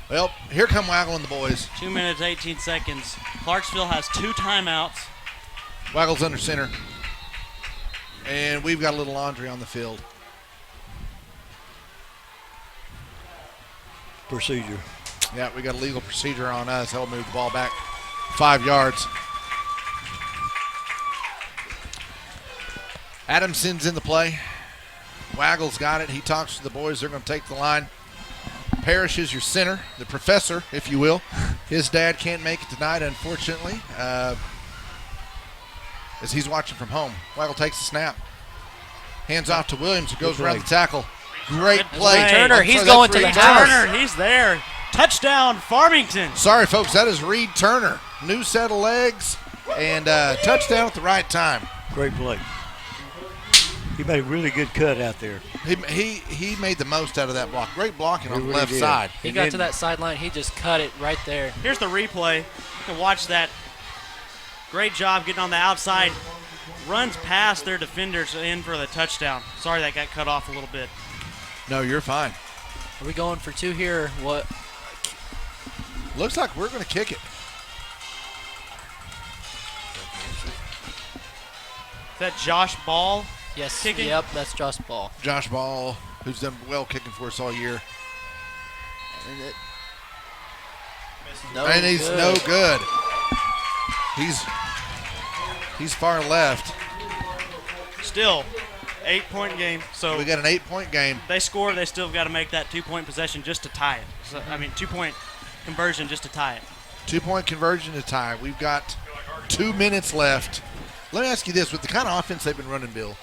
Well, here come Waggle and the boys. 2 minutes, 18 seconds. Clarksville has 2 timeouts. Waggle's under center. And we've got a little laundry on the field. Procedure. Yeah, we got a legal procedure on us. That'll move the ball back 5 yards. Adamson's in the play. Waggle's got it. He talks to the boys. They're going to take the line. Parrish is your center, the professor, if you will. His dad can't make it tonight, unfortunately, as he's watching from home. Waggle takes the snap. Hands off to Williams, who goes around the tackle. Great play. Turner, he's going to the house. Turner, he's there. Touchdown, Farmington. Sorry, folks, that is Reed Turner. New set of legs and touchdown at the right time. Great play. He made a really good cut out there. He made the most out of that block. Great blocking on the really left did. side. He got to that sideline. He just cut it right there. Here's the replay. You can watch that. Great job getting on the outside. Runs past their defenders in for the touchdown. Sorry that got cut off a little bit. No, you're fine. Are we going for 2 here or what? Looks like we're going to kick it. Is that Josh Ball? Yes. Kicking? Yep, that's Josh Ball. Josh Ball, who's done well kicking for us all year. And he's no good. He's far left. Still, 8-point game. So we got an 8-point game. They score. They still got to make that 2-point possession just to tie it. So, 2-point conversion just to tie it. 2-point conversion to tie. We've got 2 minutes left. Let me ask you this: with the kind of offense they've been running, Bill,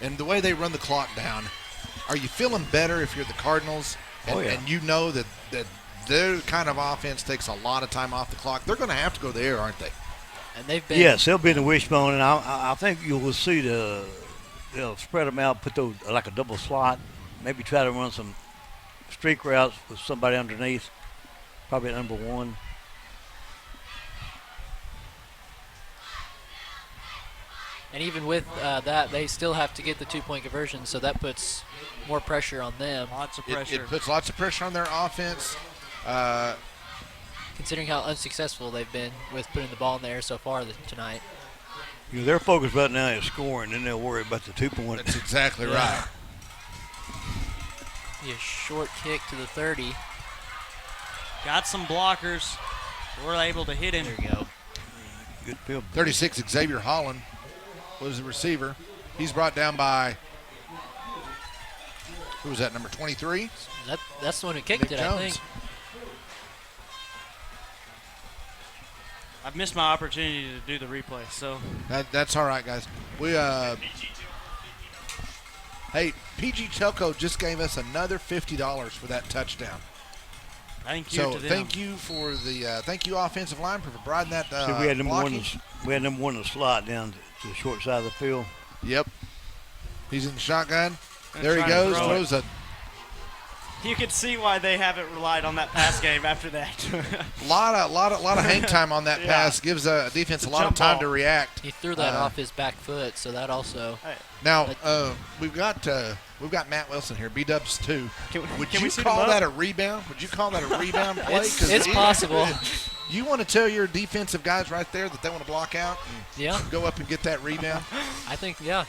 and the way they run the clock down, are you feeling better if you're the Cardinals and you know that their kind of offense takes a lot of time off the clock? They're going to have to go there, aren't they? And they've been. Yes, they'll be in the wishbone, and I think you will see they'll spread them out, put those like a double slot, maybe try to run some streak routes with somebody underneath, probably at number 1. And even with that, they still have to get the 2-point conversion, so that puts more pressure on them. Lots of pressure. It puts lots of pressure on their offense. Considering how unsuccessful they've been with putting the ball in the air so far tonight. You know, their focus right now is scoring, and they'll worry about the 2-point. That's exactly right. A short kick to the 30. Got some blockers. We're able to hit him. There you go. Good field. 36, Xavier Holland was the receiver. He's brought down by, who was that, number 23? That's the one who kicked it, I think. I've missed my opportunity to do the replay, so. That's all right, guys. We hey, PG Telco just gave us another $50 for that touchdown. Thank you to them. Thank you for the thank you offensive line for providing that. See, we had blocking. number 1 in the slot down to the short side of the field. Yep. He's in the shotgun. There he goes. Throws a. You can see why they haven't relied on that pass game after that. lot of hang time on that pass gives a defense a lot of time to react. He threw that off his back foot, so that also. Now we've got Matt Wilson here. B-Dubs 2. Would you see call that a rebound? Would you call that a rebound play? It's possible. You want to tell your defensive guys right there that they want to block out? Yeah. Go up and get that rebound. I think yeah.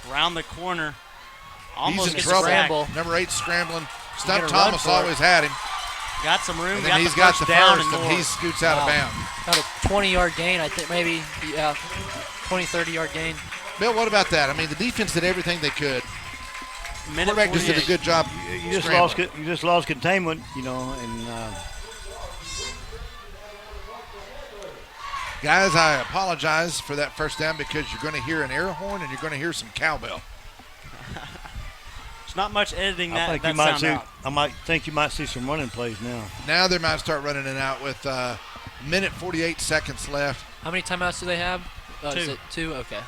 Round the corner. He's in trouble. Scramble. Number 8 scrambling. Stump Thomas always had him. Got some room. And then he's got the first, and he scoots out of bounds. Got a 20-yard gain, I think, maybe. Yeah, 20, 30-yard gain. Bill, what about that? I mean, the defense did everything they could. Quarterback just did a good job. You just lost containment, you know, and. Guys, I apologize for that first down because you're going to hear an air horn and you're going to hear some cowbell. There's not much editing I think you might see some running plays now. Now they might start running it out with minute 48 seconds left. How many timeouts do they have? 2. Is it 2? Okay.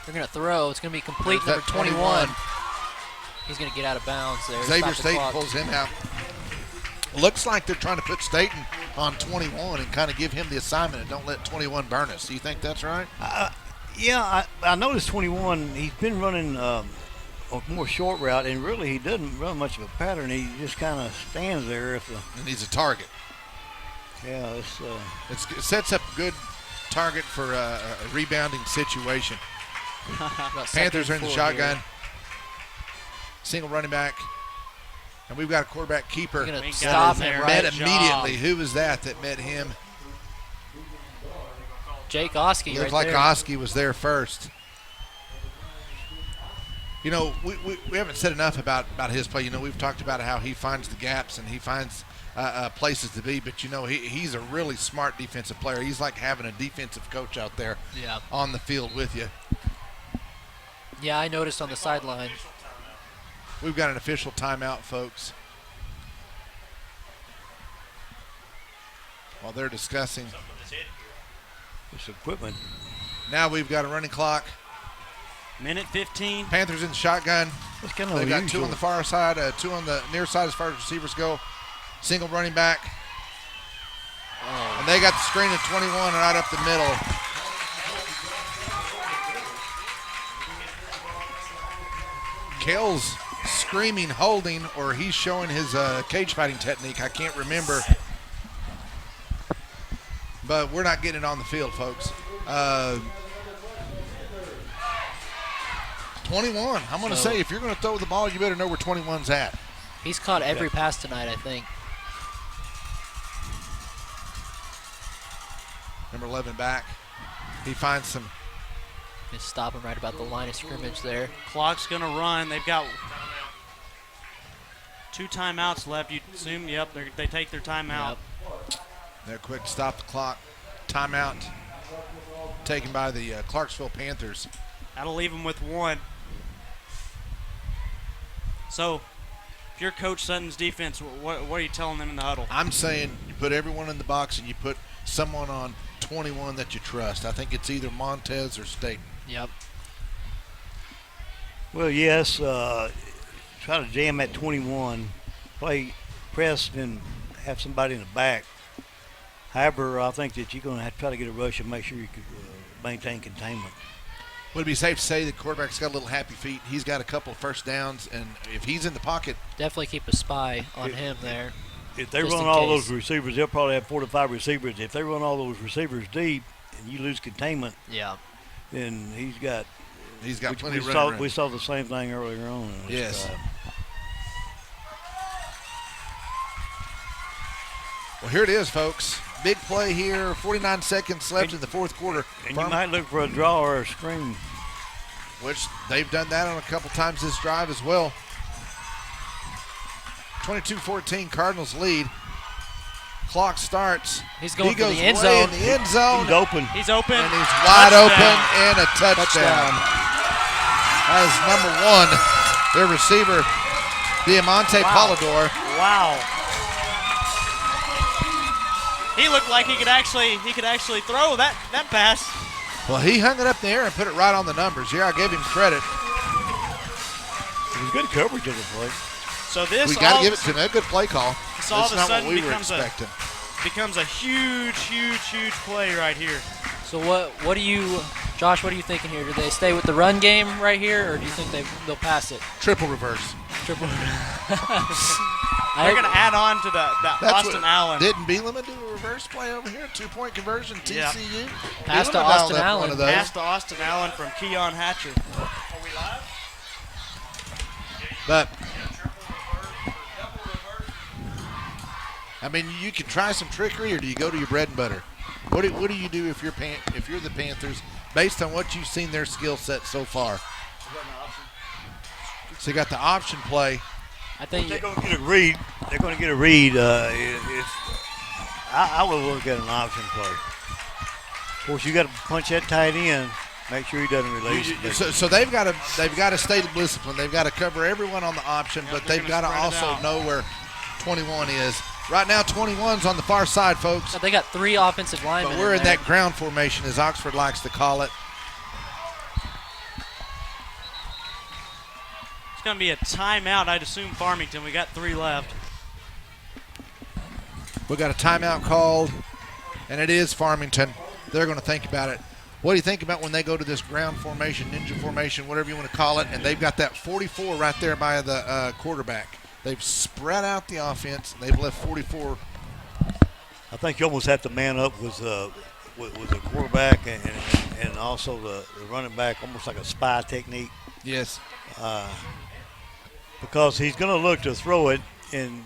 They're going to throw. It's going to be complete. There's Number 21. He's going to get out of bounds there. Xavier Stop the Staten clock. pulls him out. Looks like they're trying to put Staten on 21 and kind of give him the assignment and don't let 21 burn us. Do you think that's right? Yeah, I noticed 21. He's been running a more short route, and really he doesn't run much of a pattern. He just kind of stands there. And he's a target. Yeah, it sets up a good target for a rebounding situation. Panthers are in the shotgun. Here. Single running back. And we've got a quarterback keeper. Stop him met right immediately. job. Who was that met him? Jake Oski Looked right like there. Oski was there first. You know, we haven't said enough about his play. You know, we've talked about how he finds the gaps and he finds places to be. But, you know, he's a really smart defensive player. He's like having a defensive coach out there on the field with you. Yeah, I noticed on the sideline. We've got an official timeout, folks. While they're discussing this equipment. Now we've got a running clock. Minute 15. Panthers in the shotgun. That's kind of They've got unusual. 2 on the far side, 2 on the near side as far as receivers go. Single running back. And they got the screen at 21 right up the middle. Kel's screaming holding, or he's showing his cage fighting technique. I can't remember. But we're not getting it on the field, folks. 21. I'm going to say, if you're going to throw the ball, you better know where 21's at. He's caught every pass tonight, I think. Number 11 back. He finds some. Just stop him right about the line of scrimmage there. Clock's going to run. They've got 2 timeouts left. You assume, yep, they take their timeout. They're quick to stop the clock. Timeout taken by the Clarksville Panthers. That'll leave them with 1. So, if you're Coach Sutton's defense, what are you telling them in the huddle? I'm saying you put everyone in the box and you put someone on 21 that you trust. I think it's either Montez or Staten. Yep. Well, yes, try to jam at 21, play press, and have somebody in the back. However, I think that you're going to have to try to get a rush and make sure you can maintain containment. Would it be safe to say the quarterback's got a little happy feet? He's got a couple of first downs, and if he's in the pocket. Definitely keep a spy on him there. If they run all those receivers, they'll probably have 4 to 5 receivers. If they run all those receivers deep and you lose containment, then he's got plenty of running room. We saw the same thing earlier on. Yes. Well, here it is, folks. Big play here. 49 seconds left in the fourth quarter. And you might look for a draw or a screen. Which they've done that on a couple times this drive as well. 22-14, Cardinals lead. Clock starts. He's going he goes for the end way zone. in the end zone. He's open. He's open. And he's wide open and a touchdown. As number 1, their receiver, Diamante Polidor. Wow. He looked like he could actually throw that pass. Well, he hung it up in the air and put it right on the numbers. Yeah, I gave him credit. It was good coverage of the play. So this we got to give it to him. A good play call. This all of a not sudden what we were becomes expecting. becomes a huge play right here. So what do you, Josh? What are you thinking here? Do they stay with the run game right here, or do you think they'll pass it? Triple reverse. Triple. They're going to add on to the Austin Allen. Didn't Bielema do a reverse play over here? 2-point conversion, TCU. Yep. Pass to Austin Allen. Pass to Austin Allen from Keon Hatcher. But I mean, you can try some trickery, or do you go to your bread and butter? What do you do if you're the Panthers, based on what you've seen their skill set so far? So you got the option play. I think they're going to get a read. They're going to get a read. I would look at an option play. Of course, you got to punch that tight end. Make sure he doesn't release. So they've got to stay disciplined. They've got to cover everyone on the option, but they've got to also know where 21 is. Right now, 21's on the far side, folks. They got 3 offensive linemen. But we're in that ground formation, as Oxford likes to call it. going to be a timeout, I'd assume Farmington. We got 3 left. We got a timeout called, and it is Farmington. They're going to think about it. What do you think about when they go to this ground formation, ninja formation, whatever you want to call it, and they've got that 44 right there by the quarterback? They've spread out the offense, and they've left 44. I think you almost have to man up with the quarterback and also the running back, almost like a spy technique. Yes. Because he's going to look to throw it, and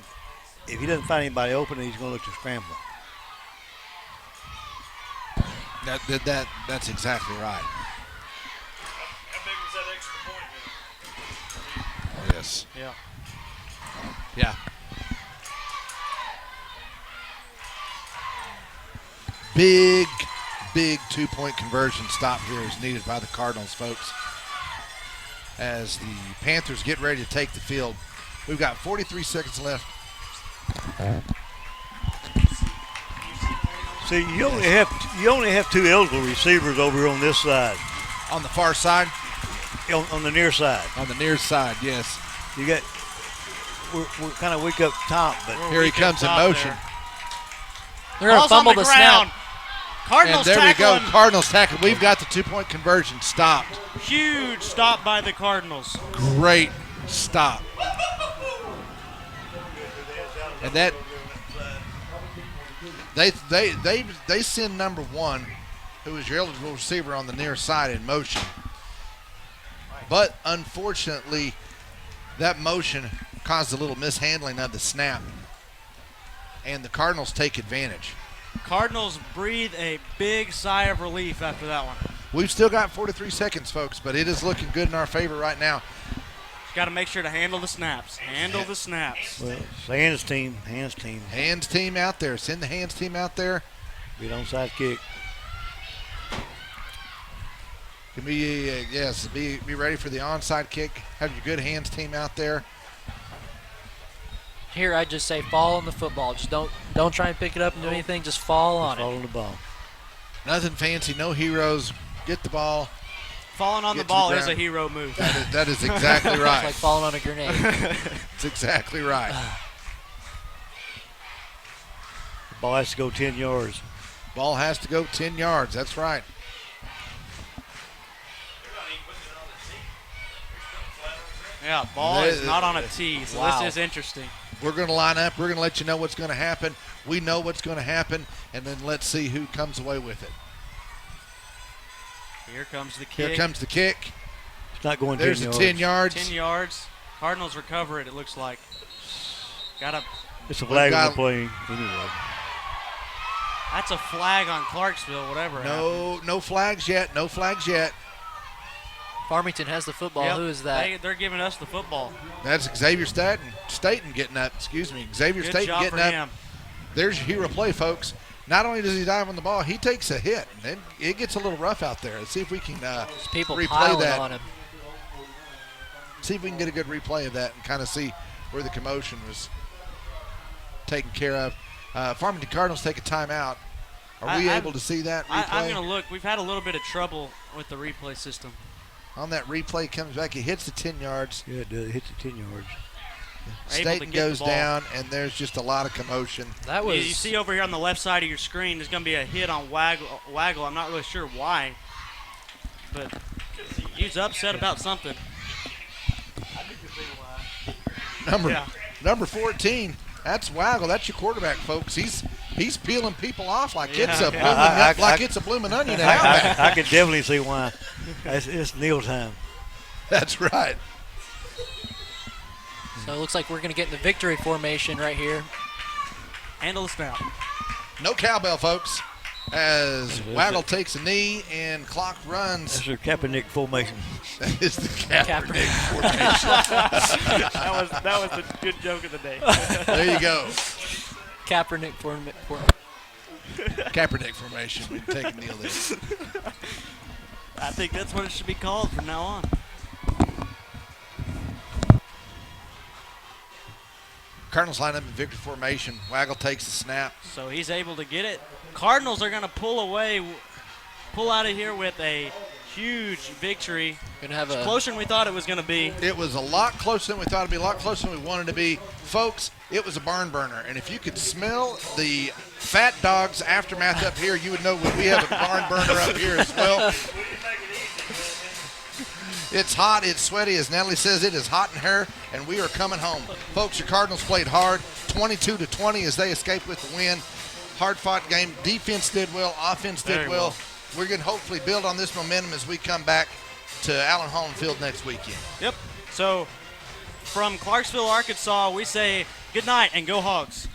if he doesn't find anybody open, he's going to look to scramble. That's exactly right. How big was that extra point? Yes. Yeah. Yeah. Big 2-point conversion stop here is needed by the Cardinals, folks. As the Panthers get ready to take the field. We've got 43 seconds left. See, you only have 2 eligible receivers over here on this side. On the far side? On the near side. On the near side, yes. You got we're kind of weak up top, but here he comes in motion. They're going to fumble the snap. Cardinals and there tackling. we go. Cardinals tackle. We've got the 2-point conversion stopped. Huge stop by the Cardinals. Great stop. And that they send number 1, who is your eligible receiver, on the near side in motion. But unfortunately, that motion caused a little mishandling of the snap, and the Cardinals take advantage. Cardinals breathe a big sigh of relief after that one. We've still got 43 seconds, folks, but it is looking good in our favor right now. Got to make sure to handle the snaps. Handle the snaps. Well, it's the hands team. Hands team out there. Send the hands team out there. Be an onside kick. Can be be ready for the onside kick. Have your good hands team out there. Here, I just say fall on the football. Just don't try and pick it up and do anything. Just fall on it. Fall on the ball. Nothing fancy. No heroes. Get the ball. Falling on the ball is a hero move. That is exactly right. It's like falling on a grenade. It's exactly right. The ball has to go 10 yards. Ball has to go 10 yards. That's right. Yeah, ball is not on a tee, so wow. This is interesting. We're going to line up. We're going to let you know what's going to happen. We know what's going to happen, and then let's see who comes away with it. Here comes the kick. Here comes the kick. It's not going 10 yards. There's the 10 yards. 10 yards. Cardinals recover it looks like. It's a flag on the play anyway. That's a flag on Clarksville, whatever happened. No flags yet. No flags yet. Farmington has the football. Yep. Who is that? They're giving us the football. That's Xavier Staten getting up. Excuse me. Xavier Good Staten job getting for up. him. There's your hero play, folks. Not only does he dive on the ball, he takes a hit. And then it gets a little rough out there. Let's see if we can people replay piling that. on him. See if we can get a good replay of that and kind of see where the commotion was taken care of. Farmington Cardinals take a timeout. Are we able to see that replay? I'm going to look. We've had a little bit of trouble with the replay system. On that replay, comes back. He hits the 10 yards. Yeah, it does. It hits the 10 yards. Staten goes down, and there's just a lot of commotion. That was. You see over here on the left side of your screen, there's going to be a hit on Waggle. I'm not really sure why, but he's upset about something. Number 14. That's Waggle. That's your quarterback, folks. He's peeling people off like it's a blooming onion. I can definitely see why. It's kneel time. That's right. So it looks like we're going to get in the victory formation right here. Handle the snap. No cowbell, folks. As Waggle takes a knee and clock runs. That's your Kaepernick formation. That is the Kaepernick formation. that was the good joke of the day. There you go. Kaepernick Kaepernick formation. We can take a kneel there. I think that's what it should be called from now on. Cardinals line up in victory formation. Waggle takes the snap. So he's able to get it. Cardinals are going to pull out of here with a huge victory. Gonna have It's closer than we thought it was going to be. It was a lot closer than we thought it'd be, a lot closer than we wanted to be. Folks, it was a barn burner. And if you could smell the Fat Dog's aftermath up here, you would know we have a barn burner up here as well. It's hot, it's sweaty. As Natalie says, it is hot in here, and we are coming home. Folks, your Cardinals played hard, 22-20 as they escaped with the win. Hard-fought game. Defense did well. Offense did Very well. We're going to hopefully build on this momentum as we come back to Allen Holland Field next weekend. Yep. So from Clarksville, Arkansas, we say good night and go Hogs.